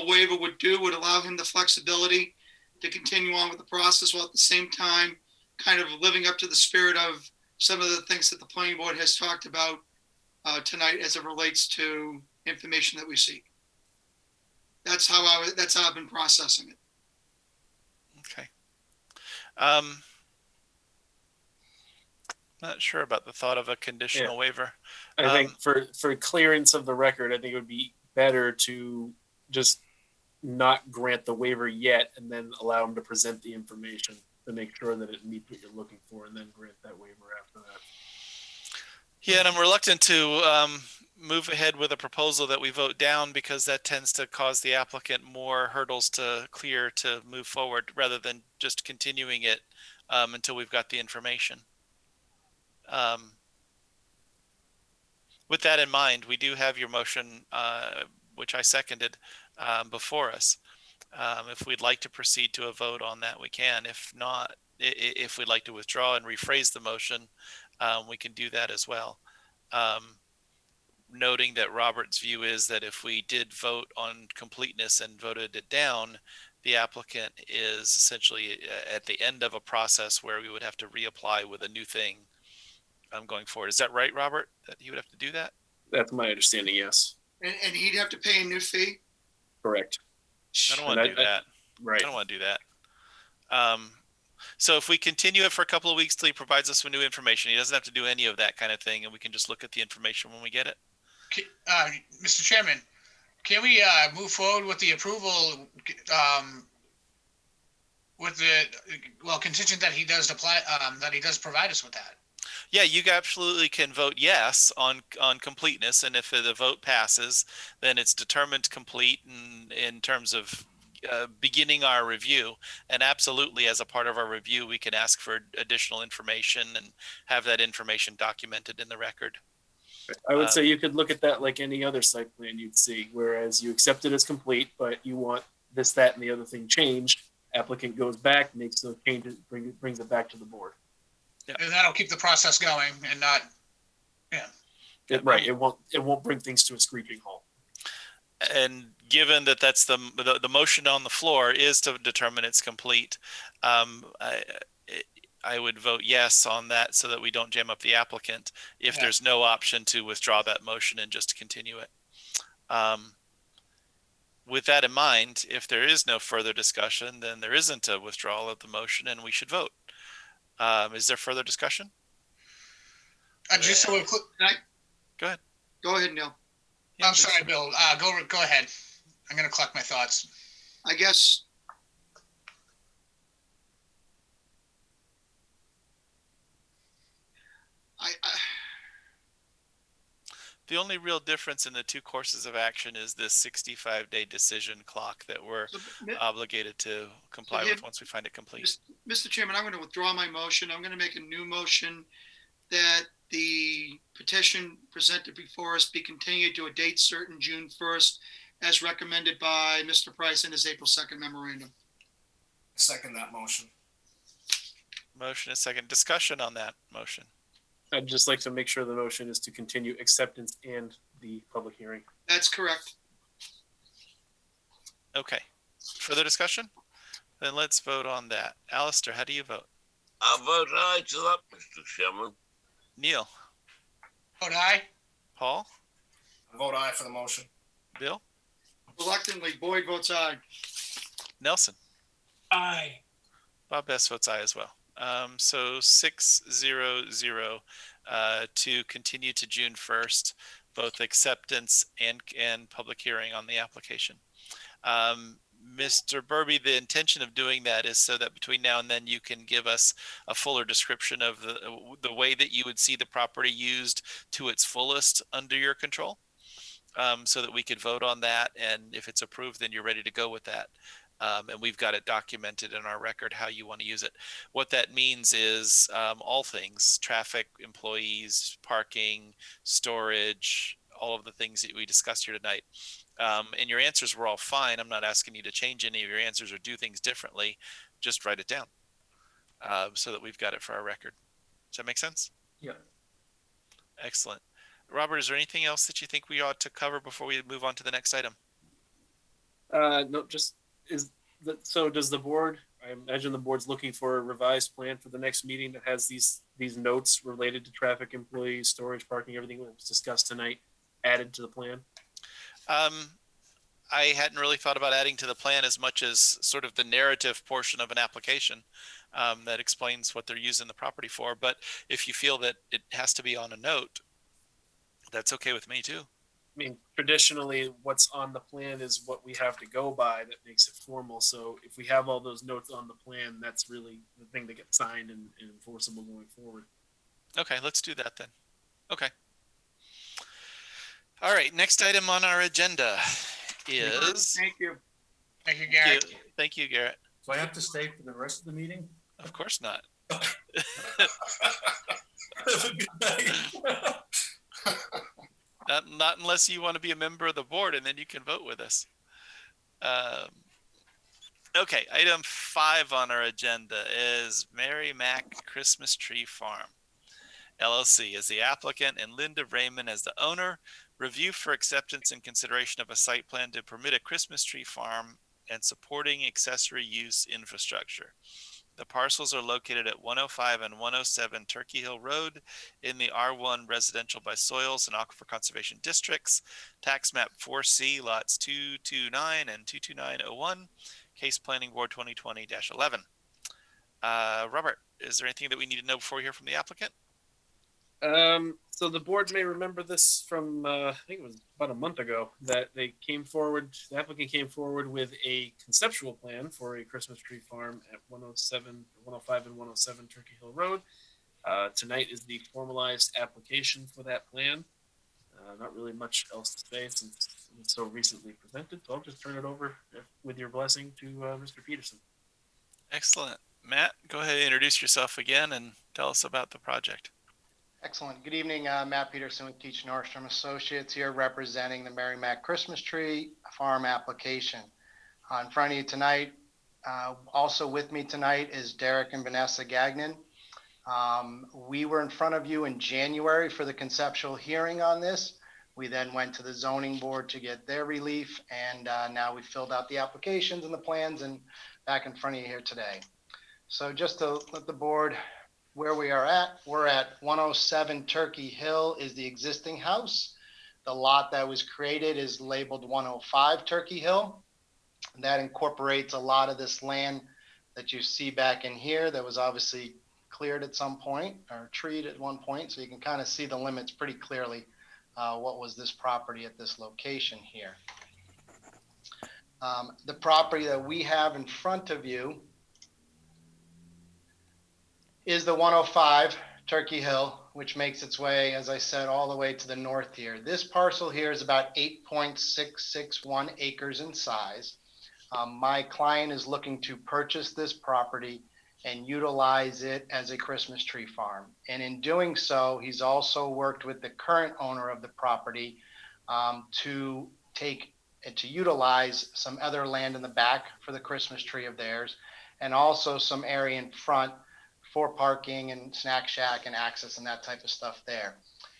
Speaker 8: waiver would do would allow him the flexibility to continue on with the process, while at the same time kind of living up to the spirit of some of the things that the planning board has talked about tonight as it relates to information that we seek. That's how I've been processing it.
Speaker 7: Okay. Not sure about the thought of a conditional waiver.
Speaker 12: I think for clearance of the record, I think it would be better to just not grant the waiver yet and then allow him to present the information to make sure that it meets what you're looking for, and then grant that waiver after that.
Speaker 7: Yeah, and I'm reluctant to move ahead with a proposal that we vote down, because that tends to cause the applicant more hurdles to clear to move forward, rather than just continuing it until we've got the information. With that in mind, we do have your motion, which I seconded, before us. If we'd like to proceed to a vote on that, we can. If not, if we'd like to withdraw and rephrase the motion, we can do that as well. Noting that Robert's view is that if we did vote on completeness and voted it down, the applicant is essentially at the end of a process where we would have to reapply with a new thing going forward. Is that right, Robert? That he would have to do that?
Speaker 12: That's my understanding, yes.
Speaker 8: And he'd have to pay a new fee?
Speaker 12: Correct.
Speaker 7: I don't want to do that.
Speaker 12: Right.
Speaker 7: I don't want to do that. So if we continue it for a couple of weeks till he provides us with new information, he doesn't have to do any of that kind of thing, and we can just look at the information when we get it.
Speaker 9: Mr. Chairman, can we move forward with the approval with the contingent that he does apply, that he does provide us with that?
Speaker 7: Yeah, you absolutely can vote yes on completeness, and if the vote passes, then it's determined complete in terms of beginning our review. And absolutely, as a part of our review, we can ask for additional information and have that information documented in the record.
Speaker 12: I would say you could look at that like any other site plan you'd see, whereas you accept it as complete, but you want this, that, and the other thing changed. Applicant goes back, makes those changes, brings it back to the board.
Speaker 9: Yeah. And that'll keep the process going and not,
Speaker 12: Right. It won't bring things to a screeching halt.
Speaker 7: And given that that's the motion on the floor is to determine it's complete, I would vote yes on that so that we don't jam up the applicant if there's no option to withdraw that motion and just continue it. With that in mind, if there is no further discussion, then there isn't a withdrawal of the motion and we should vote. Is there further discussion?
Speaker 9: Just so
Speaker 7: Go ahead.
Speaker 8: Go ahead, Neil.
Speaker 9: I'm sorry, Bill. Go ahead. I'm going to collect my thoughts.
Speaker 8: I guess
Speaker 7: the only real difference in the two courses of action is this 65-day decision clock that we're obligated to comply with once we find it complete.
Speaker 8: Mr. Chairman, I'm going to withdraw my motion. I'm going to make a new motion that the petition presented before us be continued to a date certain, June 1st, as recommended by Mr. Price in his April 2nd memorandum.
Speaker 10: Second that motion.
Speaker 7: Motion is second. Discussion on that motion.
Speaker 12: I'd just like to make sure the motion is to continue acceptance and the public hearing.
Speaker 8: That's correct.
Speaker 7: Okay. Further discussion? Then let's vote on that. Alistair, how do you vote?
Speaker 15: I vote aye to that, Mr. Chairman.
Speaker 7: Neil?
Speaker 9: Vote aye.
Speaker 7: Paul?
Speaker 10: I vote aye for the motion.
Speaker 7: Bill?
Speaker 8: Reluctantly, Boyd votes aye.
Speaker 7: Nelson?
Speaker 11: Aye.
Speaker 7: Bob Best votes aye as well. So 6-0-0 to continue to June 1st, both acceptance and public hearing on the application. Mr. Burby, the intention of doing that is so that between now and then you can give us a fuller description of the way that you would see the property used to its fullest under your control, so that we could vote on that. And if it's approved, then you're ready to go with that. And we've got it documented in our record how you want to use it. What that means is all things: traffic, employees, parking, storage, all of the things that we discussed here tonight. And your answers were all fine. I'm not asking you to change any of your answers or do things differently. Just write it down so that we've got it for our record. Does that make sense?
Speaker 17: Yeah.
Speaker 7: Excellent. Robert, is there anything else that you think we ought to cover before we move on to the next item?
Speaker 12: No, just so does the board, I imagine the board's looking for a revised plan for the next meeting that has these notes related to traffic, employees, storage, parking, everything that was discussed tonight added to the plan?
Speaker 7: I hadn't really thought about adding to the plan as much as sort of the narrative portion of an application that explains what they're using the property for. But if you feel that it has to be on a note, that's okay with me too.
Speaker 12: I mean, traditionally, what's on the plan is what we have to go by that makes it formal. So if we have all those notes on the plan, that's really the thing that gets signed and enforceable going forward.
Speaker 7: Okay, let's do that then. Okay. All right, next item on our agenda is...
Speaker 8: Thank you.
Speaker 9: Thank you, Garrett.
Speaker 7: Thank you, Garrett.
Speaker 17: So I have to stay for the rest of the meeting?
Speaker 7: Of course not.
Speaker 17: Have a good night.
Speaker 7: Not unless you want to be a member of the board, and then you can vote with us. Okay, item 5 on our agenda is Mary Mac Christmas Tree Farm, LLC as the applicant and Linda Raymond as the owner. Review for acceptance and consideration of a site plan to permit a Christmas tree farm and supporting accessory use infrastructure. The parcels are located at 105 and 107 Turkey Hill Road in the R1 Residential by Soils and Aquifer Conservation Districts, Tax Map 4C, lots 229 and 22901, Case Planning Board 2020-11. Robert, is there anything that we need to know before we hear from the applicant?
Speaker 12: So the board may remember this from, I think it was about a month ago, that the applicant came forward with a conceptual plan for a Christmas tree farm at 105 and 107 Turkey Hill Road. Tonight is the formalized application for that plan. Not really much else to say since it's so recently presented, so I'll just turn it over with your blessing to Mr. Peterson.
Speaker 7: Excellent. Matt, go ahead and introduce yourself again and tell us about the project.
Speaker 14: Excellent. Good evening, Matt Peterson with Keach Nordstrom Associates here representing the Mary Mac Christmas Tree Farm application. In front of you tonight, also with me tonight is Derek and Vanessa Gagnon. We were in front of you in January for the conceptual hearing on this. We then went to the zoning board to get their relief, and now we filled out the applications and the plans and back in front of you here today. So just to let the board where we are at, we're at 107 Turkey Hill is the existing house. The lot that was created is labeled 105 Turkey Hill. That incorporates a lot of this land that you see back in here that was obviously cleared at some point or treed at one point. So you can kind of see the limits pretty clearly. What was this property at this location here? The property that we have in front of you is the 105 Turkey Hill, which makes its way, as I said, all the way to the north here. This parcel here is about 8.661 acres in size. My client is looking to purchase this property and utilize it as a Christmas tree farm. And in doing so, he's also worked with the current owner of the property to utilize some other land in the back for the Christmas tree of theirs, and also some area in front for parking and snack shack and access and that type of stuff there.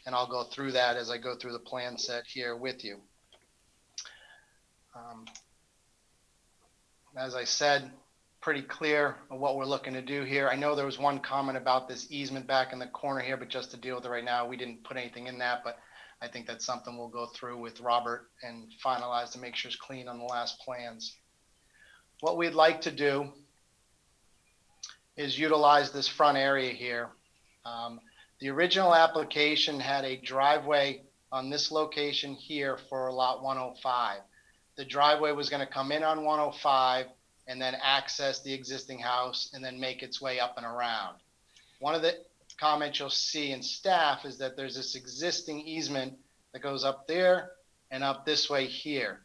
Speaker 14: And I'll go through that as I go through the plan set here with you. As I said, pretty clear of what we're looking to do here. I know there was one comment about this easement back in the corner here, but just to deal with it right now, we didn't put anything in that, but I think that's something we'll go through with Robert and finalize to make sure it's clean on the last plans. What we'd like to do is utilize this front area here. The original application had a driveway on this location here for lot 105. The driveway was going to come in on 105 and then access the existing house and then make its way up and around. One of the comments you'll see in staff is that there's this existing easement that goes up there and up this way here.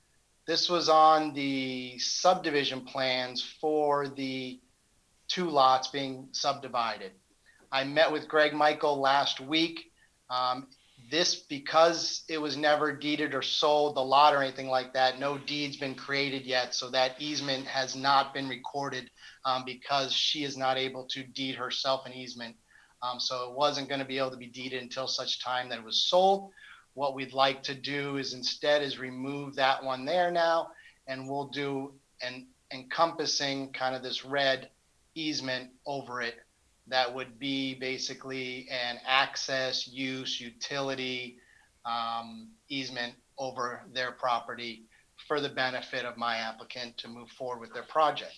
Speaker 14: This was on the subdivision plans for the 2 lots being subdivided. I met with Greg Michael last week. Because it was never deeded or sold, the lot or anything like that, no deed's been created yet. So that easement has not been recorded because she is not able to deed herself an easement. So it wasn't going to be able to be deeded until such time that it was sold. What we'd like to do is instead is remove that one there now, and we'll do an encompassing kind of this red easement over it. That would be basically an access, use, utility easement over their property for the benefit of my applicant to move forward with their project.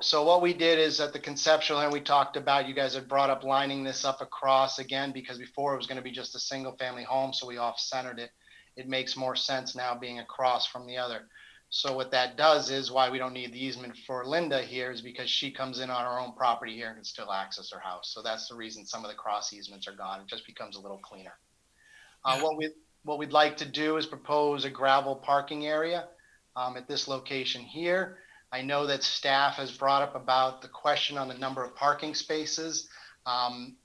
Speaker 14: So what we did is at the conceptual, and we talked about, you guys had brought up lining this up across again, because before it was going to be just a single family home. So we off-centered it. It makes more sense now being across from the other. So what that does is why we don't need the easement for Linda here is because she comes in on her own property here and can still access her house. So that's the reason some of the cross easements are gone. It just becomes a little cleaner. What we'd like to do is propose a gravel parking area at this location here. I know that staff has brought up about the question on the number of parking spaces.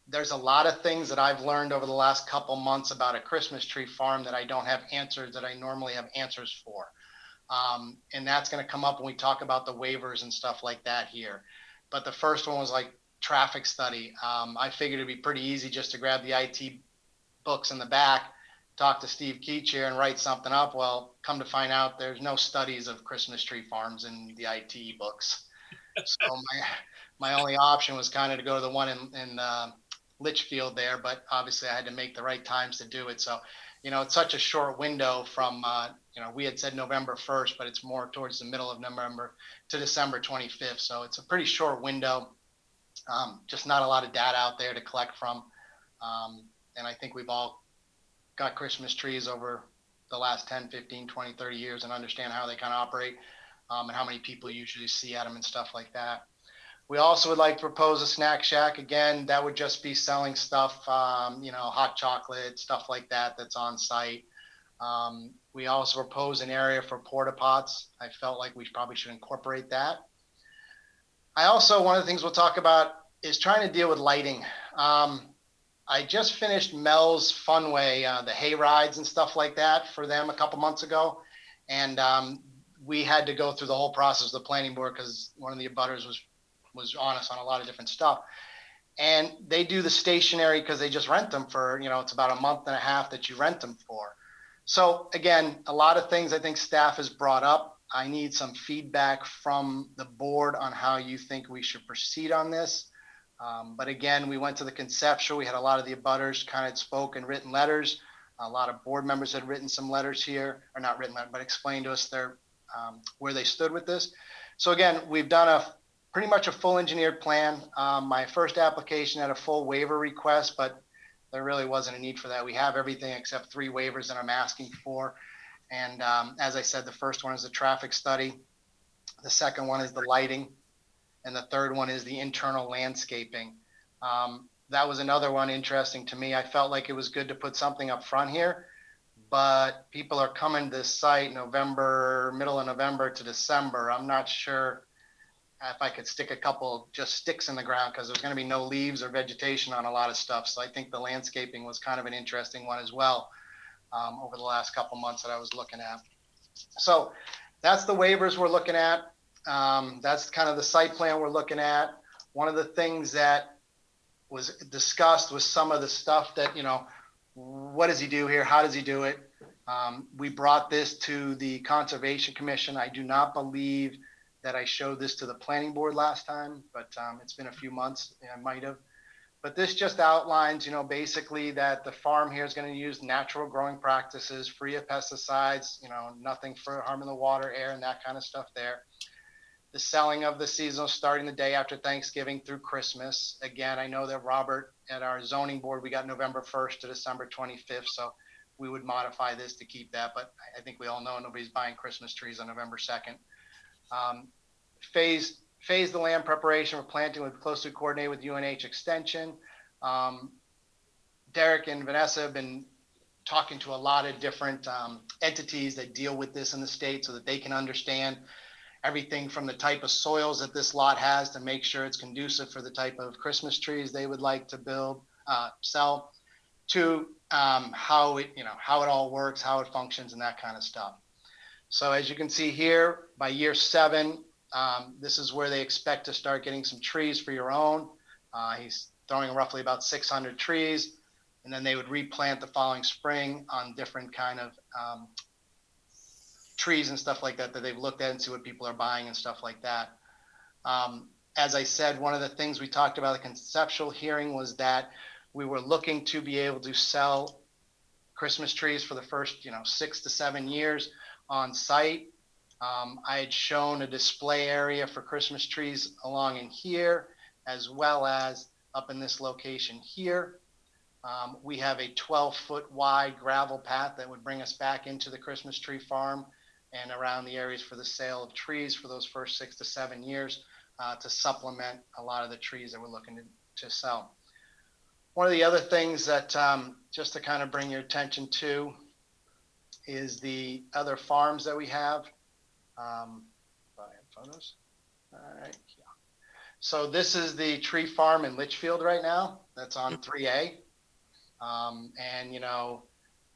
Speaker 14: There's a lot of things that I've learned over the last couple months about a Christmas tree farm that I don't have answers that I normally have answers for. And that's going to come up when we talk about the waivers and stuff like that here. But the first one was like traffic study. I figured it'd be pretty easy just to grab the IT books in the back, talk to Steve Keach here and write something up. Well, come to find out there's no studies of Christmas tree farms in the IT books. So my only option was kind of to go to the one in Litchfield there, but obviously I had to make the right times to do it. So, you know, it's such a short window from, we had said November 1st, but it's more towards the middle of November to December 25th. So it's a pretty short window, just not a lot of data out there to collect from. And I think we've all got Christmas trees over the last 10, 15, 20, 30 years and understand how they kind of operate and how many people usually see at them and stuff like that. We also would like to propose a snack shack. Again, that would just be selling stuff, hot chocolate, stuff like that that's on site. We also propose an area for porta pots. I felt like we probably should incorporate that. One of the things we'll talk about is trying to deal with lighting. I just finished Mel's Funway, the hay rides and stuff like that for them a couple months ago. And we had to go through the whole process of the planning board because one of the abutters was on us on a lot of different stuff. And they do the stationary because they just rent them for, it's about a month and a half that you rent them for. So again, a lot of things I think staff has brought up. I need some feedback from the board on how you think we should proceed on this. But again, we went to the conceptual. We had a lot of the abutters kind of spoke in written letters. A lot of board members had written some letters here, or not written, but explained to us their where they stood with this. So again, we've done pretty much a full engineered plan. My first application had a full waiver request, but there really wasn't a need for that. We have everything except 3 waivers that I'm asking for. And as I said, the first one is the traffic study. The second one is the lighting. And the third one is the internal landscaping. That was another one interesting to me. I felt like it was good to put something up front here, but people are coming to this site middle of November to December. I'm not sure if I could stick a couple just sticks in the ground because there's going to be no leaves or vegetation on a lot of stuff. So I think the landscaping was kind of an interesting one as well over the last couple months that I was looking at. So that's the waivers we're looking at. That's kind of the site plan we're looking at.
Speaker 8: One of the things that was discussed was some of the stuff that, you know, what does he do here? How does he do it? We brought this to the Conservation Commission. I do not believe that I showed this to the planning board last time, but it's been a few months. I might have. But this just outlines, you know, basically that the farm here is going to use natural growing practices, free of pesticides, you know, nothing for harming the water, air, and that kind of stuff there. The selling of the seasonal starting the day after Thanksgiving through Christmas. Again, I know that Robert, at our zoning board, we got November 1st to December 25th. So we would modify this to keep that. But I think we all know nobody's buying Christmas trees on November 2nd. Phase the land preparation for planting with closely coordinated with UNH Extension. Derek and Vanessa have been talking to a lot of different entities that deal with this in the state so that they can understand everything from the type of soils that this lot has to make sure it's conducive for the type of Christmas trees they would like to build, sell, to how it all works, how it functions, and that kind of stuff. So as you can see here, by year 7, this is where they expect to start getting some trees for your own. He's throwing roughly about 600 trees, and then they would replant the following spring on different kind of trees and stuff like that they've looked at and see what people are buying and stuff like that. As I said, one of the things we talked about at the conceptual hearing was that we were looking to be able to sell Christmas trees for the first, 6 to 7 years on site. I had shown a display area for Christmas trees along in here, as well as up in this location here. We have a 12-foot wide gravel path that would bring us back into the Christmas tree farm and around the areas for the sale of trees for those first 6 to 7 years to supplement a lot of the trees that we're looking to sell. One of the other things that just to kind of bring your attention to is the other farms that we have. Photos. All right. Yeah. So this is the tree farm in Litchfield right now. That's on 3A. And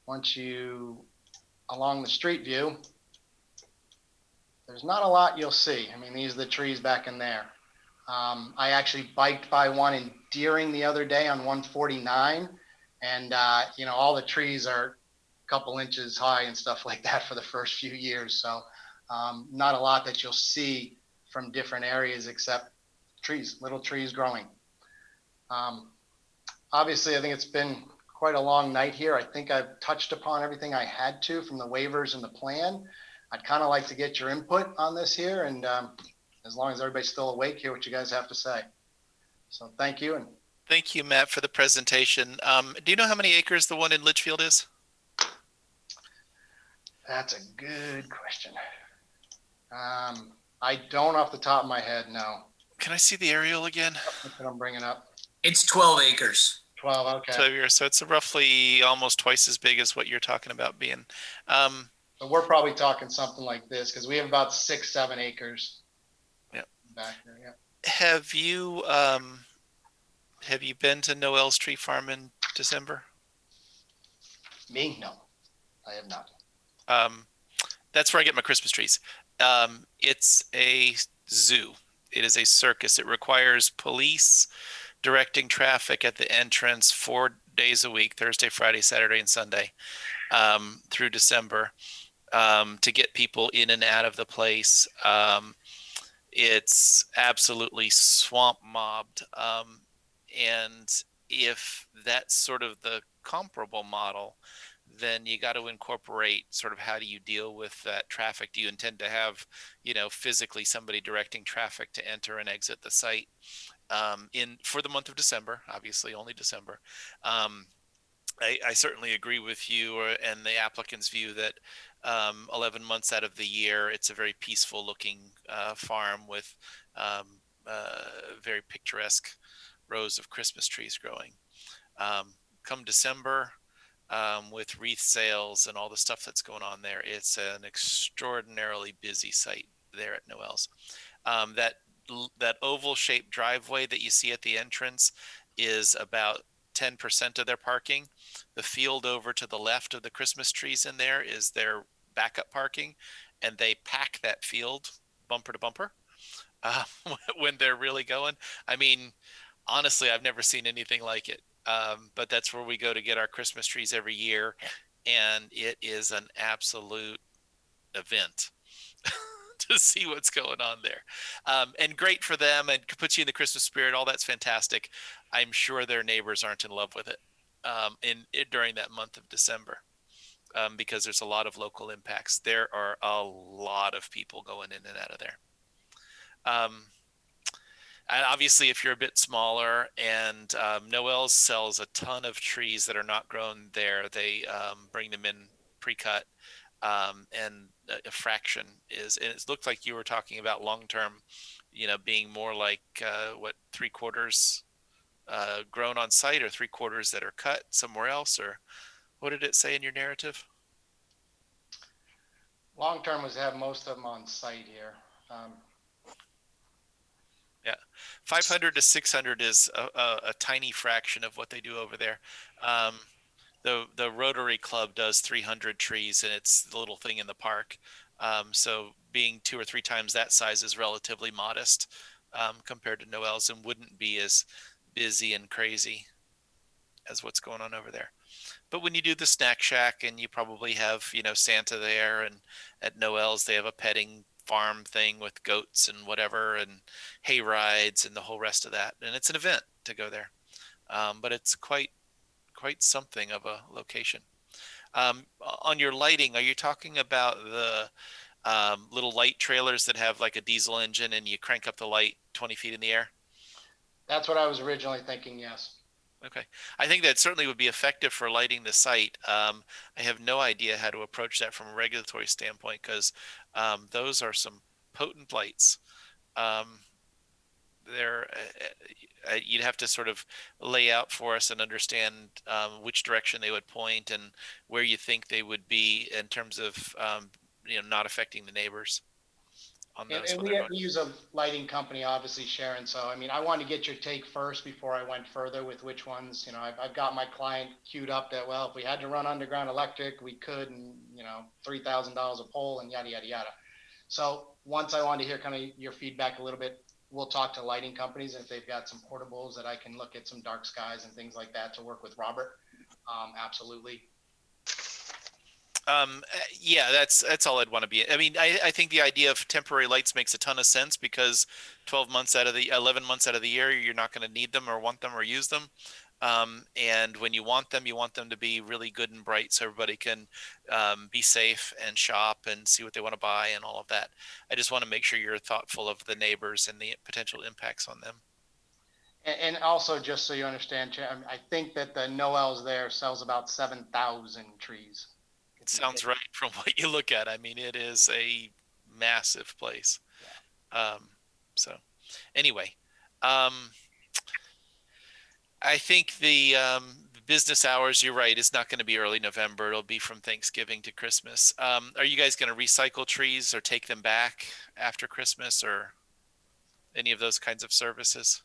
Speaker 8: once you along the street view, there's not a lot you'll see. I mean, these are the trees back in there. I actually biked by one in Deering the other day on 149, and all the trees are a couple inches high and stuff like that for the first few years. So not a lot that you'll see from different areas except trees, little trees growing. Obviously, I think it's been quite a long night here. I think I've touched upon everything I had to from the waivers and the plan. I'd kind of like to get your input on this here, and as long as everybody's still awake, hear what you guys have to say. So thank you. And
Speaker 7: thank you, Matt, for the presentation. Do you know how many acres the one in Litchfield is?
Speaker 8: That's a good question. I don't off the top of my head, no.
Speaker 7: Can I see the aerial again?
Speaker 8: That's what I'm bringing up.
Speaker 18: It's 12 acres.
Speaker 8: 12, okay.
Speaker 7: 12 acres, so it's roughly almost twice as big as what you're talking about being.
Speaker 8: So we're probably talking something like this because we have about 6-7 acres.
Speaker 7: Yep.
Speaker 8: Back there, yeah.
Speaker 7: Have you been to Noel's Tree Farm in December?
Speaker 8: Me? No, I have not.
Speaker 7: That's where I get my Christmas trees. It's a zoo. It is a circus. It requires police directing traffic at the entrance 4 days a week, Thursday, Friday, Saturday, and Sunday, through December, to get people in and out of the place. It's absolutely swamp mobbed. And if that's sort of the comparable model, then you got to incorporate sort of how do you deal with that traffic? Do you intend to have, physically somebody directing traffic to enter and exit the site for the month of December, obviously only December. I certainly agree with you and the applicant's view that 11 months out of the year, it's a very peaceful looking farm with very picturesque rows of Christmas trees growing. Come December, with wreath sales and all the stuff that's going on there, it's an extraordinarily busy site there at Noel's. That oval shaped driveway that you see at the entrance is about 10% of their parking. The field over to the left of the Christmas trees in there is their backup parking, and they pack that field bumper to bumper. when they're really going. I mean, honestly, I've never seen anything like it. But that's where we go to get our Christmas trees every year, and it is an absolute event to see what's going on there. And great for them and puts you in the Christmas spirit. All that's fantastic. I'm sure their neighbors aren't in love with it during that month of December. Because there's a lot of local impacts. There are a lot of people going in and out of there. And obviously, if you're a bit smaller, and Noel's sells a ton of trees that are not grown there. They bring them in pre-cut, and a fraction is. And it looked like you were talking about long-term, being more like 3/4 grown on site, or 3/4 that are cut somewhere else, or what did it say in your narrative?
Speaker 14: Long term was to have most of them on site here.
Speaker 7: Yeah, 500 to 600 is a tiny fraction of what they do over there. The Rotary Club does 300 trees, and it's the little thing in the park. So being 2 or 3 times that size is relatively modest compared to Noel's, and wouldn't be as busy and crazy as what's going on over there. But when you do the snack shack, and you probably have, Santa there, and at Noel's they have a petting farm thing with goats and whatever, and hay rides and the whole rest of that. And it's an event to go there. But it's quite something of a location. On your lighting, are you talking about the little light trailers that have like a diesel engine and you crank up the light 20 feet in the air?
Speaker 14: That's what I was originally thinking, yes.
Speaker 7: Okay. I think that certainly would be effective for lighting the site. I have no idea how to approach that from a regulatory standpoint, because those are some potent lights. You'd have to sort of lay out for us and understand which direction they would point and where you think they would be in terms of not affecting the neighbors.
Speaker 14: And we use a lighting company, obviously, Sharon. So, I mean, I wanted to get your take first before I went further with which ones. I've got my client queued up that, well, if we had to run underground electric, we could, and, $3,000 a pole and yada, yada, yada. So once I wanted to hear kind of your feedback a little bit, we'll talk to lighting companies. If they've got some portables that I can look at some dark skies and things like that to work with Robert. Absolutely.
Speaker 7: Yeah, that's all I'd want to be. I mean, I think the idea of temporary lights makes a ton of sense, because 11 months out of the year, you're not going to need them or want them or use them. And when you want them to be really good and bright, so everybody can be safe and shop and see what they want to buy and all of that. I just want to make sure you're thoughtful of the neighbors and the potential impacts on them.
Speaker 14: And also, just so you understand, I think that the Noel's there sells about 7,000 trees.
Speaker 7: It sounds right from what you look at. I mean, it is a massive place. Yeah. So anyway, I think the business hours, you're right, it's not going to be early November. It'll be from Thanksgiving to Christmas. Are you guys going to recycle trees or take them back after Christmas, or any of those kinds of services?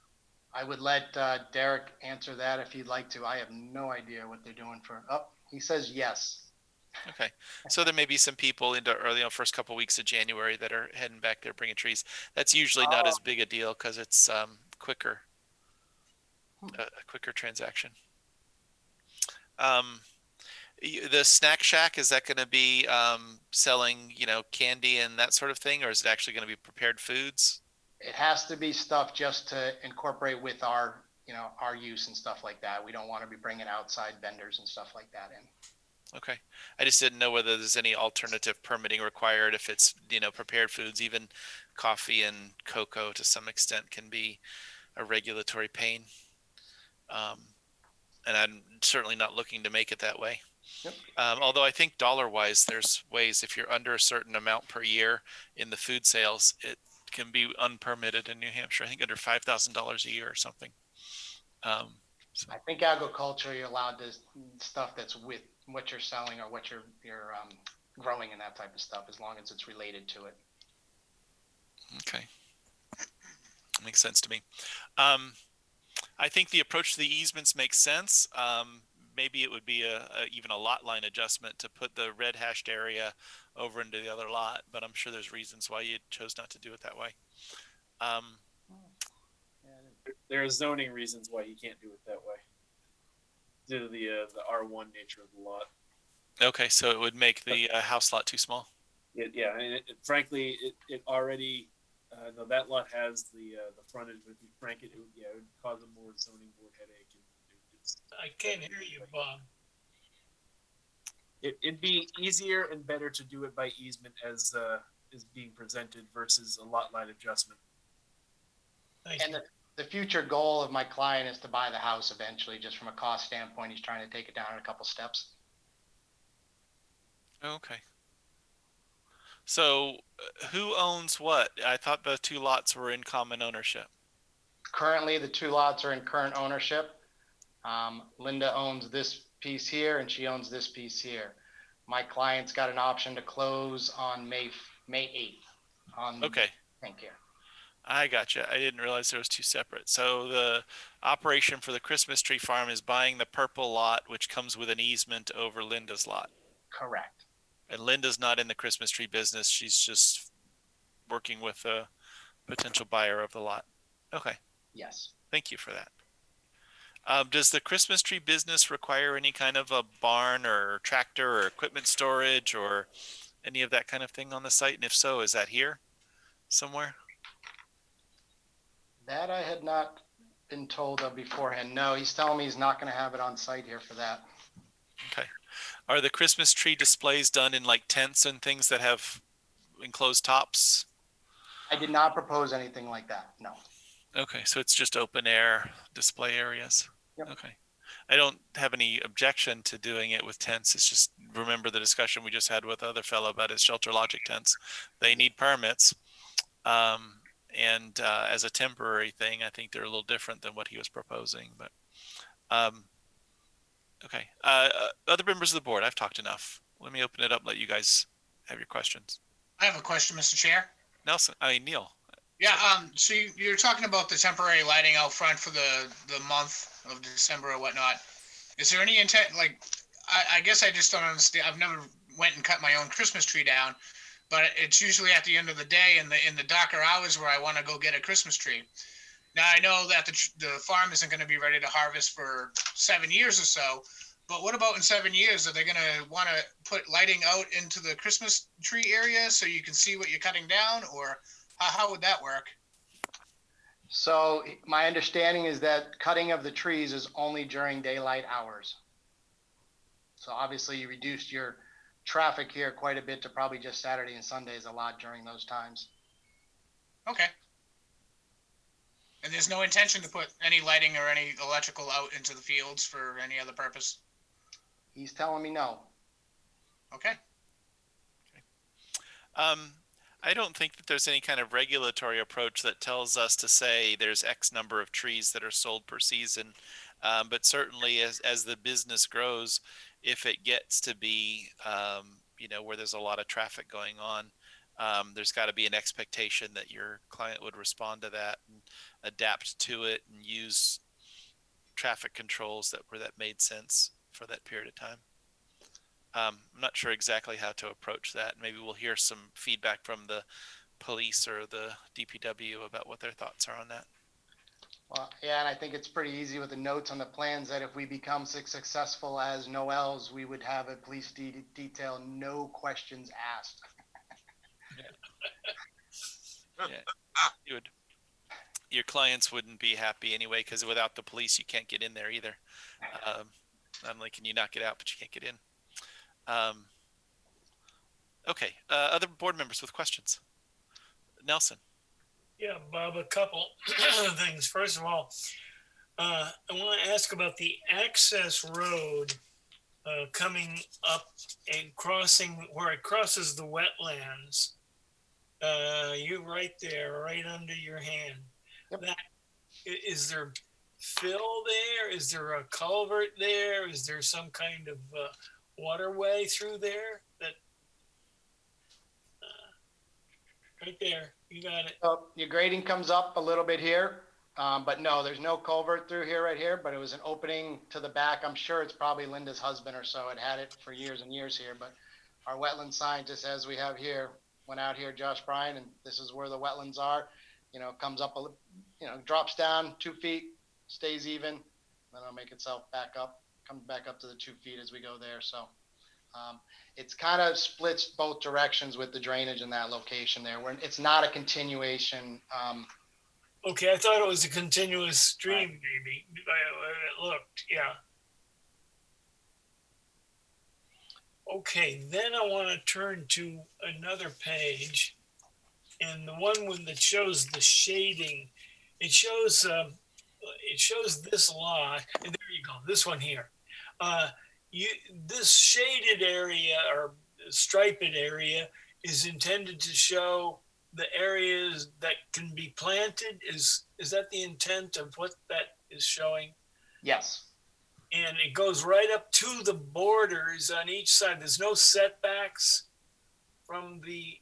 Speaker 14: I would let Derek answer that if he'd like to. I have no idea what they're doing he says yes.
Speaker 7: Okay, so there may be some people in the early, first couple of weeks of January that are heading back there bringing trees. That's usually not as big a deal, because it's quicker, a quicker transaction. The snack shack, is that going to be selling, candy and that sort of thing, or is it actually going to be prepared foods?
Speaker 14: It has to be stuff just to incorporate with our use and stuff like that. We don't want to be bringing outside vendors and stuff like that in.
Speaker 7: Okay. I just didn't know whether there's any alternative permitting required. If it's, prepared foods, even coffee and cocoa to some extent can be a regulatory pain. And I'm certainly not looking to make it that way.
Speaker 14: Yep.
Speaker 7: Although I think dollar-wise, there's ways, if you're under a certain amount per year in the food sales, it can be unpermitted in New Hampshire. I think under $5,000 a year or something.
Speaker 14: I think agriculture, you're allowed to stuff that's with what you're selling or what you're growing and that type of stuff, as long as it's related to it.
Speaker 7: Okay. Makes sense to me. I think the approach to the easements makes sense. Maybe it would be even a lot line adjustment to put the red hashed area over into the other lot, but I'm sure there's reasons why you chose not to do it that way.
Speaker 12: There are zoning reasons why you can't do it that way. Due to the R1 nature of the lot.
Speaker 7: Okay, so it would make the house lot too small.
Speaker 12: Frankly, it already, no, that lot has the frontage, but if you crank it, it would cause a more zoning board headache.
Speaker 11: I can't hear you, Bob.
Speaker 12: It'd be easier and better to do it by easement as is being presented versus a lot line adjustment.
Speaker 14: And the future goal of my client is to buy the house eventually, just from a cost standpoint. He's trying to take it down in a couple steps.
Speaker 7: Okay. So who owns what? I thought the two lots were in common ownership.
Speaker 14: Currently, the two lots are in current ownership. Linda owns this piece here and she owns this piece here. My client's got an option to close on May 8th.
Speaker 7: Okay.
Speaker 14: Thank you.
Speaker 7: I gotcha. I didn't realize there was two separate. So the operation for the Christmas tree farm is buying the purple lot, which comes with an easement over Linda's lot.
Speaker 14: Correct.
Speaker 7: And Linda's not in the Christmas tree business. She's just working with a potential buyer of the lot. Okay.
Speaker 14: Yes.
Speaker 7: Thank you for that. Does the Christmas tree business require any kind of a barn or tractor or equipment storage or any of that kind of thing on the site? And if so, is that here somewhere?
Speaker 14: That I had not been told of beforehand. No, he's telling me he's not going to have it on site here for that.
Speaker 7: Okay. Are the Christmas tree displays done in like tents and things that have enclosed tops?
Speaker 14: I did not propose anything like that. No.
Speaker 7: Okay. So it's just open air display areas.
Speaker 14: Yep.
Speaker 7: Okay. I don't have any objection to doing it with tents. It's just, remember the discussion we just had with the other fellow about his Shelter Logic tents. They need permits. And as a temporary thing, I think they're a little different than what he was proposing, but, okay. Other members of the board, I've talked enough. Let me open it up, let you guys have your questions.
Speaker 9: I have a question, Mr. Chair.
Speaker 7: Neil.
Speaker 9: Yeah, so you're talking about the temporary lighting out front for the month of December or whatnot. Is there any intent, like, I guess I just don't understand. I've never went and cut my own Christmas tree down, but it's usually at the end of the day in the darker hours where I want to go get a Christmas tree. Now, I know that the farm isn't going to be ready to harvest for 7 years or so, but what about in 7 years? Are they going to want to put lighting out into the Christmas tree area so you can see what you're cutting down, or how would that work?
Speaker 14: So my understanding is that cutting of the trees is only during daylight hours. So obviously you reduced your traffic here quite a bit to probably just Saturday and Sundays a lot during those times.
Speaker 9: Okay. And there's no intention to put any lighting or any electrical out into the fields for any other purpose?
Speaker 14: He's telling me no.
Speaker 9: Okay.
Speaker 7: I don't think that there's any kind of regulatory approach that tells us to say there's X number of trees that are sold per season. But certainly as the business grows, if it gets to be, where there's a lot of traffic going on, there's got to be an expectation that your client would respond to that and adapt to it and use traffic controls that made sense for that period of time. I'm not sure exactly how to approach that. Maybe we'll hear some feedback from the police or the DPW about what their thoughts are on that.
Speaker 14: Well, yeah, and I think it's pretty easy with the notes on the plans that if we become successful as Noel's, we would have a police detail, no questions asked.
Speaker 7: Yeah. Your clients wouldn't be happy anyway, because without the police, you can't get in there either. I'm like, can you knock it out, but you can't get in. Okay. Other board members with questions? Nelson.
Speaker 11: Yeah, Bob, a couple of things. First of all, I want to ask about the access road coming up and crossing where it crosses the wetlands. You right there, right under your hand.
Speaker 14: Yep.
Speaker 11: Is there fill there? Is there a culvert there? Is there some kind of waterway through there? That right there, you got it.
Speaker 14: Your grading comes up a little bit here, but no, there's no culvert through here right here, but it was an opening to the back. I'm sure it's probably Linda's husband or so had it for years and years here, but our wetland scientist, as we have here, went out here, Josh Bryan, and this is where the wetlands are. comes up, drops down 2 feet, stays even, then it'll make itself back up, comes back up to the 2 feet as we go there. So it's kind of splits both directions with the drainage in that location there. It's not a continuation.
Speaker 11: Okay, I thought it was a continuous stream, maybe. It looked, yeah. Okay, then I want to turn to another page, and the one that shows the shading. It shows this lot, and there you go. This one here. This shaded area or striped area is intended to show the areas that can be planted. Is that the intent of what that is showing?
Speaker 14: Yes.
Speaker 11: And it goes right up to the borders on each side. There's no setbacks from any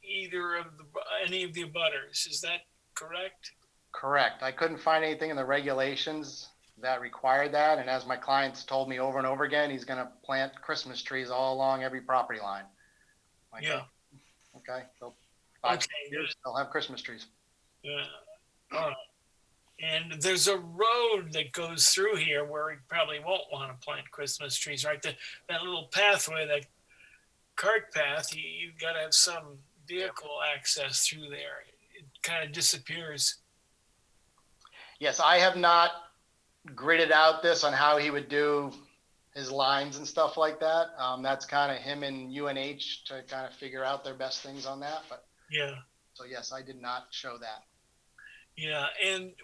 Speaker 11: of the abutters. Is that correct?
Speaker 14: Correct. I couldn't find anything in the regulations that required that. And as my clients told me over and over again, he's going to plant Christmas trees all along every property line.
Speaker 11: Yeah.
Speaker 14: Okay. So 5 years, they'll have Christmas trees.
Speaker 11: Yeah. All right. And there's a road that goes through here where you probably won't want to plant Christmas trees, right? That little pathway, that cart path, you've got to have some vehicle access through there. It kind of disappears.
Speaker 14: Yes, I have not gridded out this on how he would do his lines and stuff like that. That's kind of him and UNH to kind of figure out their best things on that. But
Speaker 11: yeah.
Speaker 14: So yes, I did not show that.
Speaker 11: Yeah, and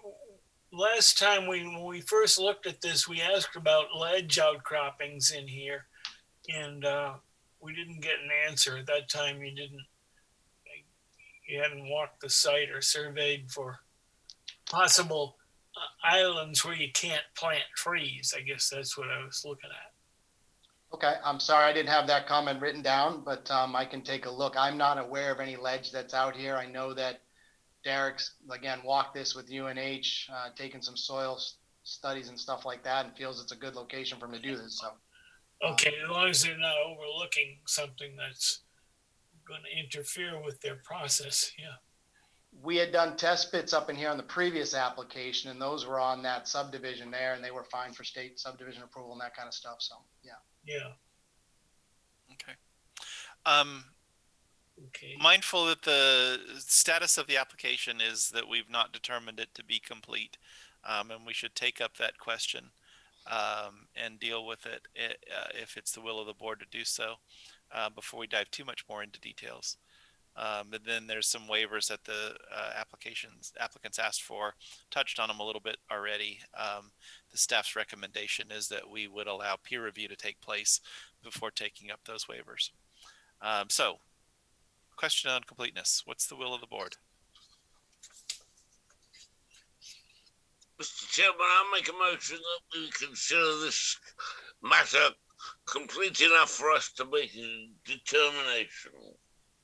Speaker 11: last time when we first looked at this, we asked about ledge outcroppings in here, and we didn't get an answer. At that time, you hadn't walked the site or surveyed for possible islands where you can't plant trees. I guess that's what I was looking at.
Speaker 14: Okay, I'm sorry I didn't have that comment written down, but I can take a look. I'm not aware of any ledge that's out here. I know that Derek's, again, walked this with UNH, taken some soil studies and stuff like that, and feels it's a good location for him to do this. So,
Speaker 11: okay, as long as they're not overlooking something that's going to interfere with their process, yeah.
Speaker 14: We had done test pits up in here on the previous application, and those were on that subdivision there, and they were fine for state subdivision approval and that kind of stuff. So, yeah.
Speaker 11: Yeah.
Speaker 7: Okay. Mindful that the status of the application is that we've not determined it to be complete, and we should take up that question and deal with it if it's the will of the board to do so before we dive too much more into details. And then there's some waivers that the applicants asked for, touched on them a little bit already. The staff's recommendation is that we would allow peer review to take place before taking up those waivers. So, question on completeness. What's the will of the board?
Speaker 15: Mr. Chairman, I'll make a motion that we consider this matter complete enough for us to make a determination.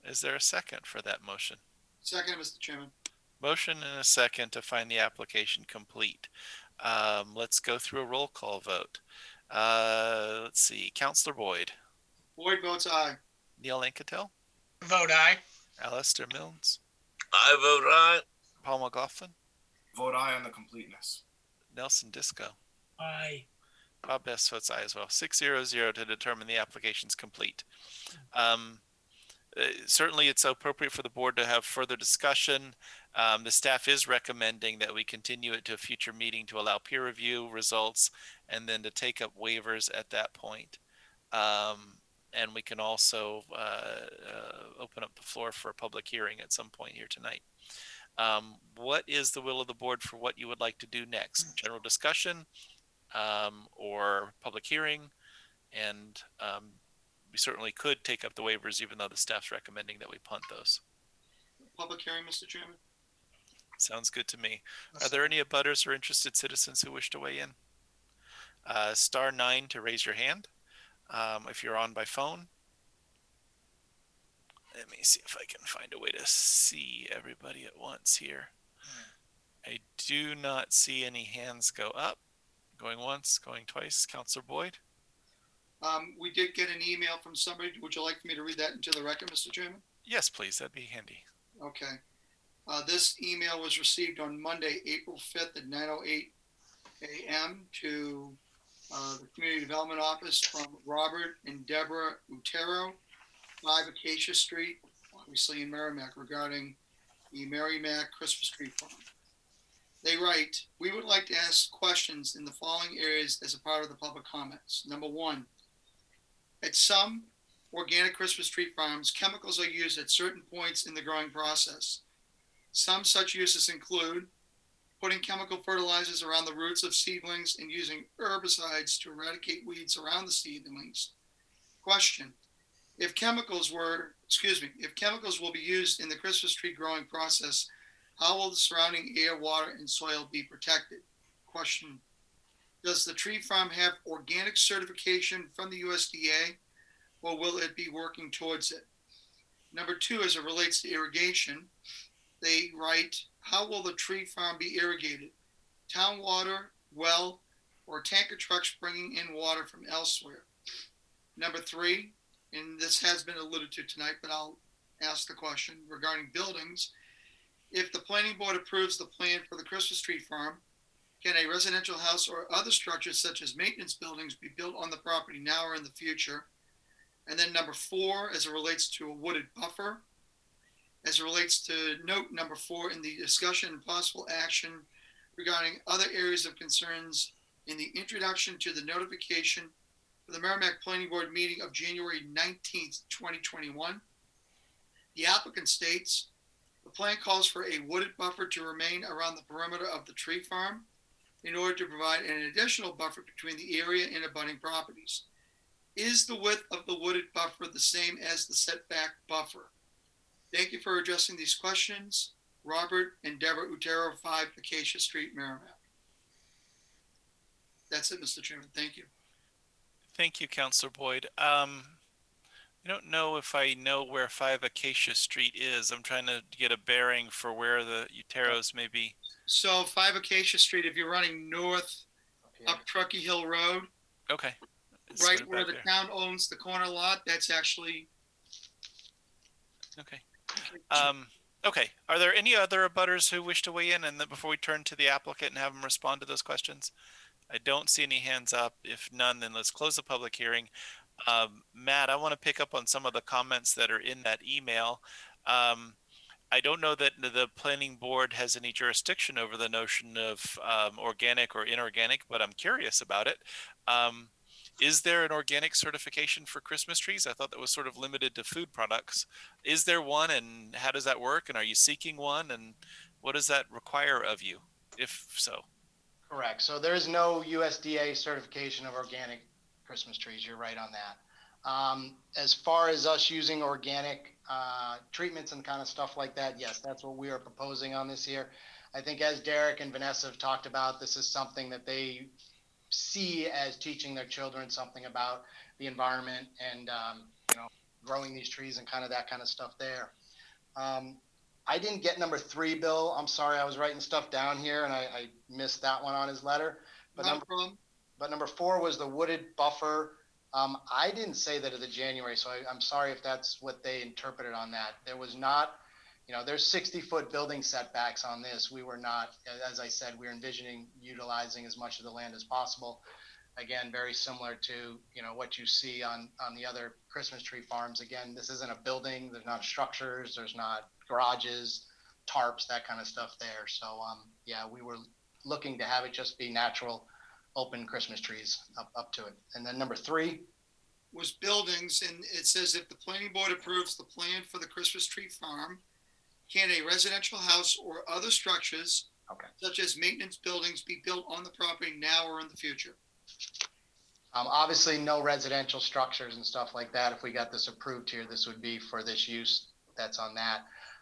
Speaker 7: Is there a second for that motion?
Speaker 8: Second, Mr. Chairman.
Speaker 7: Motion and a second to find the application complete. Let's go through a roll call vote. Let's see. Councillor Boyd.
Speaker 8: Boyd votes aye.
Speaker 7: Neil Anketel.
Speaker 9: Vote aye.
Speaker 7: Alistair Milnes.
Speaker 15: I vote aye.
Speaker 7: Paul McLaughlin.
Speaker 10: Vote aye on the completeness.
Speaker 7: Nelson Disco.
Speaker 11: Aye.
Speaker 7: Bob Best votes aye as well. 6-0-0 to determine the application's complete. Certainly it's appropriate for the board to have further discussion. The staff is recommending that we continue it to a future meeting to allow peer review results and then to take up waivers at that point. And we can also open up the floor for a public hearing at some point here tonight. What is the will of the board for what you would like to do next? General discussion or public hearing? And we certainly could take up the waivers even though the staff's recommending that we punt those.
Speaker 8: Public hearing, Mr. Chairman.
Speaker 7: Sounds good to me. Are there any abutters or interested citizens who wish to weigh in? *9 to raise your hand. If you're on by phone. Let me see if I can find a way to see everybody at once here. I do not see any hands go up. Going once, going twice. Councillor Boyd.
Speaker 8: We did get an email from somebody. Would you like for me to read that into the record, Mr. Chairman?
Speaker 7: Yes, please. That'd be handy.
Speaker 8: Okay. This email was received on Monday, April 5th at 9:08 a.m. to the Community Development Office from Robert and Deborah Utero, 5 Acacia Street, obviously in Merrimack, regarding the Merrimack Christmas tree farm. They write, we would like to ask questions in the following areas as a part of the public comments. Number 1, at some organic Christmas tree farms, chemicals are used at certain points in the growing process. Some such uses include putting chemical fertilizers around the roots of seedlings and using herbicides to eradicate weeds around the seedlings. Question, if chemicals will be used in the Christmas tree growing process, how will the surrounding air, water, and soil be protected? Question, does the tree farm have organic certification from the USDA, or will it be working towards it? Number 2, as it relates to irrigation, they write, how will the tree farm be irrigated? Town water, well, or tanker trucks bringing in water from elsewhere? Number 3, and this has been alluded to tonight, but I'll ask the question regarding buildings. If the planning board approves the plan for the Christmas tree farm, can a residential house or other structures such as maintenance buildings be built on the property now or in the future? And then number 4, as it relates to a wooded buffer, as it relates to note number 4 in the discussion and possible action regarding other areas of concerns in the introduction to the notification for the Merrimack Planning Board meeting of January 19th, 2021. The applicant states, the plan calls for a wooded buffer to remain around the perimeter of the tree farm in order to provide an additional buffer between the area and abutting properties. Is the width of the wooded buffer the same as the setback buffer? Thank you for addressing these questions. Robert and Deborah Utero, 5 Acacia Street, Merrimack. That's it, Mr. Chairman. Thank you.
Speaker 7: Thank you, Councilor Boyd. I don't know if I know where 5 Acacia Street is. I'm trying to get a bearing for where the Uteros may be.
Speaker 8: So 5 Acacia Street, if you're running north up Truckee Hill Road,
Speaker 7: okay,
Speaker 8: right where the town owns the corner lot, that's actually.
Speaker 7: Okay. Okay. Are there any other abutters who wish to weigh in? And then before we turn to the applicant and have them respond to those questions, I don't see any hands up. If none, then let's close the public hearing. Matt, I want to pick up on some of the comments that are in that email. I don't know that the planning board has any jurisdiction over the notion of organic or inorganic, but I'm curious about it. Is there an organic certification for Christmas trees? I thought that was sort of limited to food products. Is there one, and how does that work? And are you seeking one? And what does that require of you, if so?
Speaker 19: Correct. So there is no USDA certification of organic Christmas trees. You're right on that. As far as us using organic treatments and kind of stuff like that, yes, that's what we are proposing on this here. I think as Derek and Vanessa have talked about, this is something that they see as teaching their children something about the environment and growing these trees and kind of that kind of stuff there. I didn't get number 3, Bill. I'm sorry, I was writing stuff down here and I missed that one on his letter. But number 4 was the wooded buffer. I didn't say that at the January, so I'm sorry if that's what they interpreted on that. There was not, there's 60-foot building setbacks on this. We were not, as I said, we're envisioning utilizing as much of the land as possible. Again, very similar to, what you see on the other Christmas tree farms. Again, this isn't a building. There's not structures. There's not garages, tarps, that kind of stuff there. So, yeah, we were looking to have it just be natural, open Christmas trees up to it. And then number 3
Speaker 8: was buildings, and it says if the planning board approves the plan for the Christmas tree farm, can a residential house or other structures, such as maintenance buildings, be built on the property now or in the future?
Speaker 19: Obviously, no residential structures and stuff like that. If we got this approved here, this would be for this use. That's on that.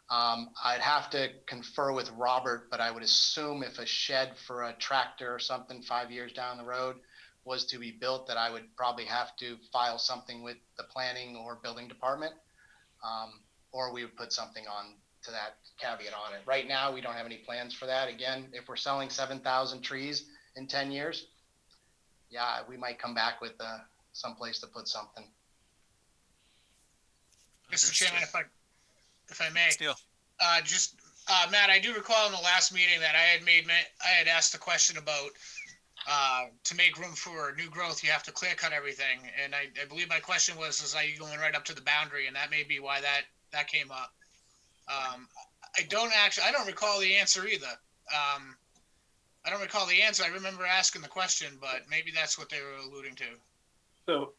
Speaker 19: I'd have to confer with Robert, but I would assume if a shed for a tractor or something 5 years down the road was to be built, that I would probably have to file something with the planning or building department, or we would put something on to that caveat on it. Right now, we don't have any plans for that. Again, if we're selling 7,000 trees in 10 years, yeah, we might come back with some place to put something.
Speaker 9: Mr. Chairman, if I may,
Speaker 7: Steele.
Speaker 9: Just Matt, I do recall in the last meeting that I had asked the question about to make room for new growth, you have to clear cut everything. And I believe my question was, are you going right up to the boundary? And that may be why that came up. I don't recall the answer either. I don't recall the answer. I remember asking the question, but maybe that's what they were alluding to.
Speaker 12: So,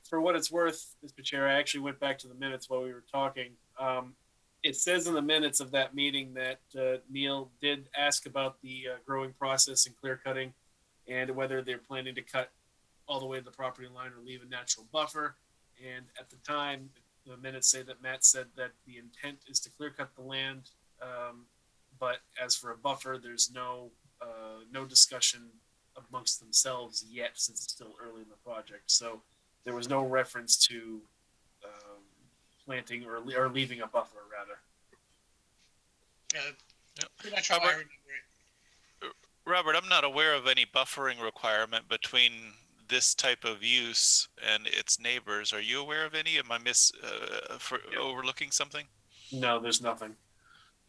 Speaker 12: for what it's worth, Mr. Chair, I actually went back to the minutes while we were talking. It says in the minutes of that meeting that Neil did ask about the growing process and clear cutting and whether they're planning to cut all the way to the property line or leave a natural buffer. And at the time, the minutes say that Matt said that the intent is to clear cut the land. But as for a buffer, there's no discussion amongst themselves yet, since it's still early in the project. So there was no reference to planting or leaving a buffer, rather.
Speaker 9: Yeah, pretty much how I remember it.
Speaker 7: Robert, I'm not aware of any buffering requirement between this type of use and its neighbors. Are you aware of any? Am I overlooking something?
Speaker 12: No, there's nothing.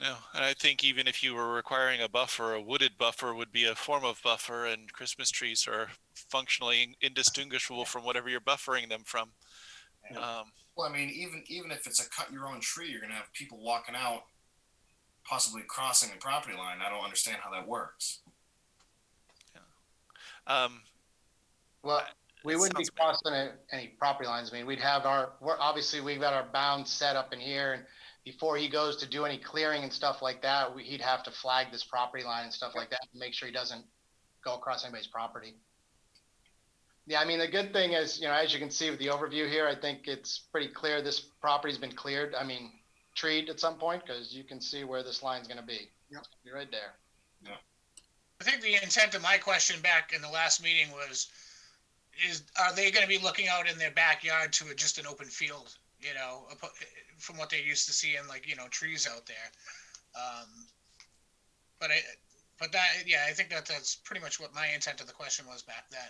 Speaker 7: No, and I think even if you were requiring a buffer, a wooded buffer would be a form of buffer, and Christmas trees are functionally indistinguishable from whatever you're buffering them from.
Speaker 10: Well, I mean, even if it's a cut your own tree, you're going to have people walking out, possibly crossing the property line. I don't understand how that works.
Speaker 19: Well, we wouldn't be crossing any property lines. I mean, we've got our bound set up in here, and before he goes to do any clearing and stuff like that, he'd have to flag this property line and stuff like that to make sure he doesn't go across anybody's property. Yeah, I mean, the good thing is, as you can see with the overview here, I think it's pretty clear this property's been cleared. I mean, treed at some point, because you can see where this line's going to be. Yep. You're right there.
Speaker 10: Yeah.
Speaker 9: I think the intent of my question back in the last meeting was, are they going to be looking out in their backyard to just an open field, from what they're used to seeing, trees out there. I think that's pretty much what my intent of the question was back then.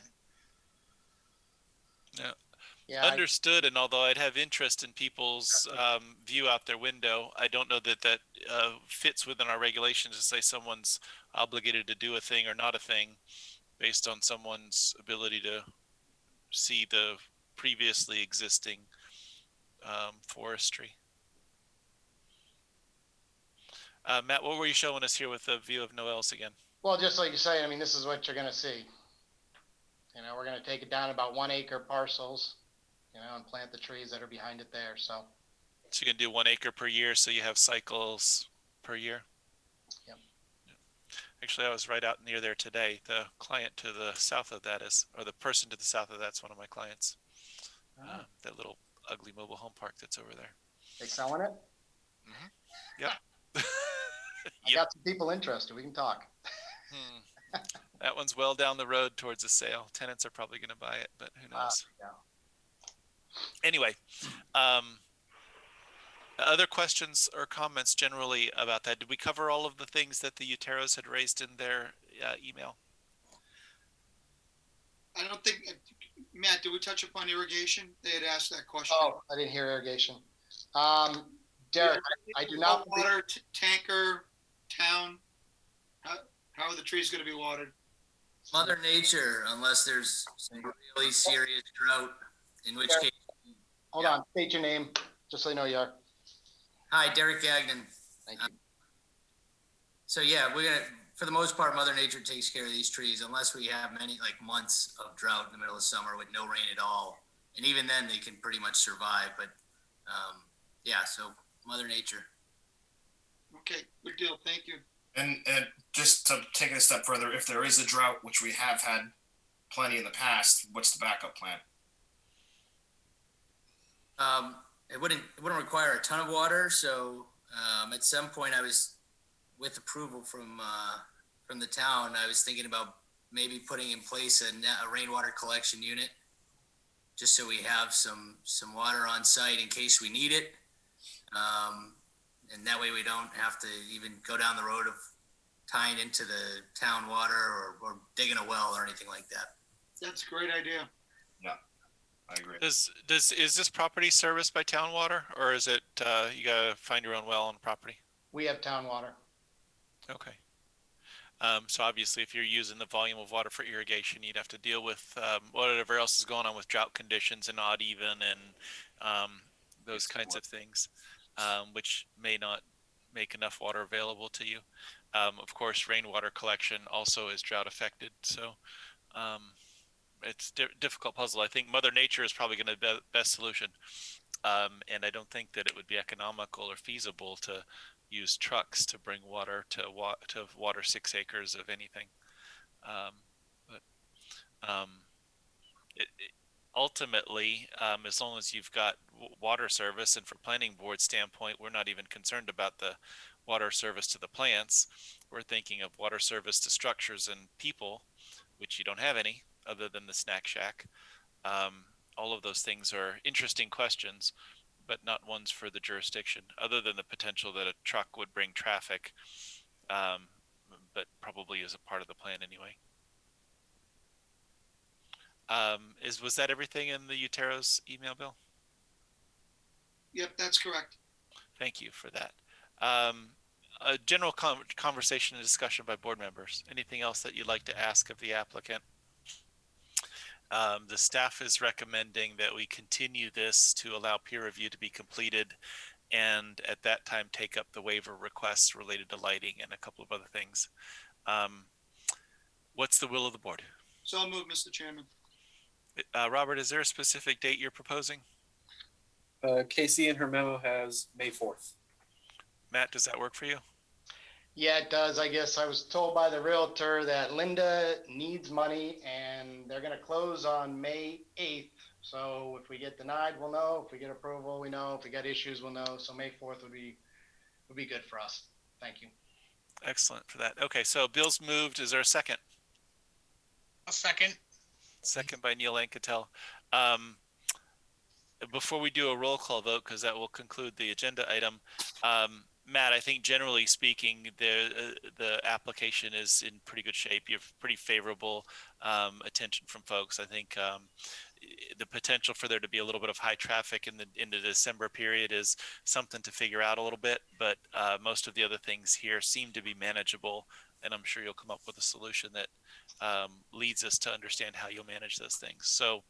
Speaker 7: Yeah. Understood. And although I'd have interest in people's view out their window, I don't know that fits within our regulations to say someone's obligated to do a thing or not a thing based on someone's ability to see the previously existing forestry. Matt, what were you showing us here with the view of Noel's again?
Speaker 19: Well, just like you say, I mean, this is what you're going to see. We're going to take it down about 1 acre parcels, and plant the trees that are behind it there. So
Speaker 7: you're going to do 1 acre per year, so you have cycles per year?
Speaker 19: Yep.
Speaker 7: Actually, I was right out near there today. The client to the south of that or the person to the south of that's one of my clients. That little ugly mobile home park that's over there.
Speaker 19: They selling it?
Speaker 7: Mm-hmm. Yep.
Speaker 19: I got some people interested. We can talk.
Speaker 7: That one's well down the road towards a sale. Tenants are probably going to buy it, but who knows?
Speaker 19: Yeah.
Speaker 7: Anyway, other questions or comments generally about that? Did we cover all of the things that the Uteros had raised in their email?
Speaker 8: I don't think, Matt, did we touch upon irrigation? They had asked that question.
Speaker 19: Oh, I didn't hear irrigation. Derek, I do not.
Speaker 8: Water, tanker, town. How are the trees going to be watered?
Speaker 18: Mother Nature, unless there's some really serious drought, in which case.
Speaker 19: Hold on, state your name, just so you know you are.
Speaker 18: Hi, Derek Gagnon.
Speaker 19: Thank you.
Speaker 18: So yeah, for the most part, Mother Nature takes care of these trees, unless we have many months of drought in the middle of summer with no rain at all. And even then they can pretty much survive, but so Mother Nature.
Speaker 8: Okay, good deal, thank you.
Speaker 10: And just to take it a step further, if there is a drought, which we have had plenty in the past, what's the backup plan?
Speaker 18: It wouldn't require a ton of water. So at some point, I was, with approval from the town, I was thinking about maybe putting in place a rainwater collection unit, just so we have some water on site in case we need it. And that way we don't have to even go down the road of tying into the town water or digging a well or anything like that.
Speaker 8: That's a great idea.
Speaker 10: Yeah, I agree.
Speaker 7: Is this property serviced by town water, or is it you gotta find your own well on property?
Speaker 19: We have town water.
Speaker 7: Okay. So obviously, if you're using the volume of water for irrigation, you'd have to deal with whatever else is going on with drought conditions and odd even and those kinds of things, which may not make enough water available to you. Of course, rainwater collection also is drought affected. So it's a difficult puzzle. I think Mother Nature is probably going to be the best solution. And I don't think that it would be economical or feasible to use trucks to bring water to water 6 acres of anything. Ultimately, as long as you've got water service, and for planning board standpoint, we're not even concerned about the water service to the plants. We're thinking of water service to structures and people, which you don't have any other than the snack shack. All of those things are interesting questions, but not ones for the jurisdiction, other than the potential that a truck would bring traffic, but probably is a part of the plan anyway. Was that everything in the Utero's email, Bill?
Speaker 8: Yep, that's correct.
Speaker 7: Thank you for that. A general conversation and discussion by board members. Anything else that you'd like to ask of the applicant? The staff is recommending that we continue this to allow peer review to be completed, and at that time take up the waiver requests related to lighting and a couple of other things. What's the will of the board?
Speaker 8: So moved, Mr. Chairman.
Speaker 7: Robert, is there a specific date you're proposing?
Speaker 12: Casey in her memo has May 4th.
Speaker 7: Matt, does that work for you?
Speaker 19: Yeah, it does. I guess I was told by the realtor that Linda needs money and they're going to close on May 8th. So if we get denied, we'll know. If we get approval, we know. If we got issues, we'll know. So May 4th would be good for us. Thank you.
Speaker 7: Excellent for that. Okay, so Bill's moved. Is there a second?
Speaker 9: A second.
Speaker 7: Second by Neil Anketel. Before we do a roll call vote, because that will conclude the agenda item, Matt, I think generally speaking, the application is in pretty good shape. You have pretty favorable attention from folks. I think the potential for there to be a little bit of high traffic in the December period is something to figure out a little bit, but most of the other things here seem to be manageable, and I'm sure you'll come up with a solution that leads us to understand how you'll manage those things. So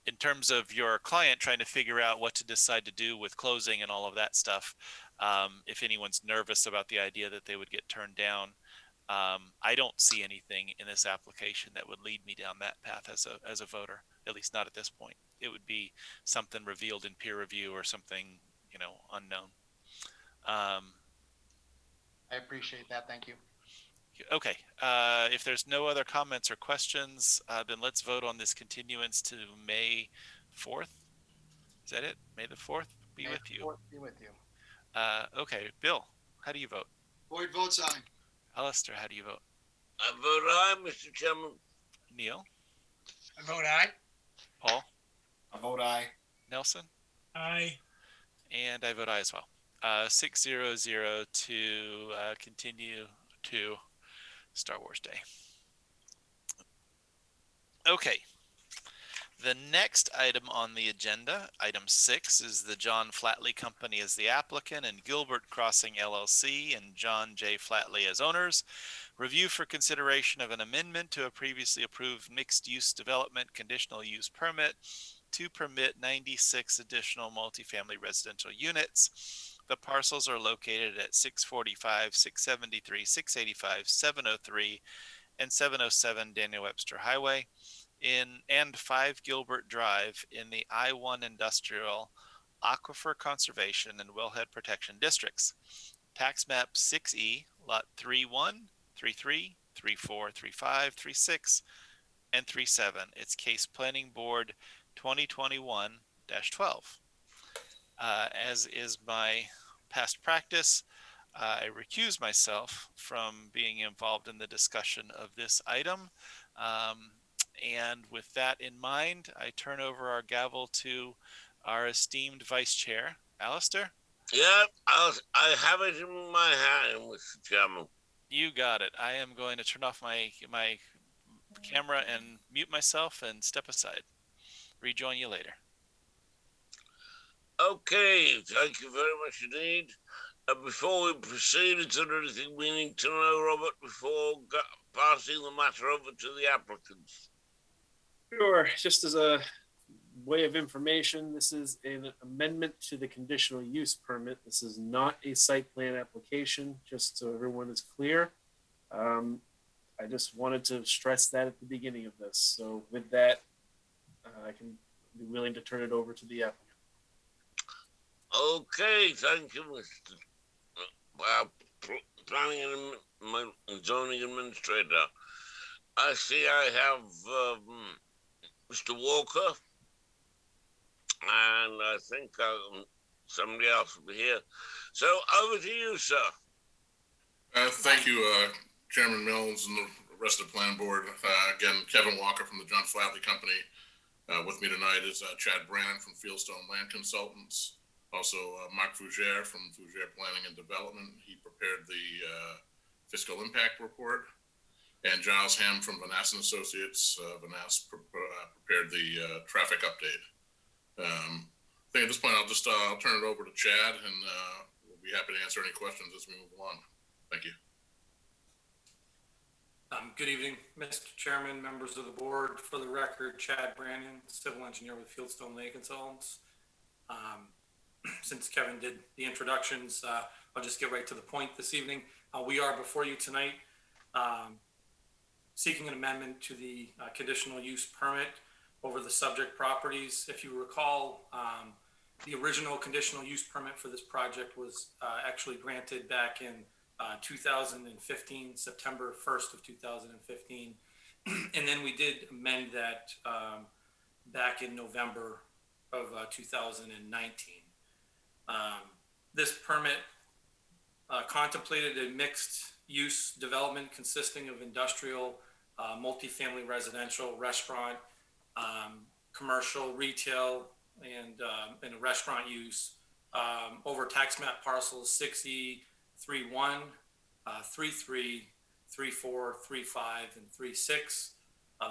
Speaker 7: in terms of your client trying to figure out what to decide to do with closing and all of that stuff, if anyone's nervous about the idea that they would get turned down, I don't see anything in this application that would lead me down that path as a voter, at least not at this point. It would be something revealed in peer review or something, unknown.
Speaker 19: I appreciate that. Thank you.
Speaker 7: Okay. If there's no other comments or questions, then let's vote on this continuance to May 4th. Is that it? May the 4th be with you.
Speaker 19: 4th be with you.
Speaker 7: Okay. Bill, how do you vote?
Speaker 8: Boyd votes aye.
Speaker 7: Alistair, how do you vote?
Speaker 15: I vote aye, Mr. Chairman.
Speaker 7: Neil?
Speaker 9: I vote aye.
Speaker 7: Paul?
Speaker 10: I vote aye.
Speaker 7: Nelson?
Speaker 11: Aye.
Speaker 7: And I vote aye as well. 6-0-0 to continue to Star Wars Day. Okay. The next item on the agenda, item 6, is the John Flatley Company as the applicant and Gilbert Crossing LLC and John J. Flatley as owners. Review for consideration of an amendment to a previously approved mixed-use development conditional use permit to permit 96 additional multifamily residential units. The parcels are located at 645, 673, 685, 703, and 707 Daniel Webster Highway and 5 Gilbert Drive in the I-1 Industrial, Aquifer Conservation, and Wellhead Protection Districts. Tax map 6E, lot 31, 33, 34, 35, 36, and 37. It's case planning board 2021-12. As is my past practice, I recuse myself from being involved in the discussion of this item. And with that in mind, I turn over our gavel to our esteemed vice chair, Alistair.
Speaker 15: Yeah, I have it in my hand, Mr. Chairman.
Speaker 7: You got it. I am going to turn off my camera and mute myself and step aside. Rejoin you later.
Speaker 15: Okay, thank you very much indeed. Before we proceed, is there anything we need to know, Robert, before passing the matter over to the applicants?
Speaker 12: Sure, just as a way of information, this is an amendment to the conditional use permit. This is not a site plan application, just so everyone is clear. I just wanted to stress that at the beginning of this. So with that, I can be willing to turn it over to the applicant.
Speaker 15: Okay, thank you, Mr. Planning and Zoning Administrator. I see I have Mr. Walker, and I think somebody else will be here. So over to you, sir.
Speaker 20: Thank you, Chairman Mills and the rest of the planning board. Again, Kevin Walker from the John Flatley Company. With me tonight is Chad Brannon from Fieldstone Land Consultants. Also, Mark Fougere from Fougere Planning and Development. He prepared the fiscal impact report. And Giles Ham from Vanass & Associates. Vanass prepared the traffic update. I think at this point, I'll turn it over to Chad, and we'll be happy to answer any questions as we move along. Thank you.
Speaker 21: Good evening, Mr. Chairman, members of the board. For the record, Chad Brannon, civil engineer with Fieldstone Land Consultants. Since Kevin did the introductions, I'll just get right to the point this evening. We are before you tonight seeking an amendment to the conditional use permit over the subject properties. If you recall, the original conditional use permit for this project was actually granted back in 2015, September 1st of 2015. And then we did amend that back in November of 2019. This permit contemplated a mixed use development consisting of industrial, multifamily residential, restaurant, commercial, retail, and a restaurant use over tax map parcels 6E31, 33, 34, 35, and 36.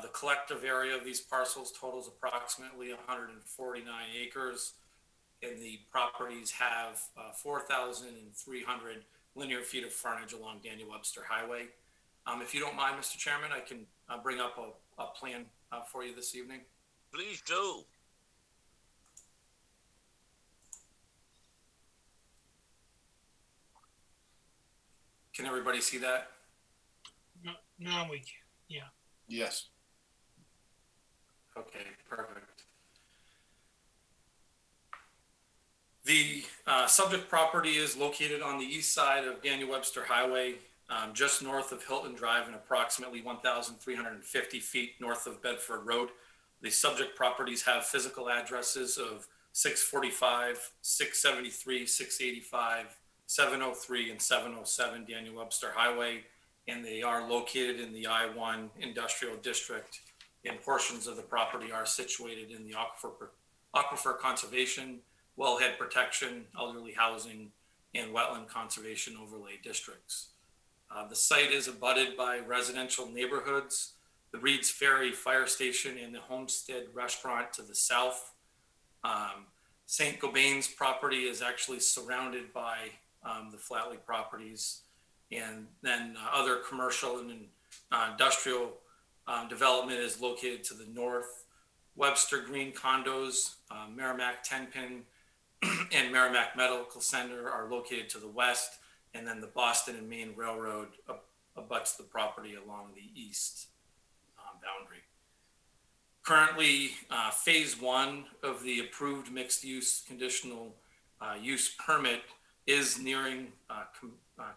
Speaker 21: The collective area of these parcels totals approximately 149 acres, and the properties have 4,300 linear feet of frontage along Daniel Webster Highway. If you don't mind, Mr. Chairman, I can bring up a plan for you this evening.
Speaker 15: Please do.
Speaker 21: Can everybody see that?
Speaker 11: No, we can. Yeah.
Speaker 20: Yes.
Speaker 21: Okay, perfect. The subject property is located on the east side of Daniel Webster Highway, just north of Hilton Drive and approximately 1,350 feet north of Bedford Road. The subject properties have physical addresses of 645, 673, 685, 703, and 707 Daniel Webster Highway, and they are located in the I-1 Industrial District, and portions of the property are situated in the Aquifer Conservation, Wellhead Protection, Elderly Housing, and Wetland Conservation Overlay Districts. The site is abutted by residential neighborhoods, the Reed's Ferry Fire Station, and the Homestead Restaurant to the south. St. Gobain's property is actually surrounded by the Flatley properties, and then other commercial and industrial development is located to the north. Webster Green Condos, Merrimack Tenpin, and Merrimack Medical Center are located to the west, and then the Boston and Maine Railroad abuts the property along the east boundary. Currently, phase one of the approved mixed use conditional use permit is nearing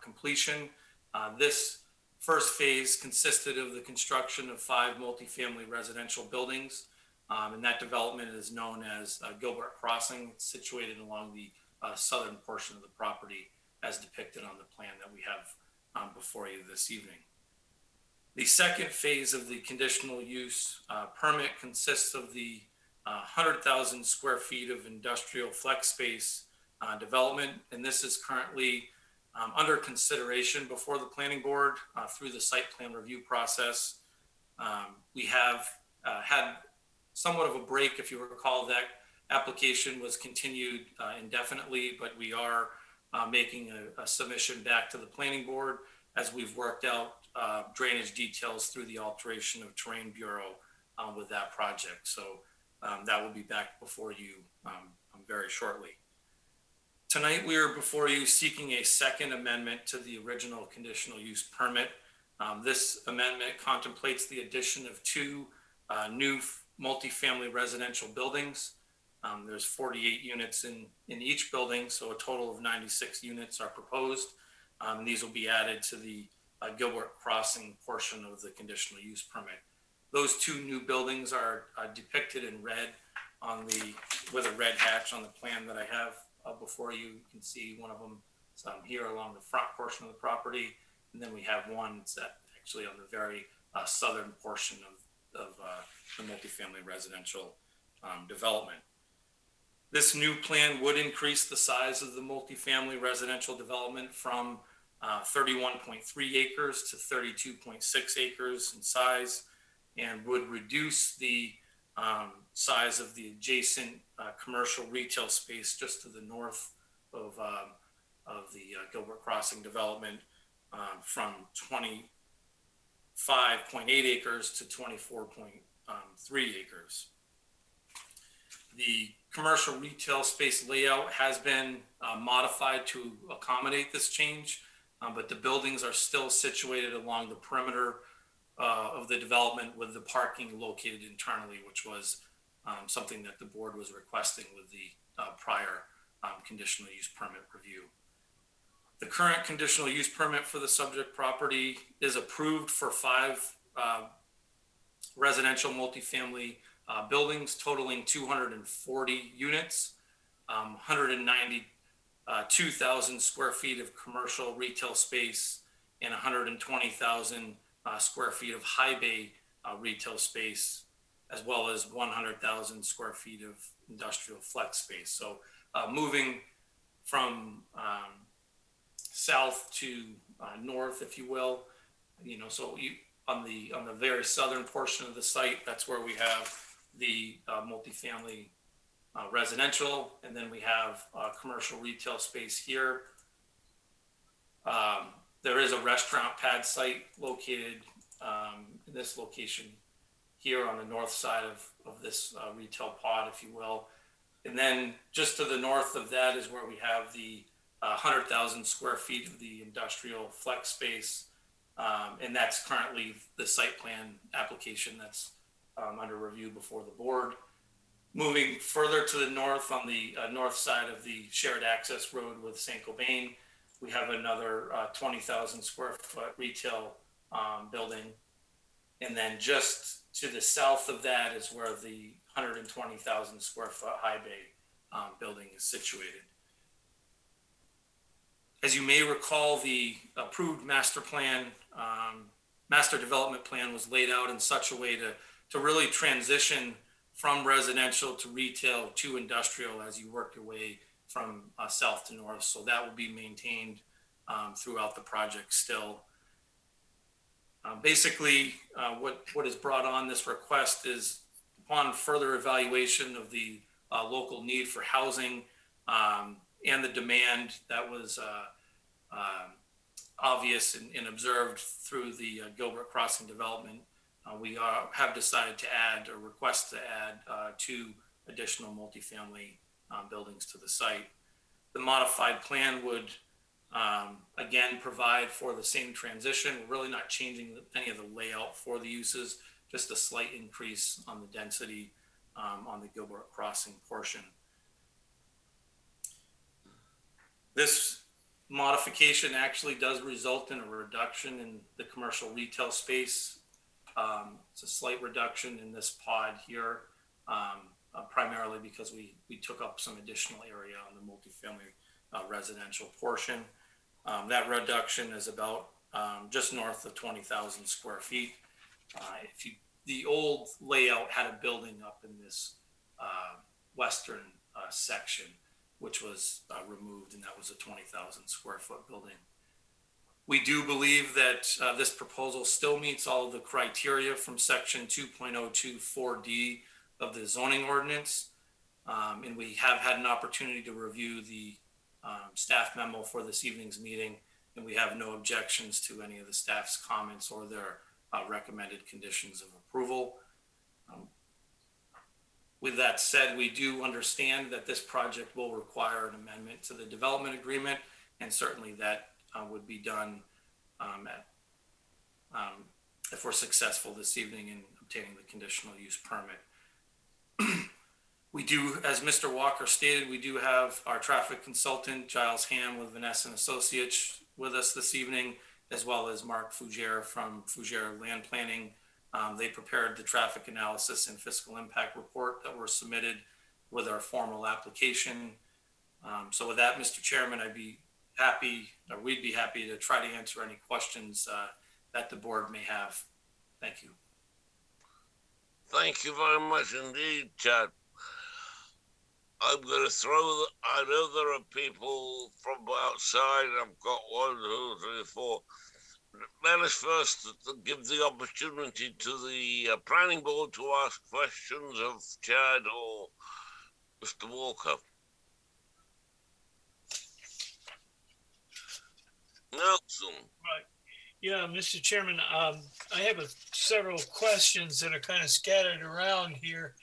Speaker 21: completion. This first phase consisted of the construction of 5 multifamily residential buildings, and that development is known as Gilbert Crossing. It's situated along the southern portion of the property as depicted on the plan that we have before you this evening. The second phase of the conditional use permit consists of the 100,000 square feet of industrial flex space development, and this is currently under consideration before the planning board through the site plan review process. We have had somewhat of a break. If you recall, that application was continued indefinitely, but we are making a submission back to the planning board as we've worked out drainage details through the alteration of terrain bureau with that project. So that will be back before you very shortly. Tonight, we are before you seeking a second amendment to the original conditional use permit. This amendment contemplates the addition of two new multifamily residential buildings. There's 48 units in each building, so a total of 96 units are proposed. And these will be added to the Gilbert Crossing portion of the conditional use permit. Those two new buildings are depicted in red with a red hatch on the plan that I have before you. You can see one of them here along the front portion of the property. And then we have one that's actually on the very southern portion of the multifamily residential development. This new plan would increase the size of the multifamily residential development from 31.3 acres to 32.6 acres in size, and would reduce the size of the adjacent commercial retail space just to the north of the Gilbert Crossing development from 25.8 acres to 24.3 acres. The commercial retail space layout has been modified to accommodate this change, but the buildings are still situated along the perimeter of the development with the parking located internally, which was something that the board was requesting with the prior conditional use permit review. The current conditional use permit for the subject property is approved for 5 residential multifamily buildings totaling 240 units, 192,000 square feet of commercial retail space, and 120,000 square feet of high bay retail space, as well as 100,000 square feet of industrial flex space. So moving from south to north, if you will, so on the very southern portion of the site, that's where we have the multifamily residential, and then we have commercial retail space here. There is a restaurant pad site located in this location here on the north side of this retail pod, if you will. And then just to the north of that is where we have the 100,000 square feet of the industrial flex space. And that's currently the site plan application that's under review before the board. Moving further to the north on the north side of the shared access road with St. Cobain, we have another 20,000 square foot retail building. And then just to the south of that is where the 120,000 square foot high bay building is situated. As you may recall, the approved master development plan was laid out in such a way to really transition from residential to retail to industrial as you work your way from south to north. So that will be maintained throughout the project still. Basically, what is brought on this request is upon further evaluation of the local need for housing and the demand that was obvious and observed through the Gilbert Crossing development, we have decided to add or request to add 2 additional multifamily buildings to the site. The modified plan would again provide for the same transition. We're really not changing any of the layout for the uses, just a slight increase on the density on the Gilbert Crossing portion. This modification actually does result in a reduction in the commercial retail space. It's a slight reduction in this pod here, primarily because we took up some additional area on the multifamily residential portion. That reduction is about just north of 20,000 square feet. The old layout had a building up in this western section, which was removed, and that was a 20,000 square foot building. We do believe that this proposal still meets all of the criteria from section 2.024D of the zoning ordinance. And we have had an opportunity to review the staff memo for this evening's meeting, and we have no objections to any of the staff's comments or their recommended conditions of approval. With that said, we do understand that this project will require an amendment to the development agreement, and certainly that would be done if we're successful this evening in obtaining the conditional use permit. We do, as Mr. Walker stated, we do have our traffic consultant, Giles Ham with Vanessa and Associates with us this evening, as well as Mark Fougere from Fougere Land Planning. They prepared the traffic analysis and fiscal impact report that were submitted with our formal application. So with that, Mr. Chairman, we'd be happy to try to answer any questions that the board may have. Thank you.
Speaker 15: Thank you very much indeed, Chad. I'm going to I know there are people from outside. I've got 1, 2, 3, 4. Let us first give the opportunity to the planning board to ask questions of Chad or Mr. Walker. Nelson.
Speaker 11: Right. Yeah, Mr. Chairman, I have several questions that are kind of scattered around here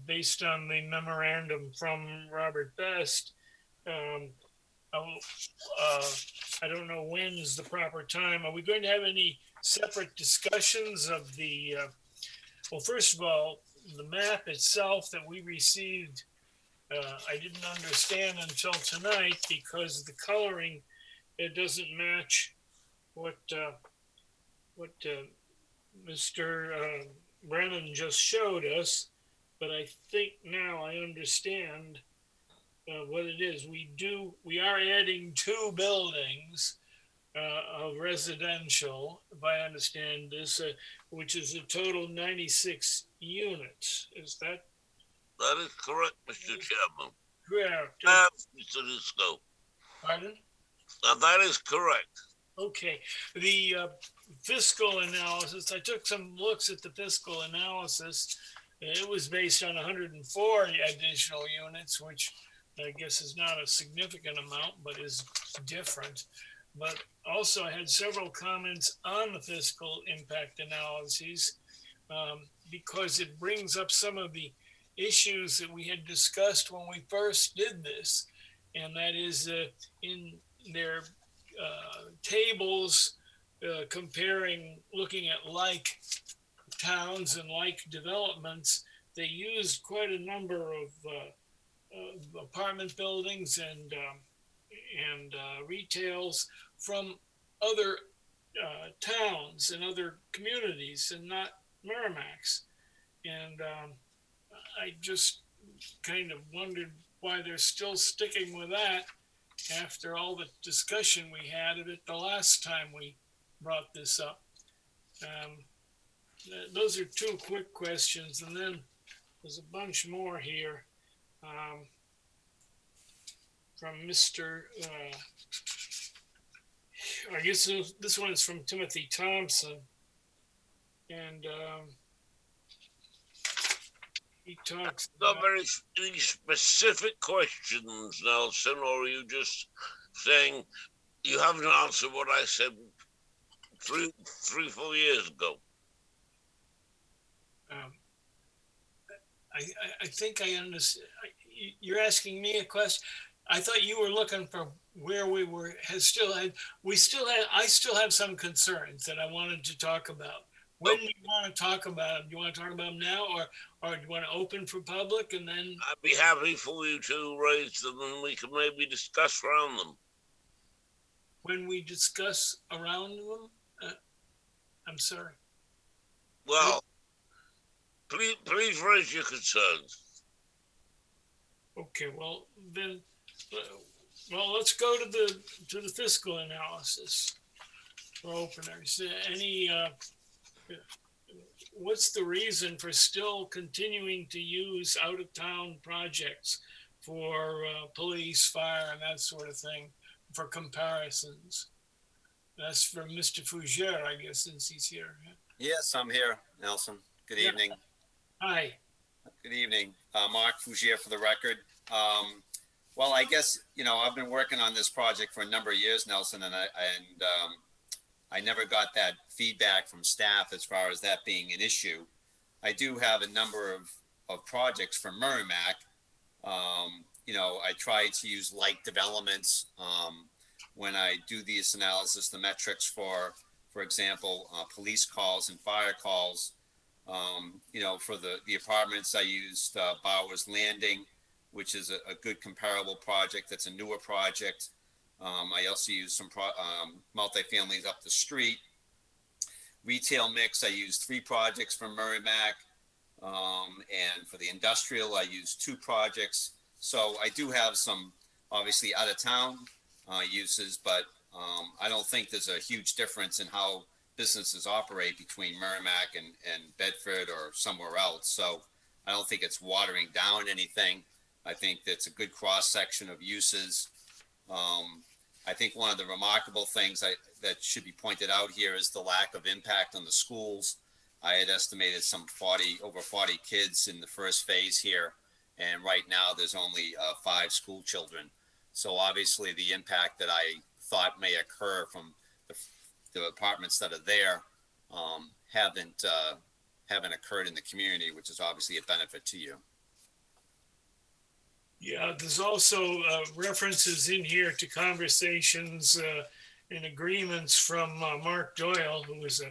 Speaker 11: based on the memorandum from Robert Best. I don't know when is the proper time. Are we going to have any separate discussions of the, well, first of all, the map itself that we received, I didn't understand until tonight because the coloring, it doesn't match what Mr. Brennan just showed us, but I think now I understand what it is. We are adding 2 buildings of residential, if I understand this, which is a total 96 units. Is that?
Speaker 15: That is correct, Mr. Chairman.
Speaker 11: Correct.
Speaker 15: Mr. Disco.
Speaker 11: Pardon?
Speaker 15: That is correct.
Speaker 11: Okay. The fiscal analysis, I took some looks at the fiscal analysis. It was based on 104 additional units, which I guess is not a significant amount, but is different. But also I had several comments on the fiscal impact analyses because it brings up some of the issues that we had discussed when we first did this. And that is in their tables comparing, looking at like towns and like developments, they used quite a number of apartment buildings and retails from other towns and other communities and not Merrimack's. And I just kind of wondered why they're still sticking with that after all the discussion we had of it the last time we brought this up. Those are 2 quick questions, and then there's a bunch more here from Mr. I guess this one is from Timothy Thompson, and he talks
Speaker 15: about very specific questions, Nelson, or are you just saying you haven't answered what I said 3-4 years ago?
Speaker 11: I think I understand. You're asking me a question. I thought you were looking for where we were. I still have some concerns that I wanted to talk about. When do you want to talk about them? Do you want to talk about them now, or do you want to open for public and then?
Speaker 15: I'd be happy for you to raise them and we can maybe discuss around them.
Speaker 11: When we discuss around them? I'm sorry.
Speaker 15: Well, please raise your concerns.
Speaker 11: Okay, well then, let's go to the fiscal analysis for openers. What's the reason for still continuing to use out-of-town projects for police, fire, and that sort of thing for comparisons? That's from Mr. Fougere, I guess, since he's here.
Speaker 2: Yes, I'm here, Nelson. Good evening.
Speaker 11: Hi.
Speaker 2: Good evening. Mark Fougere for the record. Well, I guess, I've been working on this project for a number of years, Nelson, and I never got that feedback from staff as far as that being an issue. I do have a number of projects for Merrimack. I try to use light developments when I do this analysis, the metrics for example, police calls and fire calls. For the apartments, I used Bowers Landing, which is a good comparable project. That's a newer project. I also use some multifamilies up the street. Retail mix, I used 3 projects from Merrimack. And for the industrial, I used 2 projects. So I do have some obviously out of town uses, but I don't think there's a huge difference in how businesses operate between Merrimack and Bedford or somewhere else. So I don't think it's watering down anything. I think that's a good cross section of uses. I think one of the remarkable things that should be pointed out here is the lack of impact on the schools. I had estimated over 40 kids in the first phase here, and right now there's only 5 school children. So obviously the impact that I thought may occur from the apartments that are there haven't occurred in the community, which is obviously a benefit to you.
Speaker 11: Yeah, there's also references in here to conversations and agreements from Mark Doyle, who was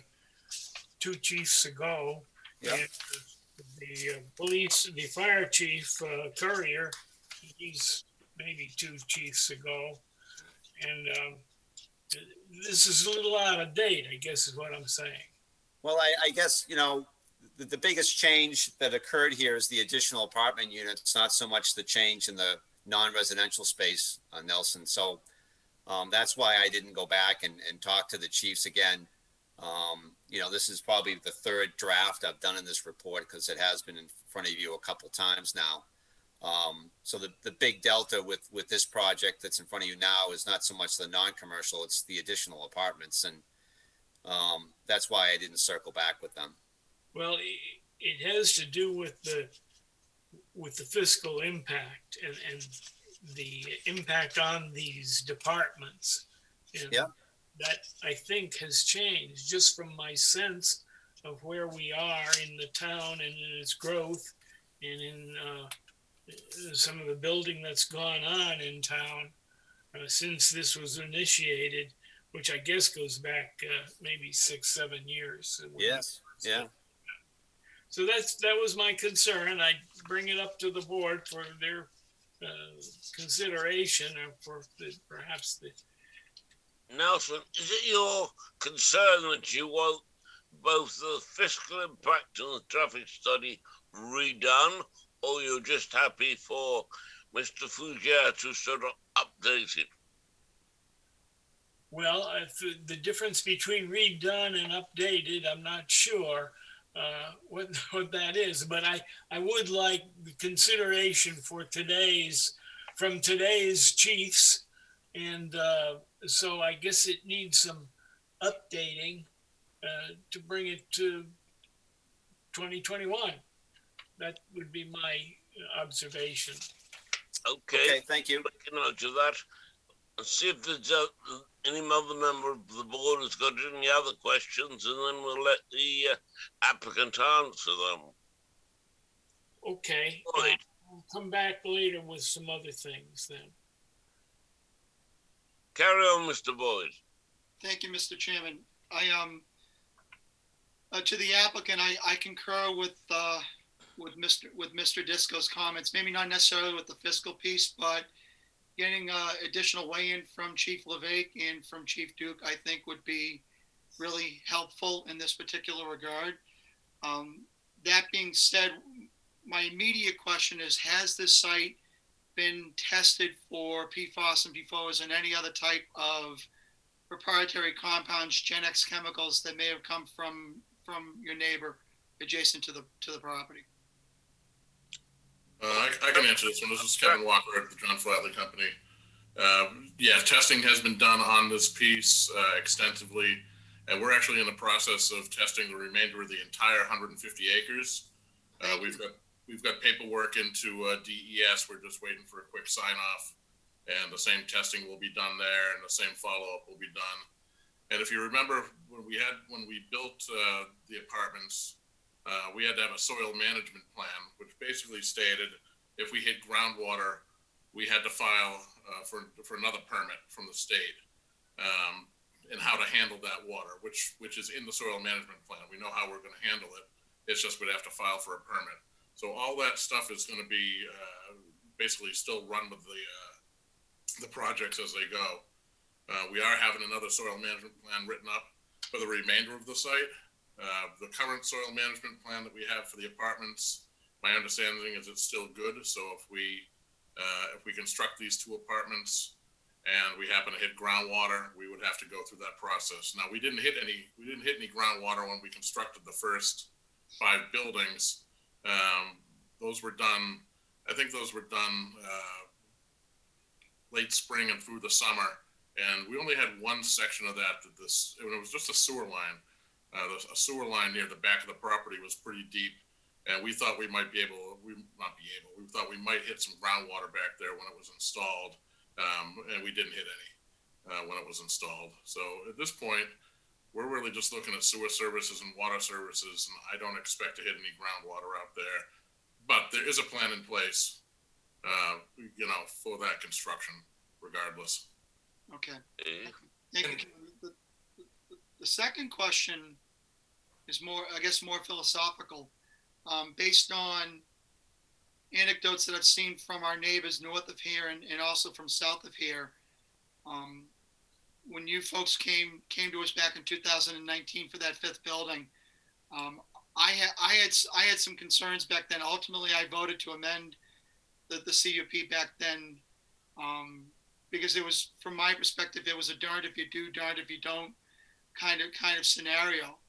Speaker 11: 2 chiefs ago.
Speaker 2: Yeah.
Speaker 11: And the fire chief, Courier, he's maybe 2 chiefs ago. And this is a little out of date, I guess is what I'm saying.
Speaker 2: Well, I guess, the biggest change that occurred here is the additional apartment units, not so much the change in the non-residential space, Nelson. So that's why I didn't go back and talk to the chiefs again. This is probably the 3rd draft I've done in this report because it has been in front of you a couple times now. So the big delta with this project that's in front of you now is not so much the non-commercial, it's the additional apartments. And that's why I didn't circle back with them. Well, it has to do with the fiscal impact and the impact on these departments. And that I think has changed just from my sense of where we are in the town and in its growth and in some of the building that's gone on in town since this was initiated, which I guess goes back maybe 6-7 years. Yes. Yeah. So that was my concern. I bring it up to the board for their consideration and for perhaps the.
Speaker 15: Nelson, is it your concern that you want both the fiscal impact and the traffic study redone, or you're just happy for Mr. Fougere to sort of update it?
Speaker 11: Well, the difference between redone and updated, I'm not sure what that is, but I would like the consideration for from today's chiefs. And so I guess it needs some updating to bring it to 2021. That would be my observation.
Speaker 15: Okay,
Speaker 2: thank you.
Speaker 15: Making note of that. And see if there's any other member of the board has got any other questions, and then we'll let the applicant answer them.
Speaker 11: Okay.
Speaker 15: Right.
Speaker 11: We'll come back later with some other things then.
Speaker 15: Carry on, Mr. Boyd.
Speaker 8: Thank you, Mr. Chairman. To the applicant, I concur with Mr. Disco's comments. Maybe not necessarily with the fiscal piece, but getting additional weigh-in from Chief LeVake and from Chief Duke, I think would be really helpful in this particular regard. That being said, my immediate question is, has this site been tested for PFAS and PFOAs and any other type of proprietary compounds, Gen X chemicals that may have come from your neighbor adjacent to the property?
Speaker 20: I can answer this one. This is Kevin Walker at the John Flatley Company. Testing has been done on this piece extensively, and we're actually in the process of testing the remainder of the entire 150 acres. we've got paperwork into DES. We're just waiting for a quick sign off, and the same testing will be done there, and the same follow up will be done. And if you remember when we built the apartments, we had to have a soil management plan, which basically stated if we hit groundwater, we had to file for another permit from the state, and how to handle that water, which is in the soil management plan. We know how we're going to handle it. It's just we'd have to file for a permit. So all that stuff is going to be basically still run with the projects as they go. We are having another soil management plan written up for the remainder of the site. The current soil management plan that we have for the apartments, my understanding is it's still good. So if we construct these 2 apartments and we happen to hit groundwater, we would have to go through that process. Now we didn't hit any groundwater when we constructed the first 5 buildings. Those were done, I think those were done late spring and through the summer. And we only had one section of that it was just a sewer line. A sewer line near the back of the property was pretty deep. And we thought we might hit some groundwater back there when it was installed. And we didn't hit any when it was installed. So at this point, we're really just looking at sewer services and water services, and I don't expect to hit any groundwater out there. But there is a plan in place, for that construction, regardless.
Speaker 8: Okay. Thank you, Kevin. The second question is more philosophical. Based on anecdotes that I've seen from our neighbors north of here and also from south of here, when you folks came to us back in 2019 for that 5th building, I had some concerns back then. Ultimately, I voted to amend the CUP back then, because it was, from my perspective, it was a darned if you do, darned if you don't kind of scenario.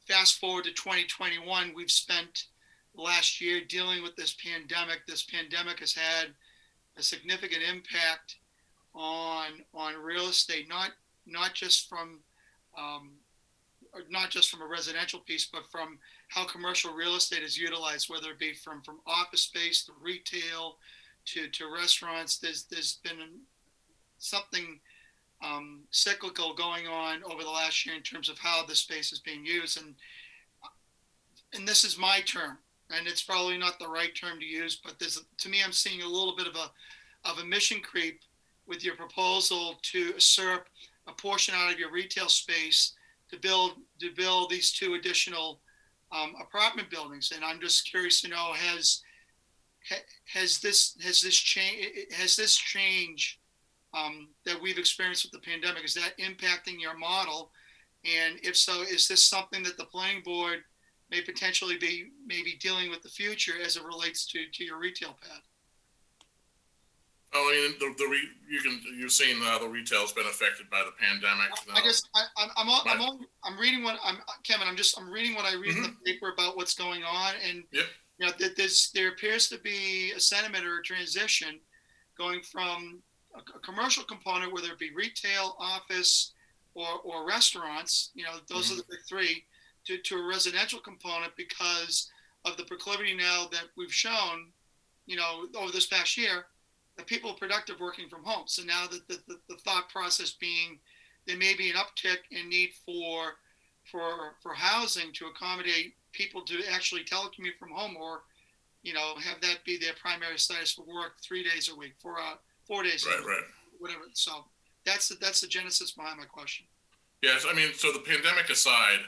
Speaker 8: Fast forward to 2021, we've spent the last year dealing with this pandemic. This pandemic has had a significant impact on real estate, not just from a residential piece, but from how commercial real estate is utilized, whether it be from office space to retail to restaurants. There's been something cyclical going on over the last year in terms of how the space is being used, and this is my term, and it's probably not the right term to use, but to me, I'm seeing a little bit of a mission creep with your proposal to usurp a portion out of your retail space to build these 2 additional apartment buildings. And I'm just curious to know, has this change that we've experienced with the pandemic, is that impacting your model? And if so, is this something that the planning board may potentially be maybe dealing with the future as it relates to your retail pad?
Speaker 20: Oh, I mean, you've seen the retail's been affected by the pandemic.
Speaker 8: I'm reading what Kevin. I'm reading what I read in the paper about what's going on, and there appears to be a sentiment or a transition going from a commercial component, whether it be retail, office, or restaurants. Those are the big 3, to a residential component because of the proclivity now that we've shown, over this past year, that people are productive working from home. So now that the thought process being there may be an uptick in need for housing to accommodate people to actually telecommute from home, or have that be their primary status for work 3 days a week, 4 days a week, whatever. So that's the genesis behind my question.
Speaker 20: Yes, I mean, so the pandemic aside,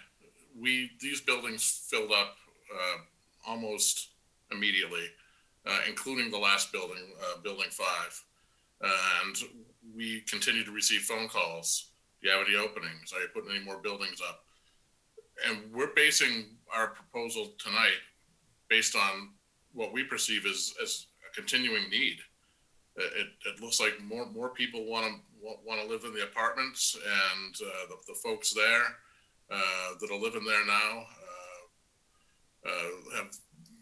Speaker 20: these buildings filled up almost immediately, including the last building, Building 5. And we continue to receive phone calls. Do you have any openings? Are you putting any more buildings up? And we're basing our proposal tonight based on what we perceive as a continuing need. It looks like more people want to live in the apartments, and the folks there that are living there now have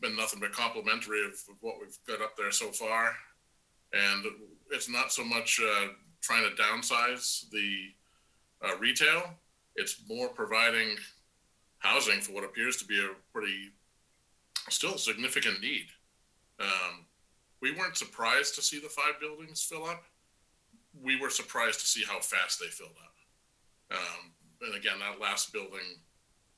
Speaker 20: been nothing but complimentary of what we've got up there so far. And it's not so much trying to downsize the retail, it's more providing housing for what appears to be a pretty still a significant need. We weren't surprised to see the 5 buildings fill up. We were surprised to see how fast they filled up. And again, that last building,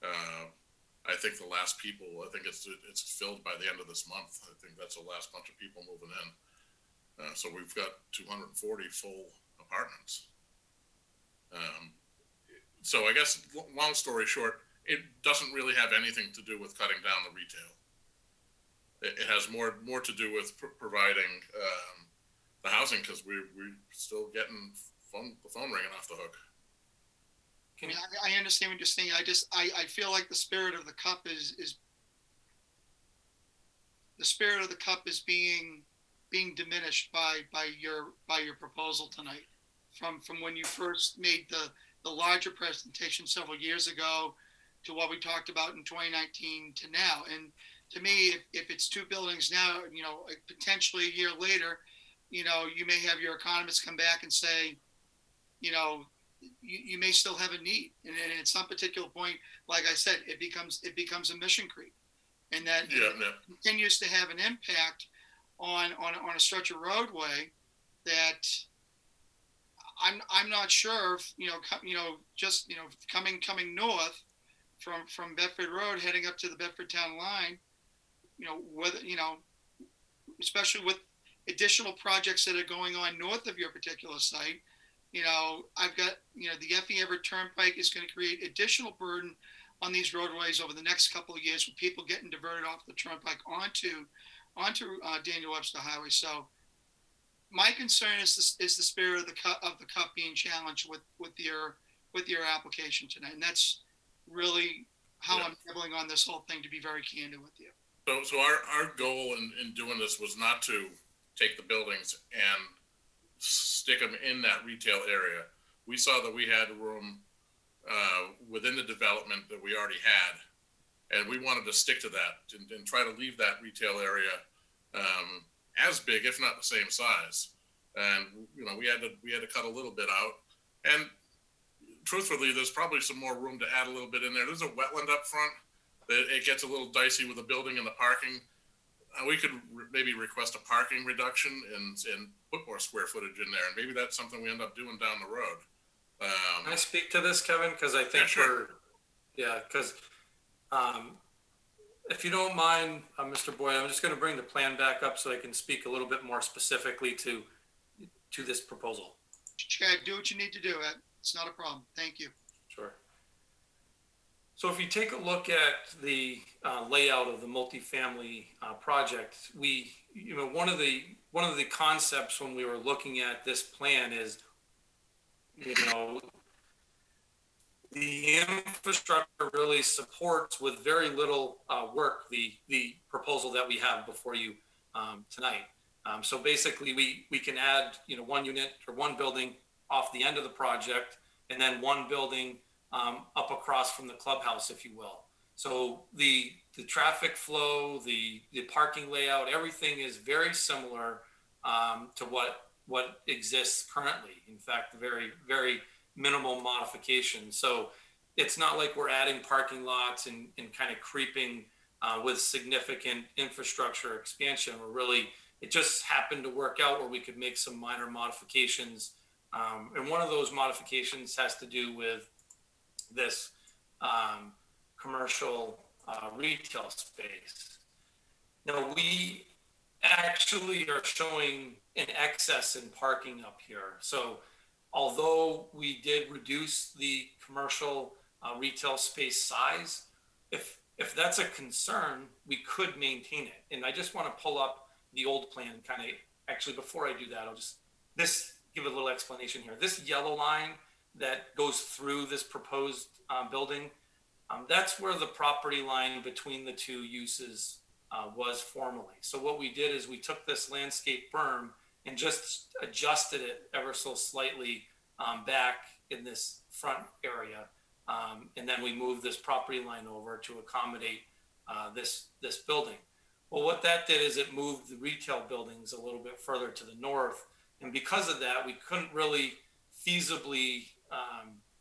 Speaker 20: I think the last people, I think it's filled by the end of this month. I think that's the last bunch of people moving in. So we've got 240 full apartments. So I guess, long story short, it doesn't really have anything to do with cutting down the retail. It has more to do with providing the housing, because we're still getting the phone ringing off the hook.
Speaker 8: I mean, I understand what you're saying. I feel like the spirit of the cup is being diminished by your proposal tonight. From when you first made the larger presentation several years ago to what we talked about in 2019 to now. And to me, if it's 2 buildings now, potentially a year later, you may have your economists come back and say, you may still have a need. And at some particular point, like I said, it becomes a mission creep. And that continues to have an impact on a stretch of roadway that I'm not sure if, just coming north from Bedford Road, heading up to the Bedford Town line, whether, especially with additional projects that are going on north of your particular site, I've got, the Effie Everett Turnpike is going to create additional burden on these roadways over the next couple of years with people getting diverted off the turnpike onto Daniel Webster Highway. So my concern is the spirit of the cup being challenged with your application tonight, and that's really how I'm nibbling on this whole thing, to be very candid with you.
Speaker 20: So our goal in doing this was not to take the buildings and stick them in that retail area. We saw that we had room within the development that we already had, and we wanted to stick to that and try to leave that retail area as big, if not the same size. And we had to cut a little bit out. And truthfully, there's probably some more room to add a little bit in there. There's a wetland up front. It gets a little dicey with the building and the parking. We could maybe request a parking reduction and put more square footage in there. And maybe that's something we end up doing down the road.
Speaker 21: Can I speak to this, Kevin? Because I think if you don't mind, Mr. Boyd, I'm just going to bring the plan back up so I can speak a little bit more specifically to this proposal.
Speaker 8: Chad, do what you need to do. It's not a problem. Thank you.
Speaker 21: Sure. So if you take a look at the layout of the multifamily project, one of the concepts when we were looking at this plan is, the infrastructure really supports with very little work the proposal that we have before you tonight. So basically, we can add 1 unit or 1 building off the end of the project, and then 1 building up across from the clubhouse, if you will. So the traffic flow, the parking layout, everything is very similar to what exists currently. In fact, very, very minimal modification. So it's not like we're adding parking lots and kind of creeping with significant infrastructure expansion. It just happened to work out where we could make some minor modifications. And one of those modifications has to do with this commercial retail space. Now, we actually are showing an excess in parking up here. So although we did reduce the commercial retail space size, if that's a concern, we could maintain it. And I just want to pull up the old plan actually, before I do that, I'll just give a little explanation here. This yellow line that goes through this proposed building, that's where the property line between the 2 uses was formerly. So what we did is we took this landscape berm and just adjusted it ever so slightly back in this front area. And then we moved this property line over to accommodate this building. Well, what that did is it moved the retail buildings a little bit further to the north. And because of that, we couldn't really feasibly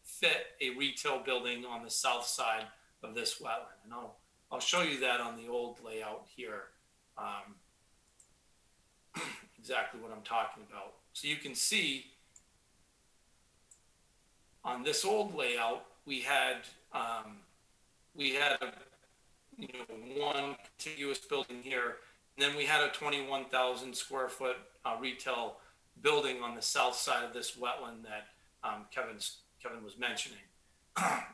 Speaker 21: fit a retail building on the south side of this wetland. And I'll show you that on the old layout here. Exactly what I'm talking about. So you can see on this old layout, we had a, one contiguous building here, and then we had a 21,000 square foot retail building on the south side of this wetland that Kevin was mentioning.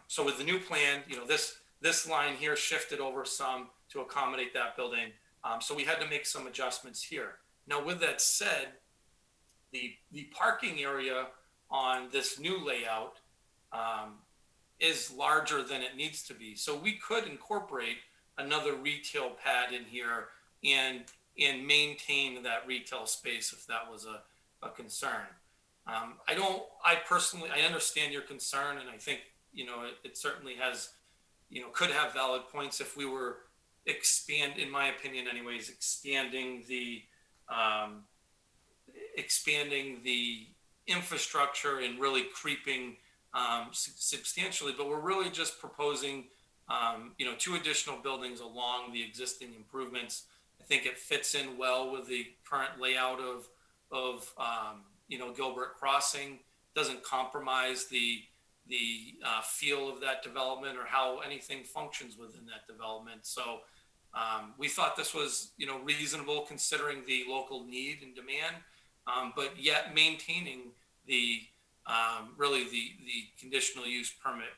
Speaker 21: So with the new plan, this line here shifted over some to accommodate that building. So we had to make some adjustments here. Now, with that said, the parking area on this new layout is larger than it needs to be. So we could incorporate another retail pad in here and maintain that retail space if that was a concern. I understand your concern, and I think, it certainly has, could have valid points if we were in my opinion anyways, expanding the infrastructure and really creeping substantially, but we're really just proposing, 2 additional buildings along the existing improvements. I think it fits in well with the current layout of Gilbert Crossing. Doesn't compromise the feel of that development or how anything functions within that development. So we thought this was, reasonable considering the local need and demand, but yet maintaining the conditional use permit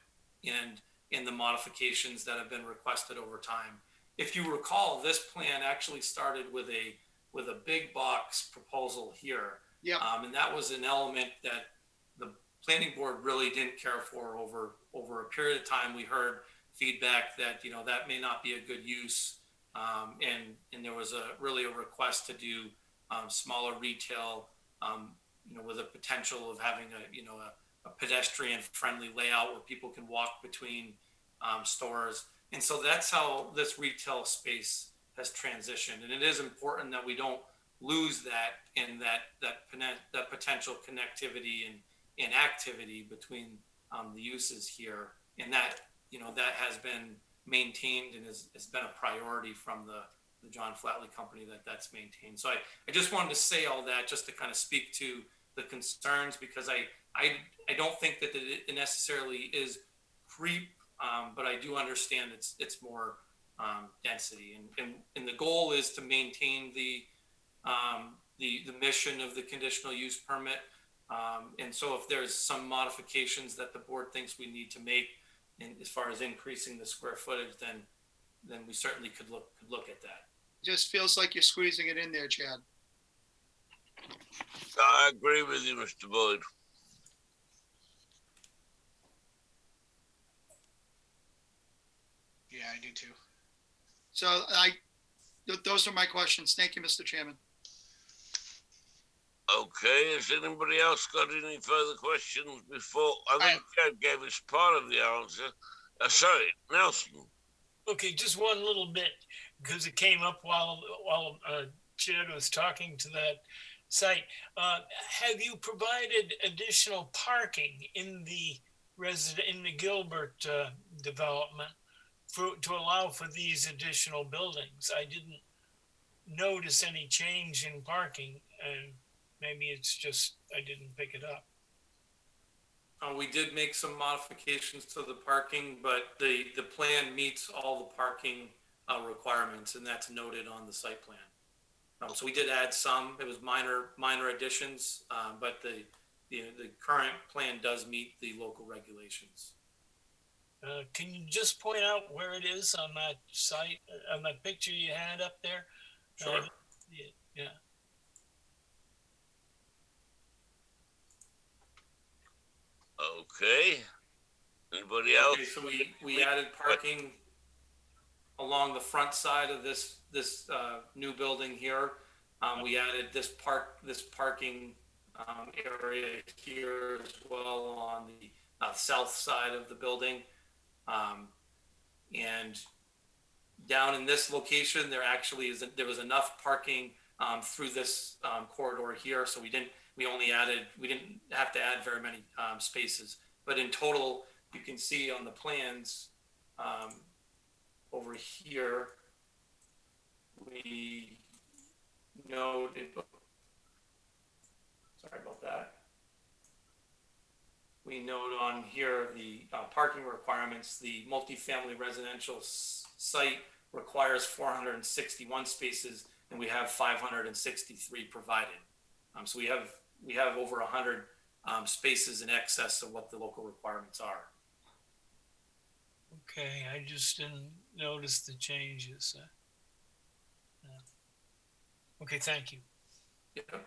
Speaker 21: and the modifications that have been requested over time. If you recall, this plan actually started with a big box proposal here.
Speaker 14: Yep.
Speaker 21: And that was an element that the planning board really didn't care for over a period of time. We heard feedback that, that may not be a good use. And there was a request to do smaller retail, with a potential of having a pedestrian friendly layout where people can walk between stores. And so that's how this retail space has transitioned. And it is important that we don't lose that and that potential connectivity and activity between the uses here. And that, that has been maintained and has been a priority from the John Flatley company that's maintained. So I just wanted to say all that just to kind of speak to the concerns, because I don't think that it necessarily is creep, but I do understand it's more density, and the goal is to maintain the mission of the conditional use permit. And so if there's some modifications that the board thinks we need to make, and as far as increasing the square footage, then we certainly could look at that.
Speaker 8: Just feels like you're squeezing it in there, Chad.
Speaker 15: I agree with you, Mr. Boyd.
Speaker 9: Yeah, I do too.
Speaker 8: So those are my questions. Thank you, Mr. Chairman.
Speaker 15: Okay, has anybody else got any further questions before? I think Chad gave us part of the answer. Sorry, Nelson.
Speaker 11: Okay, just one little bit, because it came up while Chad was talking to that site. Have you provided additional parking in the Gilbert development to allow for these additional buildings? I didn't notice any change in parking, and maybe it's just I didn't pick it up.
Speaker 21: We did make some modifications to the parking, but the plan meets all the parking requirements, and that's noted on the site plan. So we did add some. It was minor additions, but the current plan does meet the local regulations.
Speaker 11: Can you just point out where it is on that site, on that picture you had up there?
Speaker 21: Sure.
Speaker 11: Yeah.
Speaker 15: Okay. Anybody else?
Speaker 21: Okay, so we added parking along the front side of this new building here. We added this parking area here as well on the south side of the building. And down in this location, there was enough parking through this corridor here, so we didn't have to add very many spaces. But in total, you can see on the plans, over here, we noted, sorry about that. We note on here the parking requirements. The multifamily residential site requires 461 spaces, and we have 563 provided. So we have over 100 spaces in excess of what the local requirements are.
Speaker 11: Okay, I just didn't notice the changes. Okay, thank you.
Speaker 21: Yeah.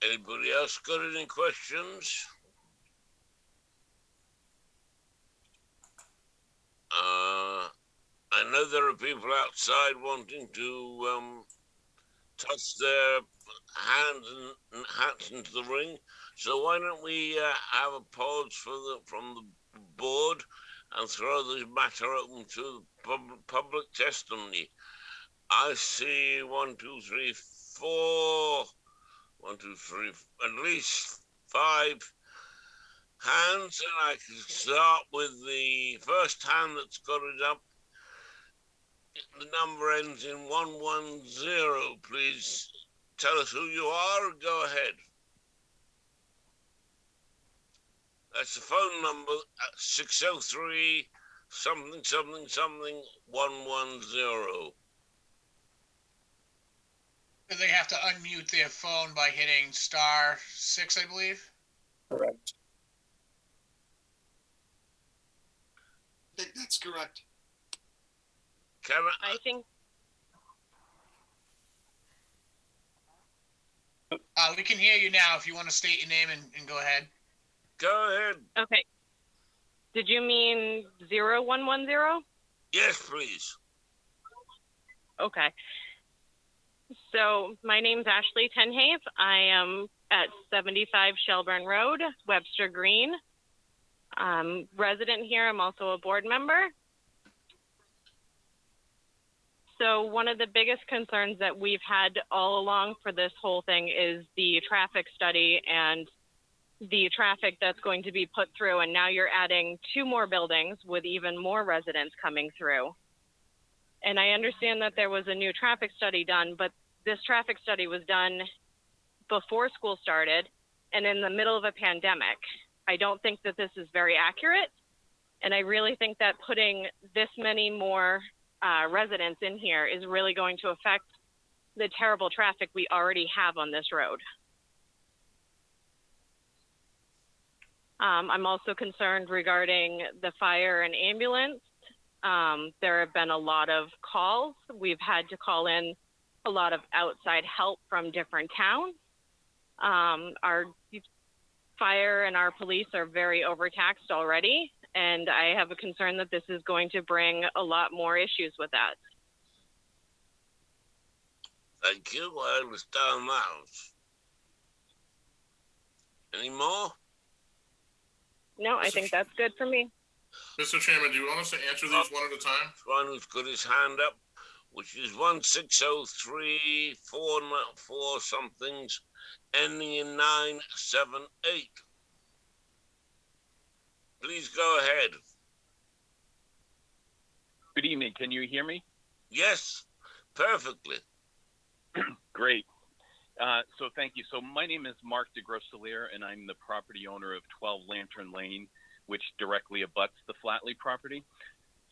Speaker 15: Anybody else got any questions? I know there are people outside wanting to toss their hands and hats into the ring. So why don't we have a pause from the board and throw this matter open to public testimony. I see 1, 2, 3, 4, 1, 2, 3, at least 5 hands, and I can start with the first hand that's got it up. The number ends in 110. Please tell us who you are and go ahead. That's the phone number, 603 something something something 110.
Speaker 9: Do they have to unmute their phone by hitting *6, I believe?
Speaker 12: Correct.
Speaker 8: I think that's correct.
Speaker 15: I think.
Speaker 9: We can hear you now if you want to state your name and go ahead.
Speaker 15: Go ahead.
Speaker 3: Okay. Did you mean 0110?
Speaker 15: Yes, please.
Speaker 3: Okay. So my name's Ashley Tenhave. I am at 75 Shelburne Road, Webster Green. Resident here. I'm also a board member. So one of the biggest concerns that we've had all along for this whole thing is the traffic study and the traffic that's going to be put through. And now you're adding 2 more buildings with even more residents coming through. And I understand that there was a new traffic study done, but this traffic study was done before school started and in the middle of a pandemic. I don't think that this is very accurate. And I really think that putting this many more residents in here is really going to affect the terrible traffic we already have on this road. I'm also concerned regarding the fire and ambulance. There have been a lot of calls. We've had to call in a lot of outside help from different towns. Our fire and our police are very overtaxed already, and I have a concern that this is going to bring a lot more issues with that.
Speaker 15: Thank you. I understand that. Any more?
Speaker 3: No, I think that's good for me.
Speaker 20: Mr. Chairman, do you want us to answer these one at a time?
Speaker 15: One who's got his hand up, which is 1603 4 somethings, ending in 978. Please go ahead.
Speaker 22: Good evening. Can you hear me?
Speaker 15: Yes, perfectly.
Speaker 22: Great. So thank you. So my name is Mark DeGrosselier, and I'm the property owner of 12 Lantern Lane, which directly abuts the Flatley property.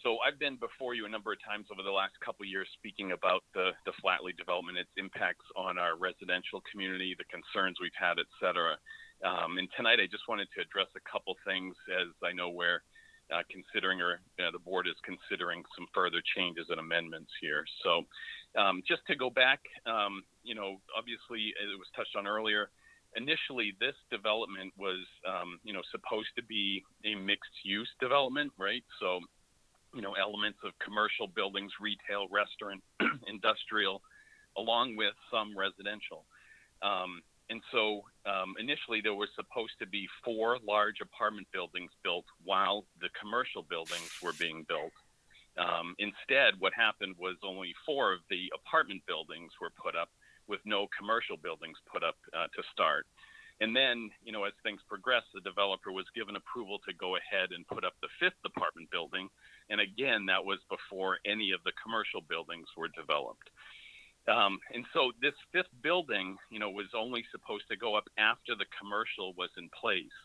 Speaker 22: So I've been before you a number of times over the last couple of years speaking about the Flatley development, its impacts on our residential community, the concerns we've had, et cetera. And tonight I just wanted to address a couple things, as I know we're considering, or the board is considering some further changes and amendments here. So just to go back, obviously it was touched on earlier, initially this development was, supposed to be a mixed use development, right? So, elements of commercial buildings, retail, restaurant, industrial, along with some residential. And so initially there was supposed to be 4 large apartment buildings built while the commercial buildings were being built. Instead, what happened was only 4 of the apartment buildings were put up with no commercial buildings put up to start. And then, as things progressed, the developer was given approval to go ahead and put up the 5th apartment building. And again, that was before any of the commercial buildings were developed. And so this 5th building, was only supposed to go up after the commercial was in place.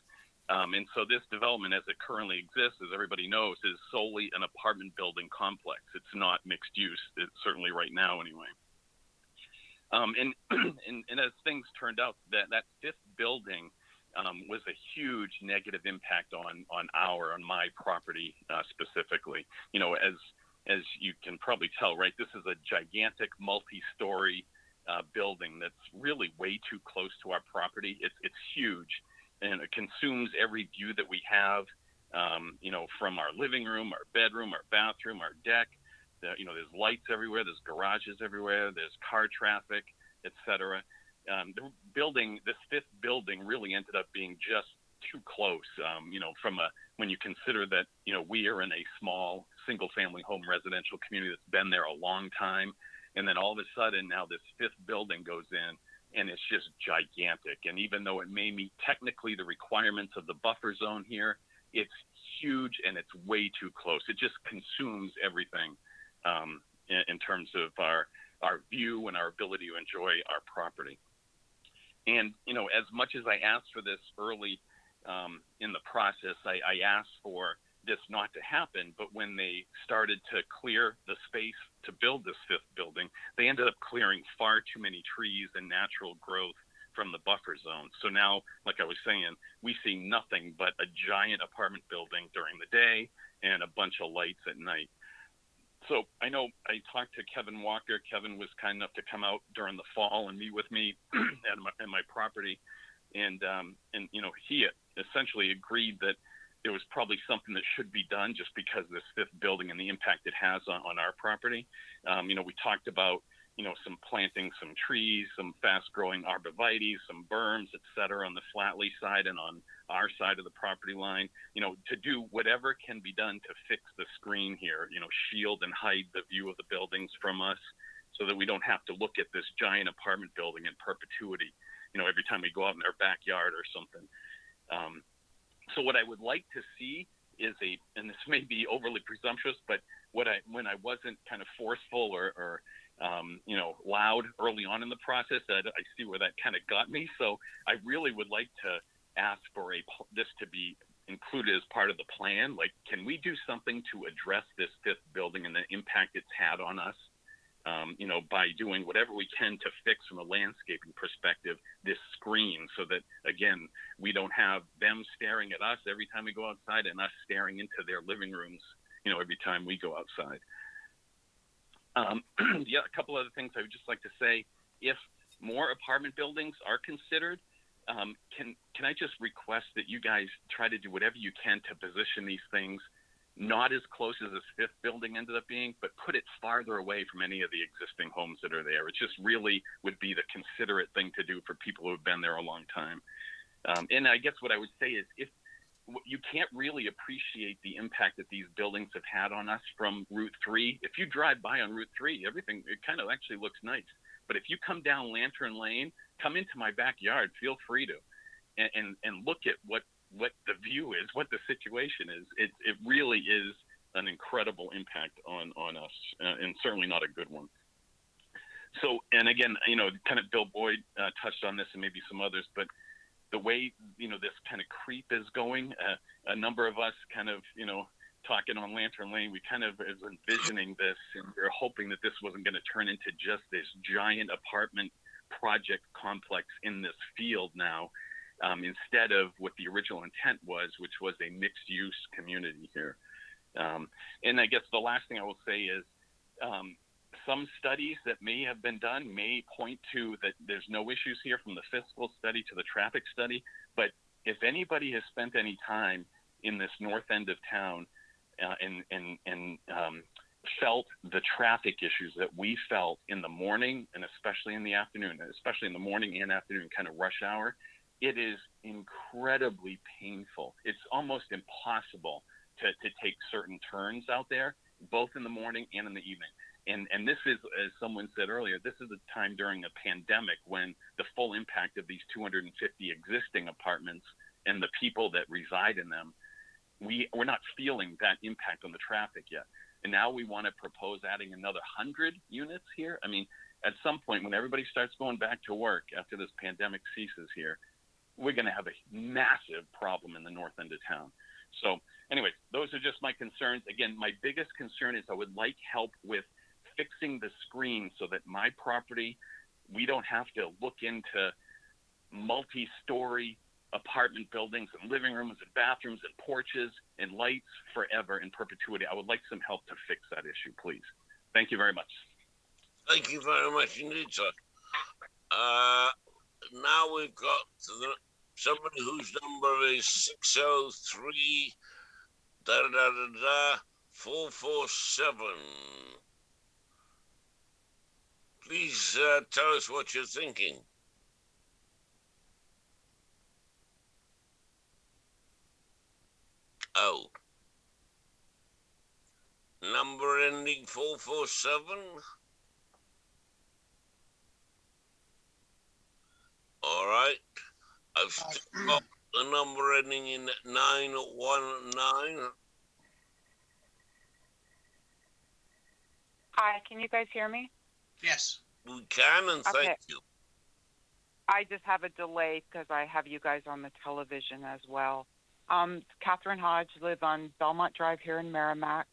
Speaker 22: And so this development, as it currently exists, as everybody knows, is solely an apartment building complex. It's not mixed use, certainly right now anyway. And as things turned out, that 5th building was a huge negative impact on my property specifically. As you can probably tell, right, this is a gigantic multi-story building that's really way too close to our property. It's huge, and it consumes every view that we have, from our living room, our bedroom, our bathroom, our deck. There's lights everywhere, there's garages everywhere, there's car traffic, etc. The building, this 5th building, really ended up being just too close. When you consider that, we are in a small single-family home residential community that's been there a long time, and then all of a sudden now this 5th building goes in, and it's just gigantic. And even though it may meet technically the requirements of the buffer zone here, it's huge and it's way too close. It just consumes everything in terms of our view and our ability to enjoy our property. And, as much as I asked for this early in the process, I asked for this not to happen, but when they started to clear the space to build this 5th building, they ended up clearing far too many trees and natural growth from the buffer zone. So now, like I was saying, we see nothing but a giant apartment building during the day and a bunch of lights at night. So I know I talked to Kevin Walker. Kevin was kind enough to come out during the fall and meet with me at my property. And he essentially agreed that there was probably something that should be done just because of this 5th building and the impact it has on our property. We talked about, some planting, some trees, some fast growing arborvitae, some berms, et cetera, on the Flatley side and on our side of the property line, to do whatever can be done to fix the screen here, shield and hide the view of the buildings from us so that we don't have to look at this giant apartment building in perpetuity, every time we go out in our backyard or something. So what I would like to see is and this may be overly presumptuous, but when I wasn't kind of forceful or loud early on in the process, I see where that kind of got me. So I really would like to ask for this to be included as part of the plan. Like, can we do something to address this 5th building and the impact it's had on us? By doing whatever we can to fix from a landscaping perspective this screen so that, again, we don't have them staring at us every time we go outside and us staring into their living rooms, every time we go outside. A couple other things I would just like to say. If more apartment buildings are considered, can I just request that you guys try to do whatever you can to position these things not as close as this 5th building ended up being, but put it farther away from any of the existing homes that are there. It just really would be the considerate thing to do for people who have been there a long time. And I guess what I would say is, if you can't really appreciate the impact that these buildings have had on us from Route 3. If you drive by on Route 3, everything, it kind of actually looks nice. But if you come down Lantern Lane, come into my backyard, feel free to, and look at what the view is, what the situation is. It really is an incredible impact on us, and certainly not a good one. So, and again, kind of Bill Boyd touched on this and maybe some others, but the way, this kind of creep is going, a number of us kind of, talking on Lantern Lane, we kind of is envisioning this, and we were hoping that this wasn't going to turn into just this giant apartment project complex in this field now, instead of what the original intent was, which was a mixed-use community here. And I guess the last thing I will say is, some studies that may have been done may point to that there's no issues here, from the fiscal study to the traffic study. But if anybody has spent any time in this north end of town and felt the traffic issues that we felt in the morning and especially in the afternoon, especially in the morning and afternoon kind of rush hour, it is incredibly painful. It's almost impossible to take certain turns out there, both in the morning and in the evening. And this is, as someone said earlier, this is a time during a pandemic when the full impact of these 250 existing apartments and the people that reside in them, we're not feeling that impact on the traffic yet. And now we want to propose adding another 100 units here. I mean, at some point when everybody starts going back to work after this pandemic ceases here, we're going to have a massive problem in the north end of town. So anyway, those are just my concerns. Again, my biggest concern is I would like help with fixing the screen so that my property, we don't have to look into multi-story apartment buildings and living rooms and bathrooms and porches and lights forever in perpetuity. I would like some help to fix that issue, please. Thank you very much.
Speaker 15: Thank you very much indeed, sir. Now we've got somebody whose number is 603 447. Please tell us what you're thinking. Oh. Number ending 447. All right. I've still got the number ending in 919.
Speaker 1: Hi, can you guys hear me?
Speaker 9: Yes.
Speaker 15: We can, and
Speaker 1: Okay.
Speaker 15: thank you.
Speaker 1: I just have a delay because I have you guys on the television as well. Catherine Hodge, live on Belmont Drive here in Merrimack.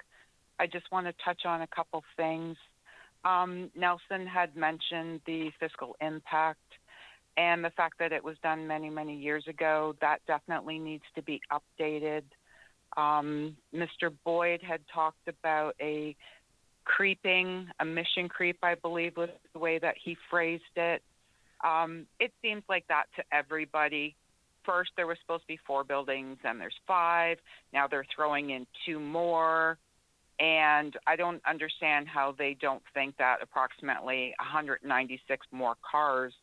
Speaker 1: I just want to touch on a couple things. Nelson had mentioned the fiscal impact and the fact that it was done many, many years ago. That definitely needs to be updated. Mr. Boyd had talked about a mission creep, I believe was the way that he phrased it. It seems like that to everybody. First, there was supposed to be 4 buildings, and there's 5. Now they're throwing in 2 more. And I don't understand how they don't think that approximately 196 more cars,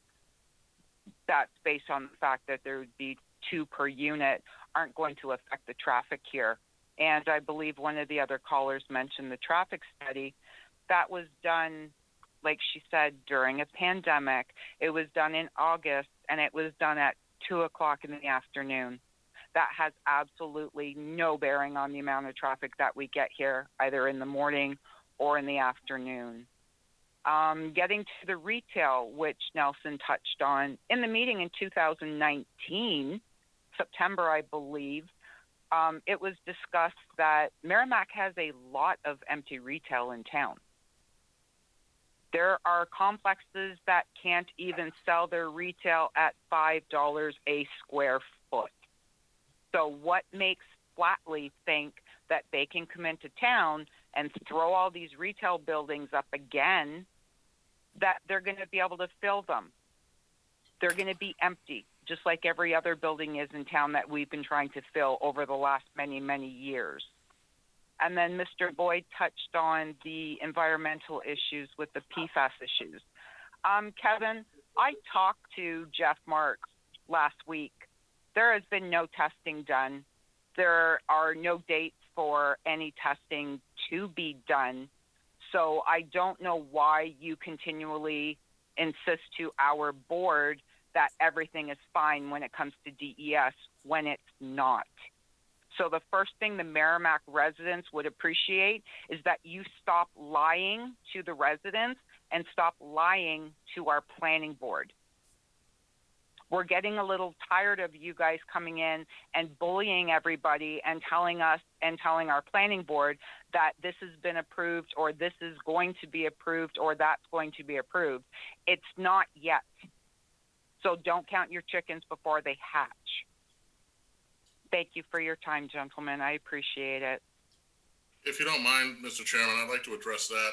Speaker 1: that's based on the fact that there would be 2 per unit, aren't going to affect the traffic here. And I believe one of the other callers mentioned the traffic study. That was done, like she said, during a pandemic. It was done in August, and it was done at 2:00 in the afternoon. That has absolutely no bearing on the amount of traffic that we get here, either in the morning or in the afternoon. Getting to the retail, which Nelson touched on in the meeting in 2019, September, I believe, it was discussed that Merrimack has a lot of empty retail in town. There are complexes that can't even sell their retail at $5 a square foot. So what makes Flatley think that they can come into town and throw all these retail buildings up again, that they're going to be able to fill them? They're going to be empty, just like every other building is in town that we've been trying to fill over the last many, many years. And then Mr. Boyd touched on the environmental issues with the PFAS issues. Kevin, I talked to Jeff Marks last week. There has been no testing done. There are no dates for any testing to be done. So I don't know why you continually insist to our board that everything is fine when it comes to DES when it's not. So the first thing the Merrimack residents would appreciate is that you stop lying to the residents and stop lying to our planning board. We're getting a little tired of you guys coming in and bullying everybody and telling us and telling our planning board that this has been approved or this is going to be approved or that's going to be approved. It's not yet. So don't count your chickens before they hatch. Thank you for your time, gentlemen. I appreciate it.
Speaker 20: If you don't mind, Mr. Chairman, I'd like to address that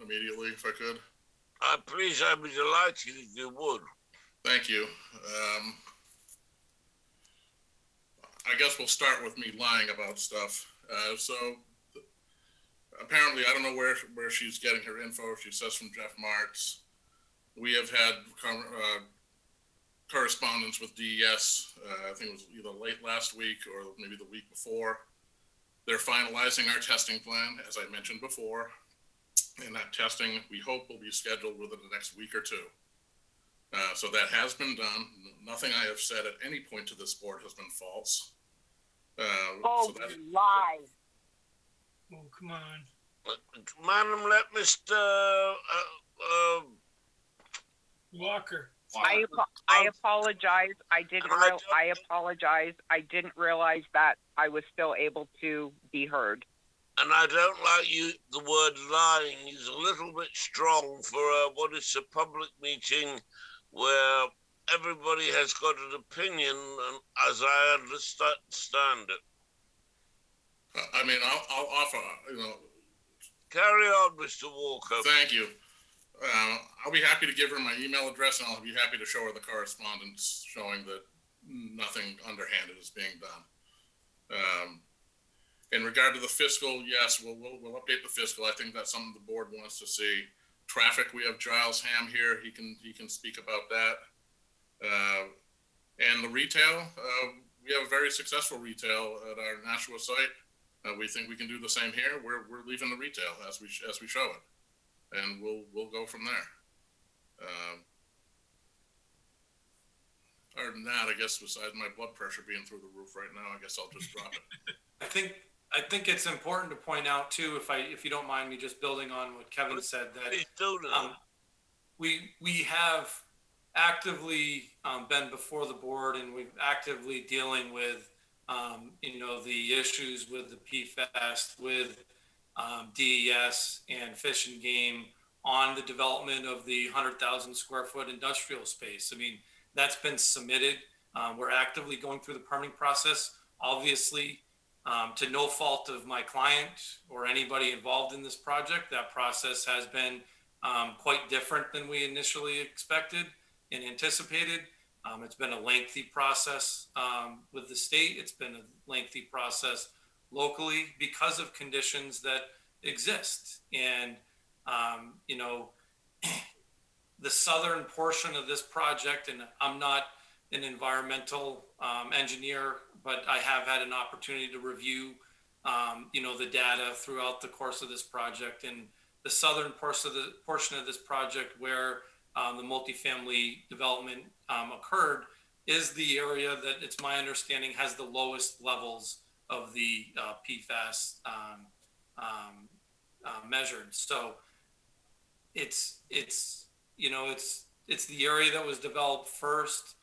Speaker 20: immediately, if I could.
Speaker 15: Please, I'd be delighted if you would.
Speaker 20: Thank you. I guess we'll start with me lying about stuff. So apparently, I don't know where she's getting her info. She says from Jeff Marks. We have had correspondence with DES. I think it was either late last week or maybe the week before. They're finalizing our testing plan, as I mentioned before. And that testing, we hope, will be scheduled within the next week or two. So that has been done. Nothing I have said at any point to this board has been false.
Speaker 1: Oh,
Speaker 20: so that,
Speaker 1: lie.
Speaker 11: Oh, come on.
Speaker 15: Madam, let Mr.
Speaker 11: Walker.
Speaker 1: I apologize. I apologize. I didn't realize that I was still able to be heard.
Speaker 15: And I don't like the word lying is a little bit strong for what is a public meeting where everybody has got an opinion, as I understand it.
Speaker 20: I mean, I'll offer,
Speaker 15: Carry on, Mr. Walker.
Speaker 20: Thank you. I'll be happy to give her my email address, and I'll be happy to show her the correspondence showing that nothing underhanded is being done. In regard to the fiscal, yes, we'll update the fiscal. I think that's something the board wants to see. Traffic, we have Giles Ham here. He can speak about that. And the retail, we have a very successful retail at our Nashua site. We think we can do the same here. We're leaving the retail as we show it, and we'll go from there. Other than that, I guess besides my blood pressure being through the roof right now, I guess I'll just drop it.
Speaker 21: I think it's important to point out too, if you don't mind me just building on what Kevin said, that we have actively been before the board, and we've actively dealing with the issues with the PFAS, with DES and Fish and Game on the development of the 100,000 square foot industrial space. I mean, that's been submitted. We're actively going through the permitting process. Obviously, to no fault of my client or anybody involved in this project, that process has been quite different than we initially expected and anticipated. It's been a lengthy process with the state. It's been a lengthy process locally because of conditions that exist. And, the southern portion of this project, and I'm not an environmental engineer, but I have had an opportunity to review, the data throughout the course of this project. And the southern portion of this project where the multifamily development occurred is the area that it's my understanding has the lowest levels of the PFAS measured. So it's the area that was developed first.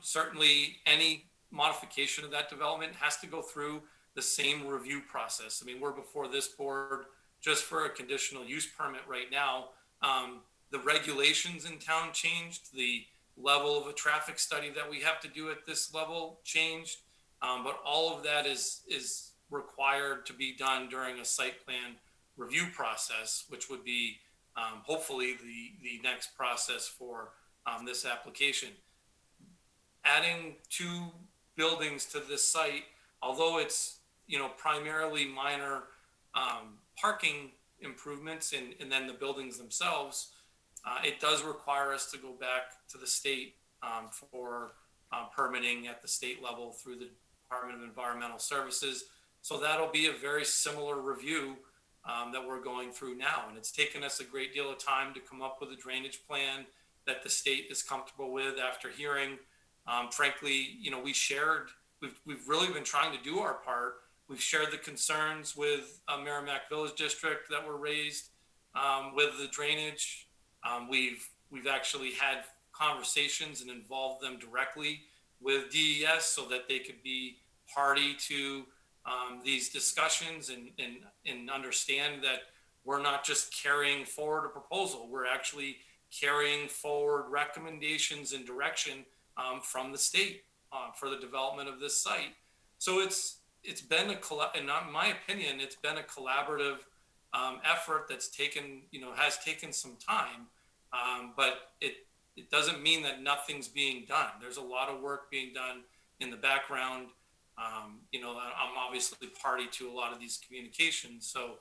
Speaker 21: Certainly any modification of that development has to go through the same review process. I mean, we're before this board just for a conditional use permit right now. The regulations in town changed. The level of a traffic study that we have to do at this level changed. But all of that is required to be done during a site plan review process, which would be hopefully the next process for this application. Adding 2 buildings to this site, although it's primarily minor parking improvements and then the buildings themselves, it does require us to go back to the state for permitting at the state level through the Department of Environmental Services. So that'll be a very similar review that we're going through now. And it's taken us a great deal of time to come up with a drainage plan that the state is comfortable with after hearing. Frankly, we've really been trying to do our part. We've shared the concerns with Merrimack Village District that were raised with the drainage. We've actually had conversations and involved them directly with DES so that they could be party to these discussions and understand that we're not just carrying forward a proposal. We're actually carrying forward recommendations and direction from the state for the development of this site. So it's been in my opinion, it's been a collaborative effort that's has taken some time, but it doesn't mean that nothing's being done. There's a lot of work being done in the background. I'm obviously party to a lot of these communications. So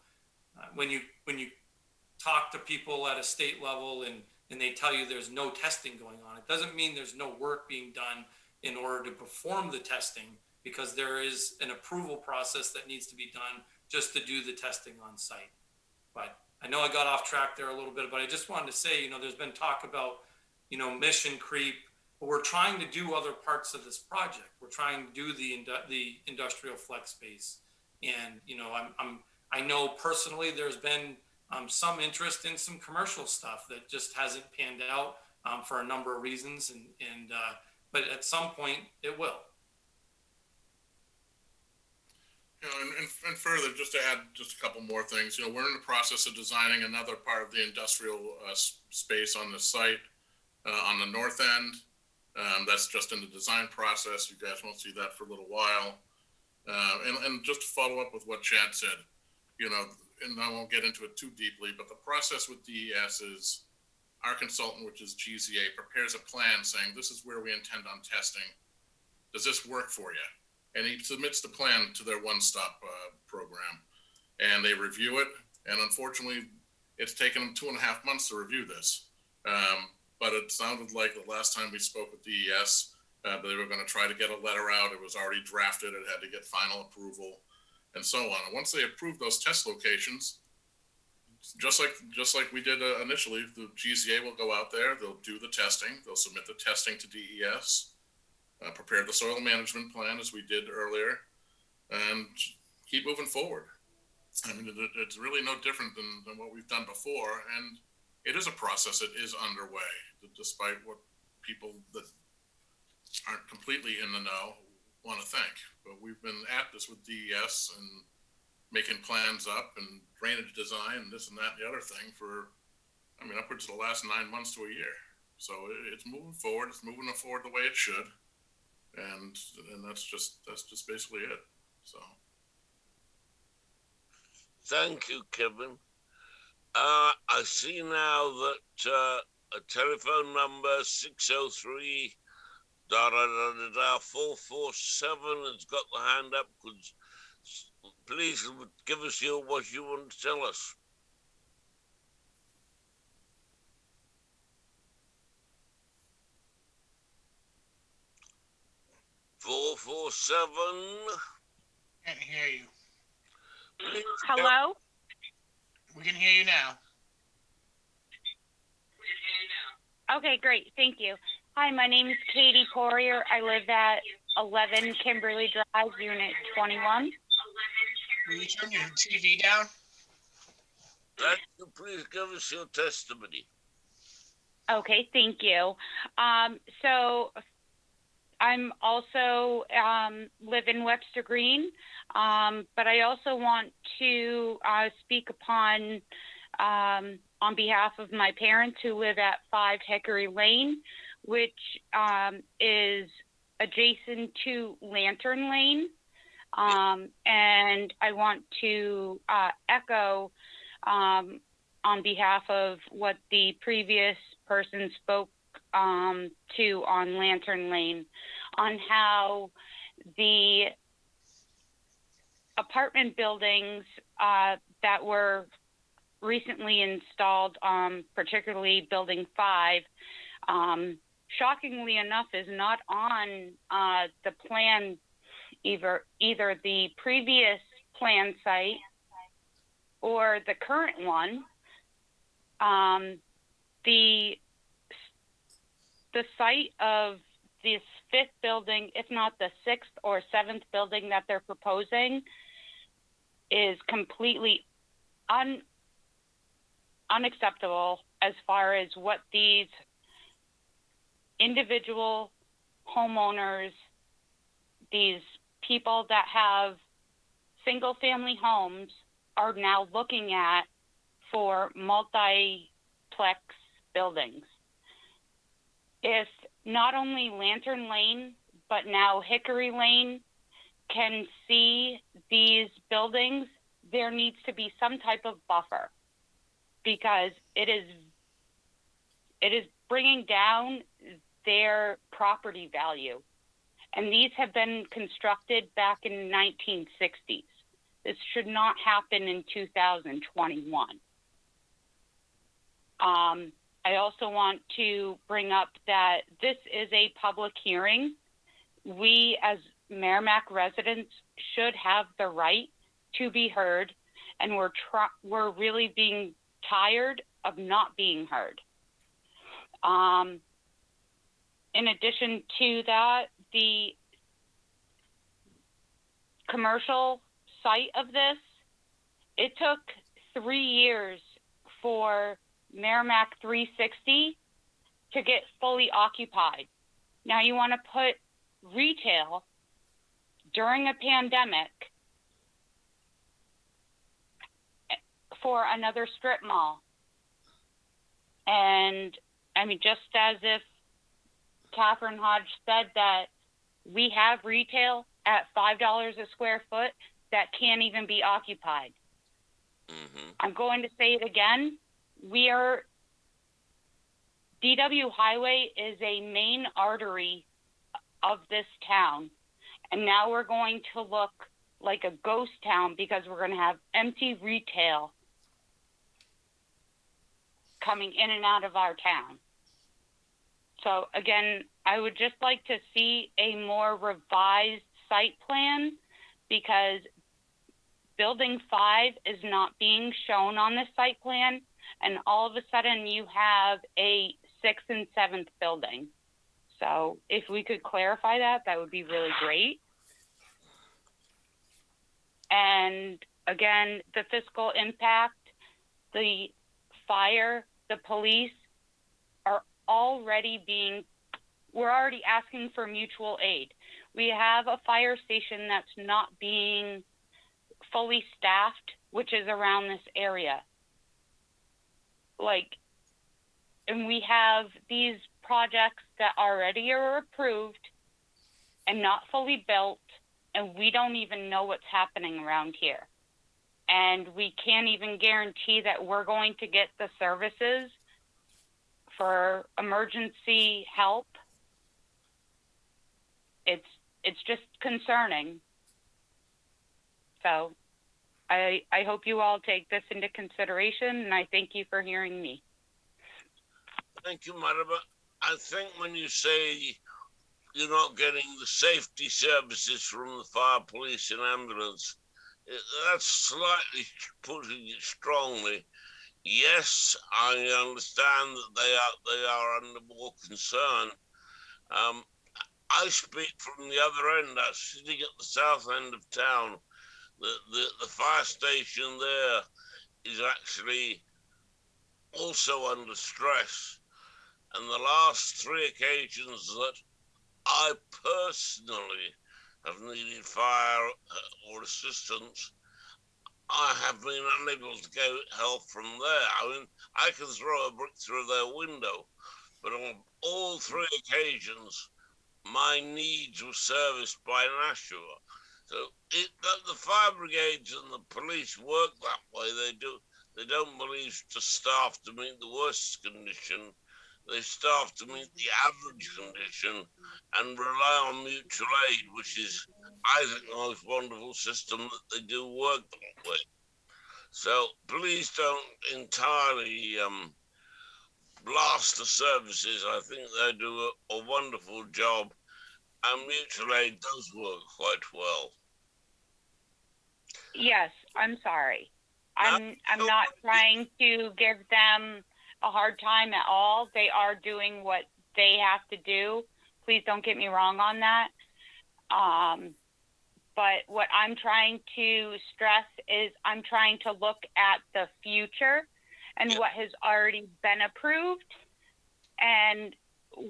Speaker 21: when you talk to people at a state level and they tell you there's no testing going on, it doesn't mean there's no work being done in order to perform the testing, because there is an approval process that needs to be done just to do the testing on site. But I know I got off track there a little bit, but I just wanted to say, there's been talk about, mission creep, but we're trying to do other parts of this project. We're trying to do the industrial flex space. And, I know personally there's been some interest in some commercial stuff that just hasn't panned out for a number of reasons. But at some point it will.
Speaker 20: And further, just to add just a couple more things, we're in the process of designing another part of the industrial space on the site on the north end. That's just in the design process. You guys won't see that for a little while. And just to follow up with what Chad said, and I won't get into it too deeply, but the process with DES is our consultant, which is GZA, prepares a plan saying, this is where we intend on testing. Does this work for you? And he submits the plan to their one-stop program, and they review it. And unfortunately, it's taken them 2.5 months to review this. But it sounded like the last time we spoke with DES, they were going to try to get a letter out. It was already drafted. It had to get final approval, and so on. And once they approve those test locations, just like we did initially, the GZA will go out there. They'll do the testing. They'll submit the testing to DES. Prepare the soil management plan as we did earlier, and keep moving forward. I mean, it's really no different than what we've done before, and it is a process that is underway, despite what people that aren't completely in the know want to think. But we've been at this with DES and making plans up and drainage design and this and that and the other thing for, upwards of the last 9 months to a year. So it's moving forward. It's moving forward the way it should. And that's just basically it. So
Speaker 15: thank you, Kevin. I see now that a telephone number 603 447 has got the hand up. Please give us what you want to tell us.
Speaker 9: Can't hear you.
Speaker 15: Please.
Speaker 3: Hello?
Speaker 9: We can hear you now.
Speaker 5: Okay, great. Thank you. Hi, my name is Katie Poirier. I live at 11 Kimberly Drive, Unit 21.
Speaker 9: Will you turn your TV down?
Speaker 15: Thank you. Please give us your testimony.
Speaker 5: Okay, thank you. So I'm also live in Webster Green, but I also want to speak upon on behalf of my parents who live at 5 Hickory Lane, which is adjacent to Lantern Lane. And I want to echo on behalf of what the previous person spoke to on Lantern Lane, on how the apartment buildings that were recently installed, particularly Building 5, shockingly enough, is not on the plan, either the previous plan site or the current one. The site of this 5th building, if not the 6th or 7th building that they're proposing, is completely unacceptable as far as what these individual homeowners, these people that have single family homes, are now looking at for multiplex buildings. If not only Lantern Lane, but now Hickory Lane can see these buildings, there needs to be some type of buffer, because it is bringing down their property value. And these have been constructed back in the 1960s. This should not happen in 2021. I also want to bring up that this is a public hearing. We, as Merrimack residents, should have the right to be heard, and we're really being tired of not being heard. In addition to that, the commercial site of this, it took 3 years for Merrimack 360 to get fully occupied. Now you want to put retail during a pandemic for another strip mall. And I mean, just as if Catherine Hodge said that we have retail at $5 a square foot that can't even be occupied. I'm going to say it again. DW Highway is a main artery of this town. And now we're going to look like a ghost town because we're going to have empty retail coming in and out of our town. So again, I would just like to see a more revised site plan because Building 5 is not being shown on the site plan, and all of a sudden you have a 6th and 7th building. So if we could clarify that, that would be really great. And again, the fiscal impact, the fire, the police are we're already asking for mutual aid. We have a fire station that's not being fully staffed, which is around this area. And we have these projects that already are approved and not fully built, and we don't even know what's happening around here. And we can't even guarantee that we're going to get the services for emergency help. It's just concerning. So I hope you all take this into consideration, and I thank you for hearing me.
Speaker 15: Thank you, Madam. I think when you say you're not getting the safety services from the fire, police, and ambulance, that's slightly putting it strongly. Yes, I understand that they are under more concern. I speak from the other end. I'm sitting at the south end of town. The fire station there is actually also under stress. And the last 3 occasions that I personally have needed fire or assistance, I have been unable to get help from there. I mean, I can throw a brick through their window, but on all 3 occasions, my needs were serviced by Nashua. So the fire brigades and the police work that way. They don't believe to staff to meet the worst condition. They staff to meet the average condition and rely on mutual aid, which is, I think, the most wonderful system that they do work that way. So please don't entirely blast the services. I think they do a wonderful job, and mutual aid does work quite well.
Speaker 5: Yes, I'm sorry. I'm not trying to give them a hard time at all. They are doing what they have to do. Please don't get me wrong on that. But what I'm trying to stress is I'm trying to look at the future and what has already been approved and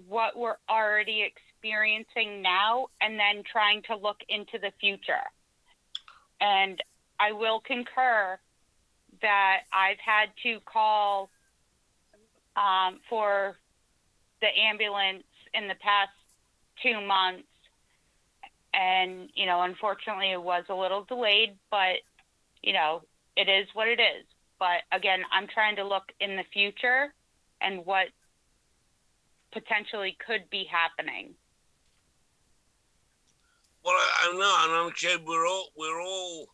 Speaker 5: what we're already experiencing now, and then trying to look into the future. And I will concur that I've had to call for the ambulance in the past 2 months. And, unfortunately it was a little delayed, but, it is what it is. But again, I'm trying to look in the future and what potentially could be happening.
Speaker 15: Well, I know, and I'm saying we're all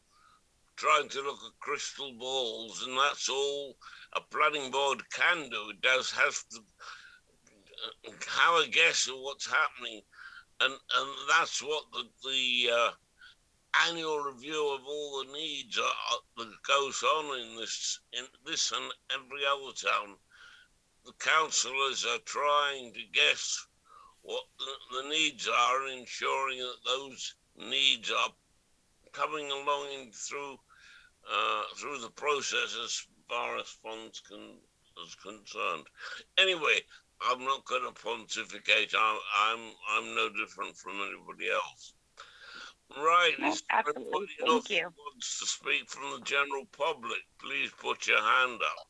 Speaker 15: trying to look at crystal balls, and that's all a planning board can do. It does have to have a guess of what's happening, and that's what the annual review of all the needs that goes on in this and every other town. The councillors are trying to guess what the needs are, and ensuring that those needs are coming along through the process as far as funds is concerned. Anyway, I'm not going to pontificate. I'm no different from anybody else. Right.
Speaker 1: No,
Speaker 15: Is
Speaker 1: absolutely.
Speaker 15: anybody
Speaker 1: Thank
Speaker 15: else
Speaker 1: you.
Speaker 15: who wants to speak from the general public? Please put your hand up.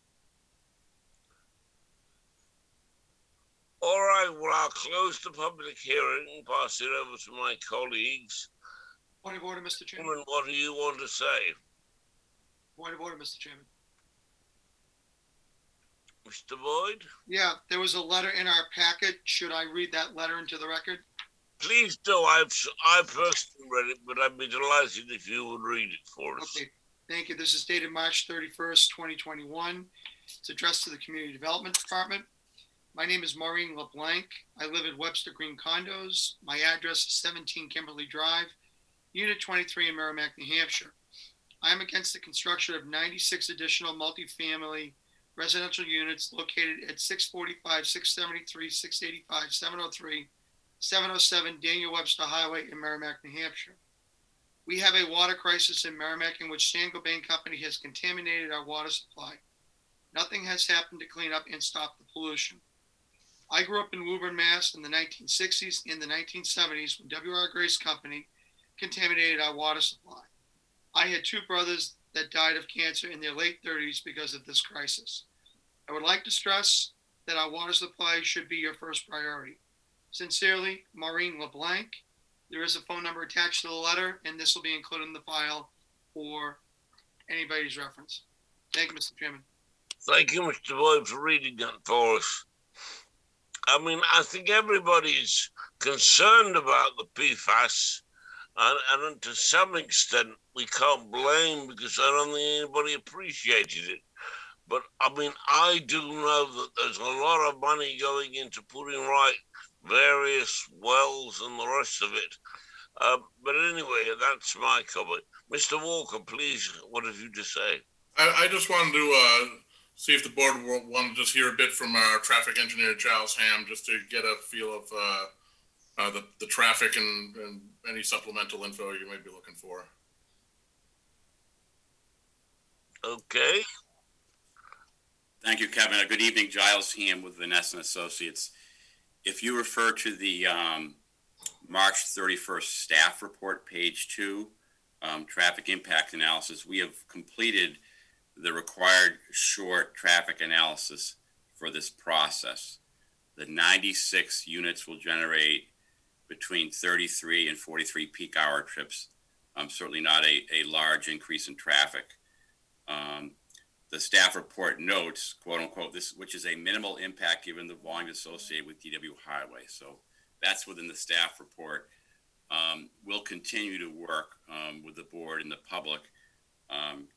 Speaker 15: All right. Well, I'll close the public hearing and pass it over to my colleagues.
Speaker 8: Point of order, Mr. Chairman.
Speaker 15: Woman, what do you want to say?
Speaker 8: Point of order, Mr. Chairman.
Speaker 15: Mr. Boyd?
Speaker 8: Yeah, there was a letter in our packet. Should I read that letter into the record?
Speaker 15: Please do. I personally read it, but I'd be delighted if you would read it for us.
Speaker 8: Okay, thank you. This is dated March 31st, 2021. It's addressed to the Community Development Department. My name is Maureen LeBlanc. I live at Webster Green Condos. My address is 17 Kimberly Drive, Unit 23 in Merrimack, New Hampshire. I am against the construction of 96 additional multifamily residential units located at 645, 673, 685, 703, 707 Daniel Webster Highway in Merrimack, New Hampshire. We have a water crisis in Merrimack in which Saint-Gobain Company has contaminated our water supply. Nothing has happened to clean up and stop the pollution. I grew up in Woburn, Mass. in the 1960s and the 1970s when W.R. Grace Company contaminated our water supply. I had two brothers that died of cancer in their late 30s because of this crisis. I would like to stress that our water supply should be your first priority. Sincerely, Maureen LeBlanc. There is a phone number attached to the letter, and this will be included in the file for anybody's reference. Thank you, Mr. Chairman.
Speaker 15: Thank you, Mr. Boyd, for reading that for us. I mean, I think everybody's concerned about the PFAS, and to some extent, we can't blame because I don't think anybody appreciated it. But I mean, I do know that there's a lot of money going into putting right various wells and the rest of it. But anyway, that's my comment. Mr. Walker, please, what have you to say?
Speaker 20: I just wanted to see if the board will want to just hear a bit from our traffic engineer, Giles Ham, just to get a feel of the traffic and any supplemental info you may be looking for.
Speaker 15: Okay.
Speaker 6: Thank you, Kevin. Good evening, Giles Ham with Vanessa Associates. If you refer to the March 31st staff report, page 2, traffic impact analysis, we have completed the required short traffic analysis for this process. The 96 units will generate between 33 and 43 peak hour trips. Certainly not a large increase in traffic. The staff report notes, quote unquote, this, which is a minimal impact given the volume associated with DW Highway. So that's within the staff report. We'll continue to work with the board and the public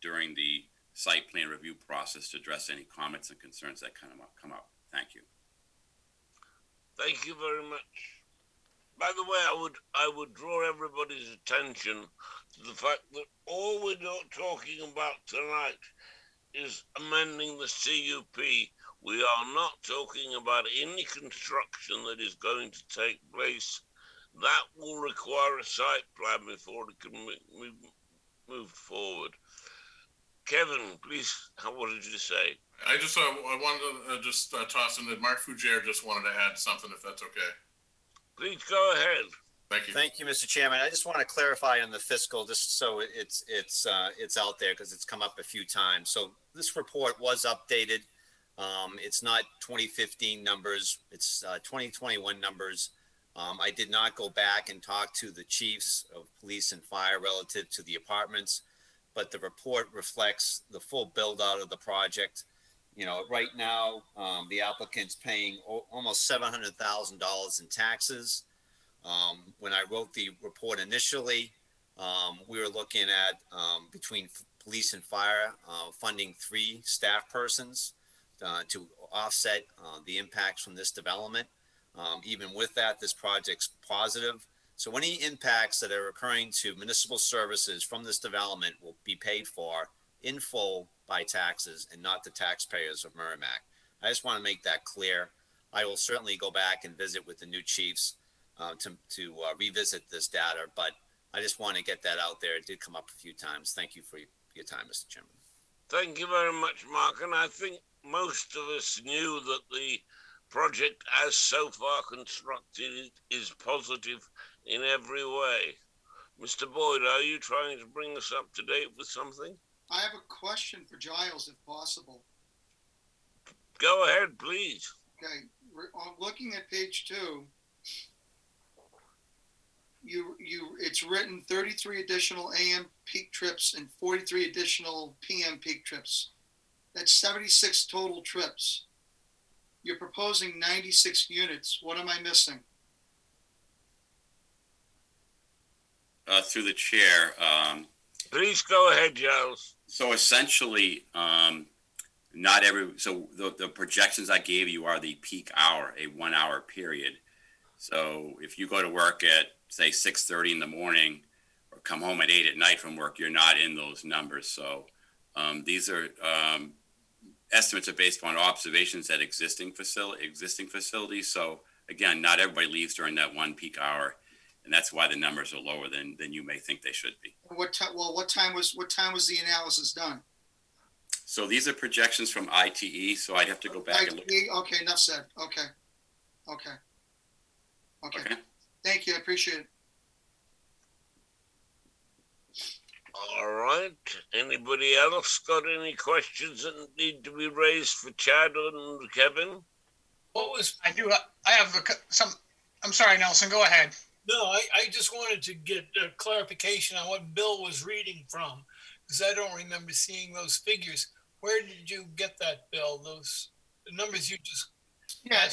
Speaker 6: during the site plan review process to address any comments and concerns that come up. Thank you.
Speaker 15: Thank you very much. By the way, I would draw everybody's attention to the fact that all we're not talking about tonight is amending the CUP. We are not talking about any construction that is going to take place. That will require a site plan before it can move forward. Kevin, please, what did you say?
Speaker 20: I wanted to just toss in that Mark Fougere just wanted to add something, if that's okay.
Speaker 15: Please go ahead.
Speaker 20: Thank you.
Speaker 16: Thank you, Mr. Chairman. I just want to clarify on the fiscal, just so it's out there because it's come up a few times. So this report was updated. It's not 2015 numbers. It's 2021 numbers. I did not go back and talk to the chiefs of police and fire relative to the apartments, but the report reflects the full build out of the project. You know, right now, the applicant's paying almost $700,000 in taxes. When I wrote the report initially, we were looking at between police and fire funding 3 staff persons to offset the impacts from this development. Even with that, this project's positive. So any impacts that are occurring to municipal services from this development will be paid for in full by taxes and not the taxpayers of Merrimack. I just want to make that clear. I will certainly go back and visit with the new chiefs to revisit this data, but I just want to get that out there. It did come up a few times. Thank you for your time, Mr. Chairman.
Speaker 15: Thank you very much, Mark. And I think most of us knew that the project as so far constructed is positive in every way. Mr. Boyd, are you trying to bring us up to date with something?
Speaker 8: I have a question for Giles, if possible.
Speaker 15: Go ahead, please.
Speaker 8: Okay, looking at page 2, it's written 33 additional AM peak trips and 43 additional PM peak trips. That's 76 total trips. You're proposing 96 units. What am I missing?
Speaker 6: Through the chair.
Speaker 15: Please go ahead, Giles.
Speaker 6: So essentially, the projections I gave you are the peak hour, a 1 hour period. So if you go to work at, say, 6:30 in the morning or come home at 8 at night from work, you're not in those numbers. So these are estimates are based on observations at existing facilities. So again, not everybody leaves during that 1 peak hour. And that's why the numbers are lower than you may think they should be.
Speaker 8: What time was the analysis done?
Speaker 6: So these are projections from ITE. So I'd have to go back and look.
Speaker 8: Okay, enough said. Okay. Thank you. I appreciate it.
Speaker 15: All right. Anybody else got any questions that need to be raised for Chad and Kevin?
Speaker 9: I have some. I'm sorry, Nelson. Go ahead.
Speaker 11: No, I just wanted to get a clarification on what Bill was reading from, because I don't remember seeing those figures. Where did you get that, Bill? The numbers you just...
Speaker 8: Yeah,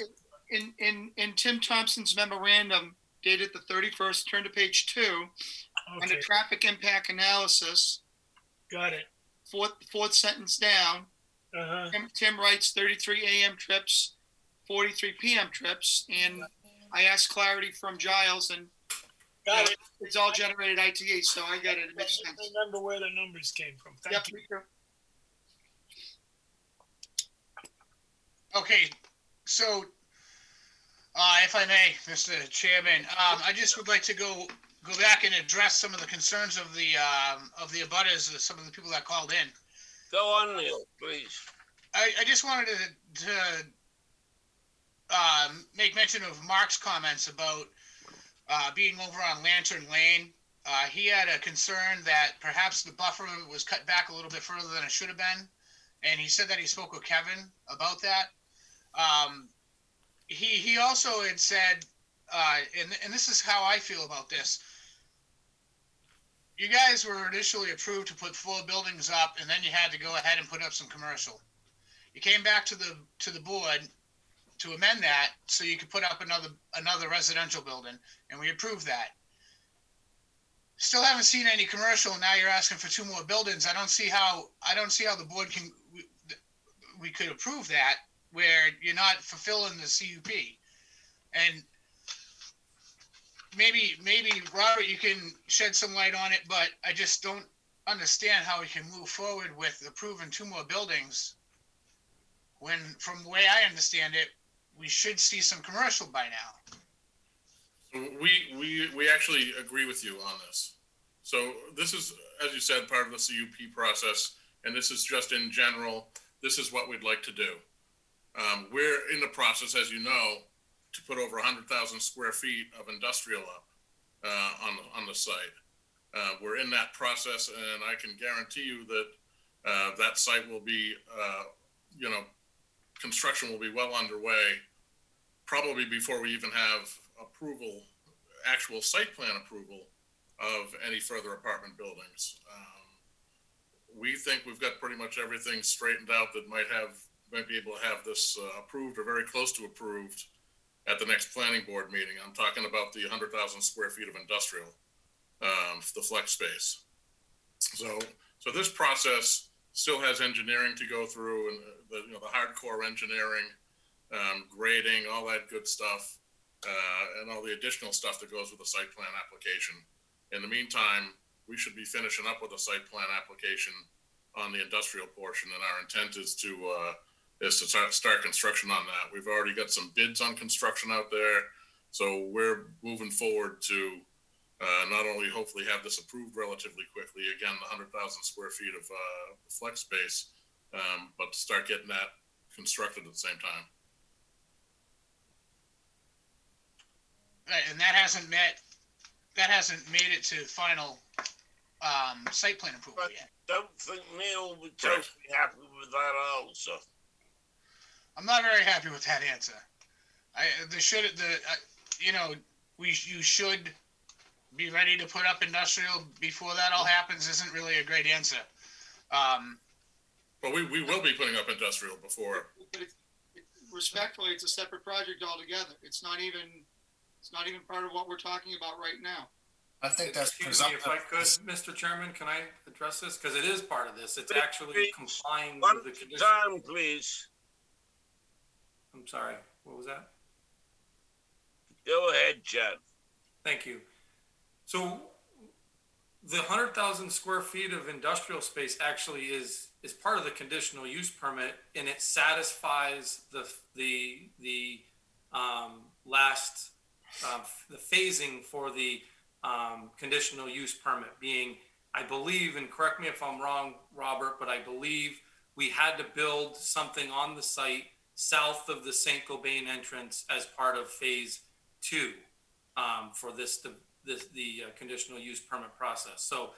Speaker 8: in Tim Thompson's memorandum dated the 31st, turn to page 2, on the traffic impact analysis.
Speaker 11: Got it.
Speaker 8: Fourth sentence down. Tim writes 33 AM trips, 43 PM trips, and I asked clarity from Giles, and
Speaker 11: got it.
Speaker 8: It's all generated ITE, so I got it. It makes sense.
Speaker 11: I remember where the numbers came from. Thank you.
Speaker 9: Okay, so if I may, Mr. Chairman, I just would like to go back and address some of the concerns of the abutters, some of the people that called in.
Speaker 15: Go on, Neil, please.
Speaker 9: I just wanted to make mention of Mark's comments about being over on Lantern Lane. He had a concern that perhaps the buffer was cut back a little bit further than it should have been, and he said that he spoke with Kevin about that. He also had said, and this is how I feel about this. You guys were initially approved to put 4 buildings up, and then you had to go ahead and put up some commercial. You came back to the board to amend that so you could put up another residential building, and we approved that. Still haven't seen any commercial. Now you're asking for 2 more buildings. I don't see how the board we could approve that where you're not fulfilling the CUP. And maybe Robert, you can shed some light on it, but I just don't understand how we can move forward with approving 2 more buildings when, from the way I understand it, we should see some commercial by now.
Speaker 20: So we actually agree with you on this. So this is, as you said, part of the CUP process, and this is just in general, this is what we'd like to do. We're in the process, as you know, to put over 100,000 square feet of industrial up on the site. We're in that process, and I can guarantee you that that site will be, construction will be well underway, probably before we even have approval, actual site plan approval of any further apartment buildings. We think we've got pretty much everything straightened out that might be able to have this approved or very close to approved at the next planning board meeting. I'm talking about the 100,000 square feet of industrial, the flex space. So this process still has engineering to go through, and the hardcore engineering, grading, all that good stuff. and all the additional stuff that goes with the site plan application. In the meantime, we should be finishing up with a site plan application on the industrial portion, and our intent is to start construction on that. We've already got some bids on construction out there, so we're moving forward to not only hopefully have this approved relatively quickly, again, the 100,000 square feet of flex space, but to start getting that constructed at the same time.
Speaker 9: Right, and that hasn't made it to final site plan approval yet.
Speaker 15: Don't think Neil will be totally happy with that answer.
Speaker 9: I'm not very happy with that answer. You should be ready to put up industrial before that all happens isn't really a great answer.
Speaker 20: But we will be putting up industrial before.
Speaker 8: But respectfully, it's a separate project altogether. It's not even part of what we're talking about right now.
Speaker 10: I think that's
Speaker 21: Excuse me, if I could, Mr. Chairman, can I address this? Because it is part of this. It's actually complying with the condition.
Speaker 15: Time, please.
Speaker 21: I'm sorry. What was that?
Speaker 15: Go ahead, Chad.
Speaker 21: Thank you. So the 100,000 square feet of industrial space actually is part of the conditional use permit, and it satisfies the phasing for the conditional use permit being, I believe, and correct me if I'm wrong, Robert, but I believe we had to build something on the site south of the St. Gobain entrance as part of phase 2 for the conditional use permit process. So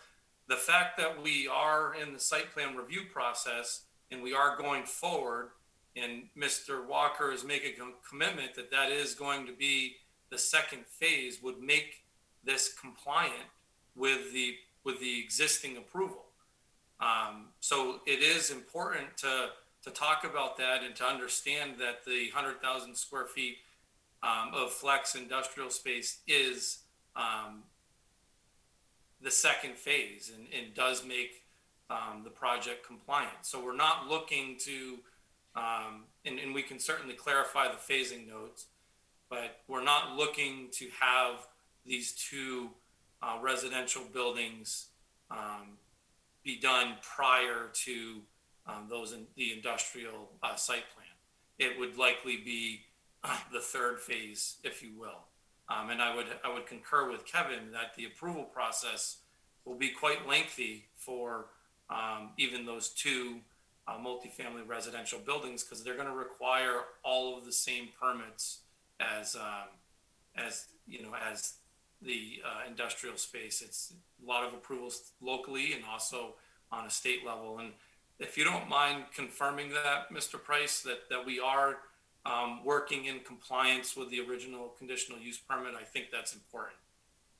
Speaker 21: the fact that we are in the site plan review process and we are going forward, and Mr. Walker is making a commitment that is going to be the second phase, would make this compliant with the existing approval. So it is important to talk about that and to understand that the 100,000 square feet of flex industrial space is the second phase and does make the project compliant. So we're not looking to, and we can certainly clarify the phasing notes, but we're not looking to have these two residential buildings be done prior to the industrial site plan. It would likely be the third phase, if you will. And I would concur with Kevin that the approval process will be quite lengthy for even those two multifamily residential buildings, because they're going to require all of the same permits as the industrial space. It's a lot of approvals locally and also on a state level. And if you don't mind confirming that, Mr. Price, that we are working in compliance with the original conditional use permit, I think that's important.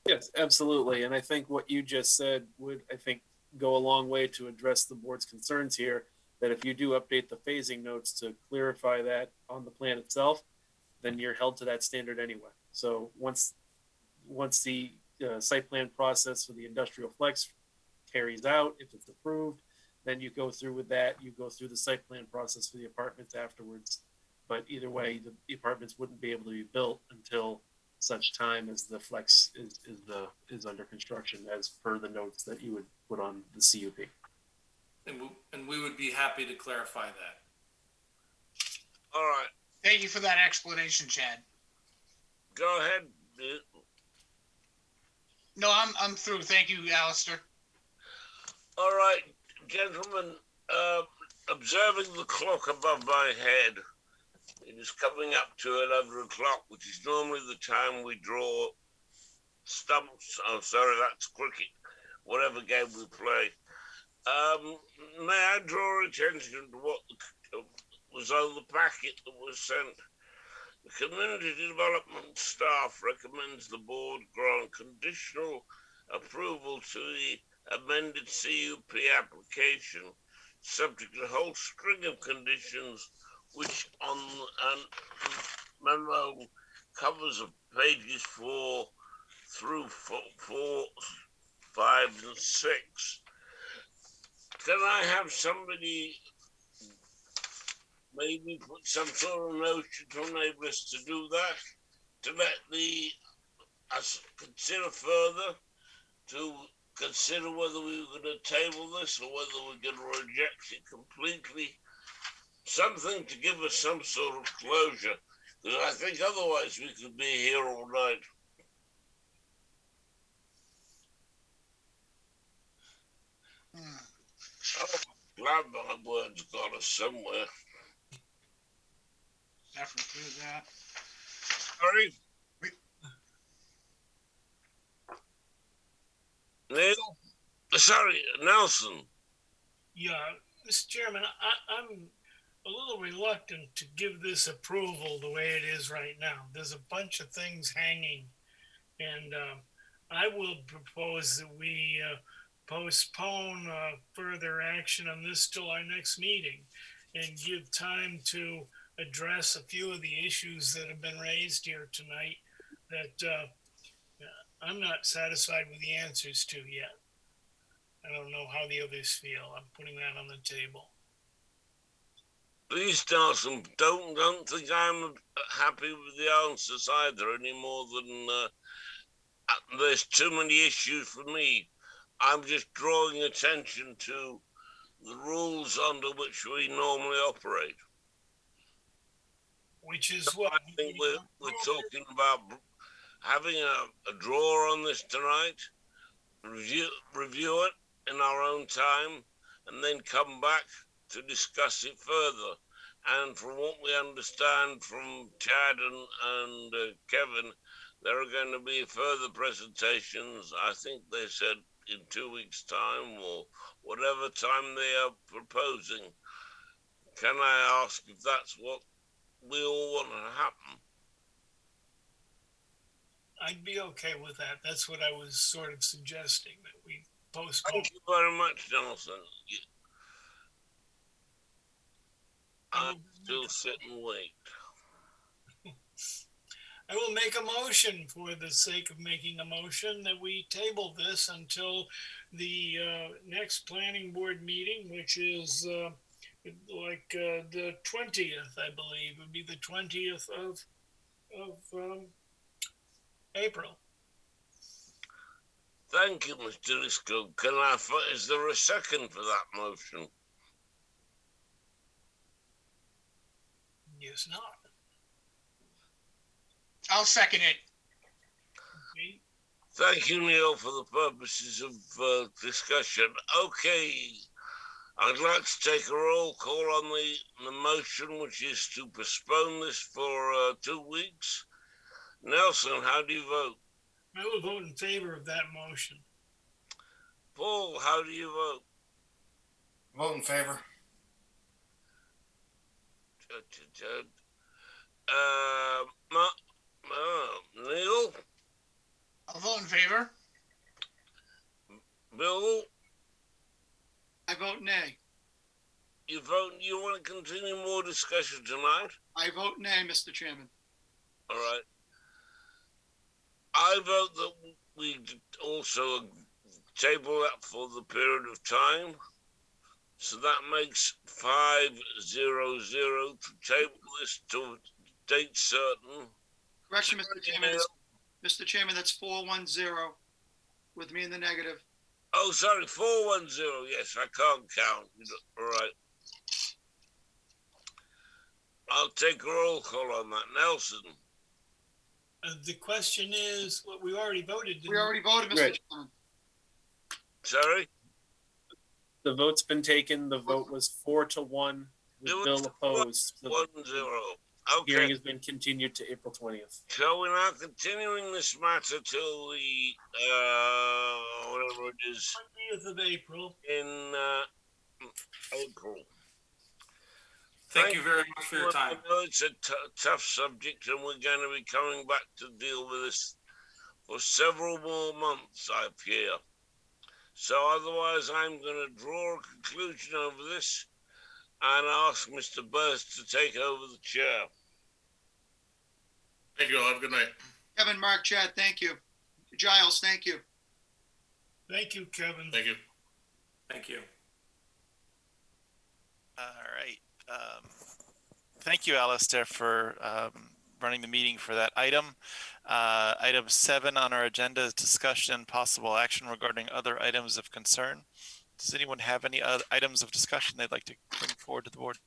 Speaker 12: Yes, absolutely. And I think what you just said would, I think, go a long way to address the board's concerns here, that if you do update the phasing notes to clarify that on the plan itself, then you're held to that standard anyway. So once the site plan process for the industrial flex carries out, if it's approved, then you go through with that. You go through the site plan process for the apartments afterwards. But either way, the apartments wouldn't be able to be built until such time as the flex is under construction, as per the notes that you would put on the CUP.
Speaker 21: And we would be happy to clarify that.
Speaker 15: All right.
Speaker 9: Thank you for that explanation, Chad.
Speaker 15: Go ahead.
Speaker 9: No, I'm through. Thank you, Alistair.
Speaker 15: All right, gentlemen, observing the clock above my head, it is coming up to 11 o'clock, which is normally the time we draw stumps. Oh, sorry, that's cricket, whatever game we play. May I draw attention to what was on the packet that was sent? The Community Development staff recommends the board grant conditional approval to the amended CUP application, subject to a whole string of conditions, which on memo covers of pages 4 through 4, 5, and 6. Can I have somebody maybe put some sort of motion to enable us to do that? to let us consider further, to consider whether we were going to table this or whether we're going to reject it completely. Something to give us some sort of closure, because I think otherwise we could be here all night. Oh, glad my words got us somewhere.
Speaker 9: Definitely do that.
Speaker 15: Sorry? Neil? Sorry, Nelson.
Speaker 11: Yeah, Mr. Chairman, I'm a little reluctant to give this approval the way it is right now. There's a bunch of things hanging, and I will propose that we postpone further action on this till our next meeting and give time to address a few of the issues that have been raised here tonight that I'm not satisfied with the answers to yet. I don't know how the others feel. I'm putting that on the table.
Speaker 15: Please, Nelson, don't think I'm happy with the answers either, any more than there's too many issues for me. I'm just drawing attention to the rules under which we normally operate.
Speaker 11: Which is what
Speaker 15: I think we're talking about having a draw on this tonight, review it in our own time, and then come back to discuss it further. And from what we understand from Chad and Kevin, there are going to be further presentations. I think they said in 2 weeks' time or whatever time they are proposing. Can I ask if that's what we all want to happen?
Speaker 11: I'd be okay with that. That's what I was sort of suggesting, that we postpone.
Speaker 15: Thank you very much, Nelson. I'll still sit and wait.
Speaker 11: I will make a motion, for the sake of making a motion, that we table this until the next planning board meeting, which is the 20th, I believe. It would be the 20th of April.
Speaker 15: Thank you, Mr. Risco. Is there a second for that motion?
Speaker 11: Yes, not.
Speaker 9: I'll second it.
Speaker 11: Okay.
Speaker 15: Thank you, Neil, for the purposes of discussion. Okay, I'd like to take a roll call on the motion, which is to postpone this for 2 weeks. Nelson, how do you vote?
Speaker 11: I will vote in favor of that motion.
Speaker 15: Paul, how do you vote?
Speaker 10: Vote in favor.
Speaker 15: Neil?
Speaker 9: I'll vote in favor.
Speaker 15: Bill?
Speaker 8: I vote nay.
Speaker 15: You want to continue more discussion tonight?
Speaker 8: I vote nay, Mr. Chairman.
Speaker 15: All right. I vote that we also table that for the period of time. So that makes 5-0-0 to table this to date certain.
Speaker 8: Correction, Mr. Chairman. Mr. Chairman, that's 4-1-0 with me in the negative.
Speaker 15: Oh, sorry, 4-1-0. Yes, I can't count. All right. I'll take a roll call on that. Nelson.
Speaker 11: The question is, what we already voted.
Speaker 8: We already voted, Mr.
Speaker 12: Right.
Speaker 8: Chairman.
Speaker 15: Sorry?
Speaker 12: The vote's been taken. The vote was 4-1 with Bill opposed. The
Speaker 15: 1-0. Okay.
Speaker 12: hearing has been continued to April 20th.
Speaker 15: So we're now continuing this matter till the, whatever it is.
Speaker 11: 20th of April.
Speaker 15: In April.
Speaker 21: Thank you very much for your time.
Speaker 15: I know it's a tough subject, and we're going to be coming back to deal with this for several more months, I fear. So otherwise, I'm going to draw a conclusion over this and ask Mr. Burst to take over the chair.
Speaker 20: Thank you all. Have a good night.
Speaker 8: Kevin, Mark, Chad, thank you. Giles, thank you.
Speaker 11: Thank you, Kevin.
Speaker 20: Thank you.
Speaker 21: Thank you.
Speaker 7: All right. Thank you, Alistair, for running the meeting for that item. Item 7 on our agenda is discussion and possible action regarding other items of concern. Does anyone have any other items of discussion they'd like to bring forward to the board?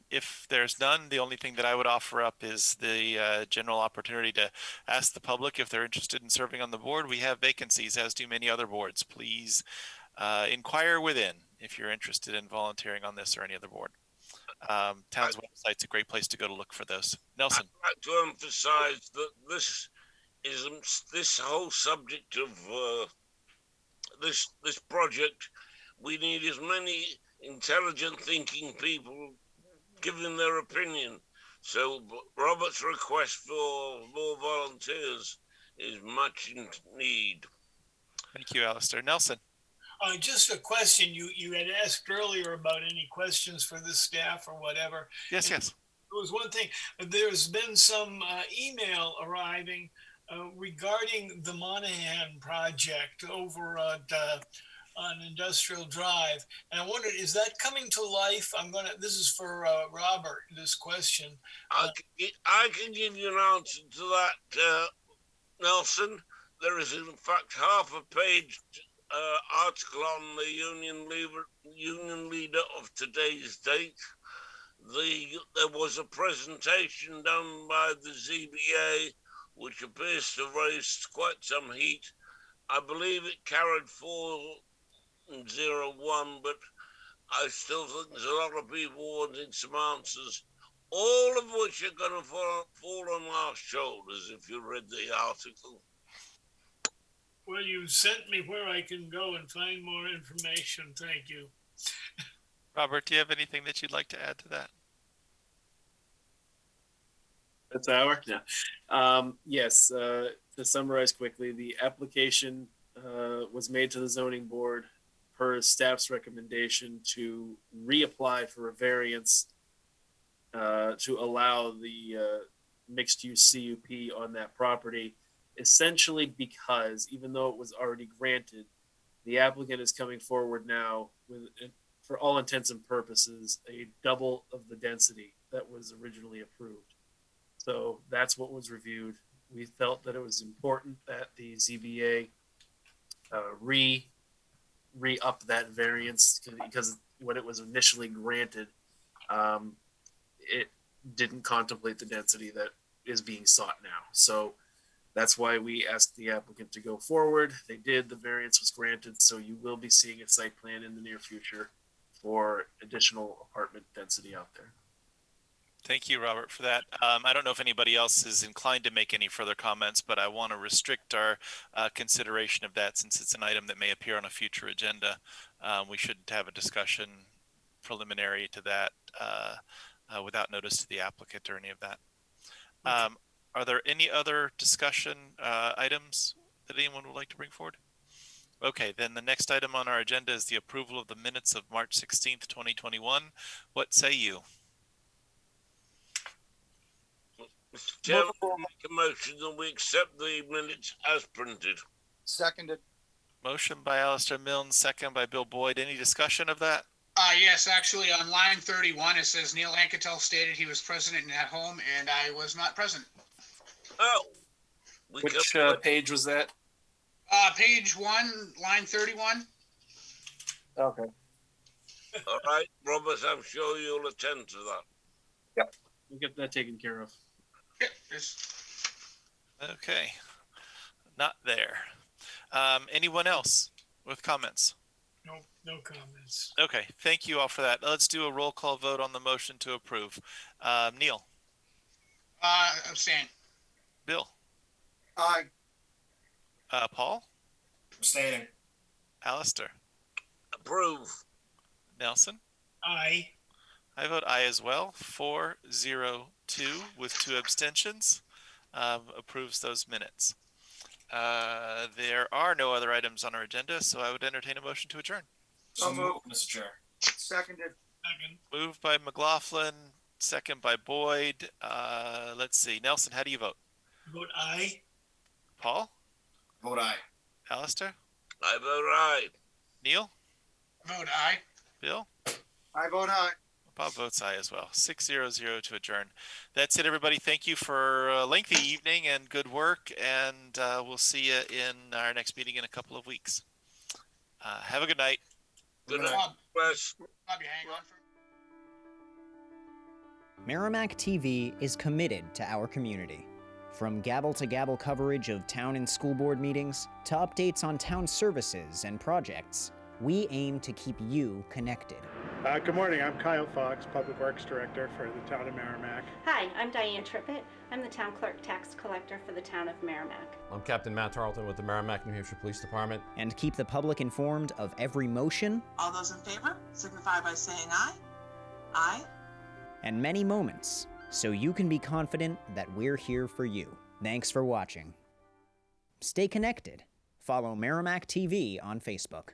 Speaker 7: If there's none, the only thing that I would offer up is the general opportunity to ask the public if they're interested in serving on the board. We have vacancies, as do many other boards. Please inquire within if you're interested in volunteering on this or any other board. Town's website's a great place to go to look for those. Nelson.
Speaker 15: I'd like to emphasize that this whole subject of this project, we need as many intelligent thinking people giving their opinion. So Robert's request for more volunteers is much in need.
Speaker 7: Thank you, Alistair. Nelson.
Speaker 11: Just a question. You had asked earlier about any questions for the staff or whatever.
Speaker 7: Yes, yes.
Speaker 11: There was one thing. There's been some email arriving regarding the Monahan project over at on Industrial Drive, and I wondered, is that coming to life? This is for Robert. This question.
Speaker 15: I can give you an answer to that, Nelson. There is in fact half a page article on the union leader of today's date. There was a presentation done by the ZBA which appears to have raised quite some heat. I believe it carried 401, but I still think there's a lot of people wanting some answers, all of which are going to fall on our shoulders if you read the article.
Speaker 11: Well, you sent me where I can go and find more information. Thank you.
Speaker 7: Robert, do you have anything that you'd like to add to that?
Speaker 12: That's our? Yeah. Yes, to summarize quickly, the application was made to the zoning board per staff's recommendation to reapply for a variance to allow the mixed-use CUP on that property, essentially because even though it was already granted, the applicant is coming forward now with, for all intents and purposes, a double of the density that was originally approved. So that's what was reviewed. We felt that it was important that the ZBA re-up that variance because when it was initially granted, it didn't contemplate the density that is being sought now. So that's why we asked the applicant to go forward. They did, the variance was granted, so you will be seeing a site plan in the near future for additional apartment density out there.
Speaker 7: Thank you, Robert, for that. I don't know if anybody else is inclined to make any further comments, but I want to restrict our consideration of that since it's an item that may appear on a future agenda. We should have a discussion preliminary to that without notice to the applicant or any of that. Are there any other discussion items that anyone would like to bring forward? Okay, then the next item on our agenda is the approval of the minutes of March 16th, 2021. What say you?
Speaker 15: Mr. Chairman, I make a motion that we accept the minutes as printed.
Speaker 14: Seconded.
Speaker 7: Motion by Alistair Milne, second by Bill Boyd. Any discussion of that?
Speaker 9: Yes, actually, on line 31, it says Neil Anketel stated he was present at home, and I was not present.
Speaker 15: Oh.
Speaker 12: Which page was that?
Speaker 9: Page 1, line 31.
Speaker 12: Okay.
Speaker 15: All right, Robert, I'm sure you'll attend to that.
Speaker 12: Yep. We'll get that taken care of.
Speaker 9: Yep.
Speaker 7: Okay. Not there. Anyone else with comments?
Speaker 11: No comments.
Speaker 7: Okay, thank you all for that. Let's do a roll call vote on the motion to approve. Neil.
Speaker 9: Abstain.
Speaker 7: Bill.
Speaker 14: Aye.
Speaker 7: Paul.
Speaker 10: Abstaining.
Speaker 7: Alistair.
Speaker 15: Approve.
Speaker 7: Nelson.
Speaker 11: Aye.
Speaker 7: I vote aye as well. 4-0-2 with 2 abstentions. Approves those minutes. There are no other items on our agenda, so I would entertain a motion to adjourn.
Speaker 10: So moved, Mr. Chair.
Speaker 14: Seconded.
Speaker 7: Moved by McLaughlin, second by Boyd. Let's see. Nelson, how do you vote?
Speaker 11: Vote aye.
Speaker 7: Paul?
Speaker 10: Vote aye.
Speaker 7: Alistair?
Speaker 15: I vote aye.
Speaker 7: Neil?
Speaker 9: Vote aye.
Speaker 7: Bill?
Speaker 14: I vote aye.
Speaker 7: Bob votes aye as well. 6-0-0 to adjourn. That's it, everybody. Thank you for a lengthy evening and good work, and we'll see you in our next meeting in a couple of weeks. Have a good night.
Speaker 15: Good night.
Speaker 9: Bob, you hang on for.
Speaker 4: Merrimack TV is committed to our community. From gavel-to-gavel coverage of town and school board meetings to updates on town services and projects, we aim to keep you connected.
Speaker 13: Good morning. I'm Kyle Fox, Public Works Director for the town of Merrimack.
Speaker 23: Hi, I'm Diane Trippett. I'm the town clerk tax collector for the town of Merrimack.
Speaker 24: I'm Captain Matt Tarleton with the Merrimack, New Hampshire Police Department.
Speaker 4: And keep the public informed of every motion.
Speaker 25: All those in favor signify by saying aye. Aye.
Speaker 4: And many moments, so you can be confident that we're here for you. Thanks for watching. Stay connected. Follow Merrimack TV on Facebook.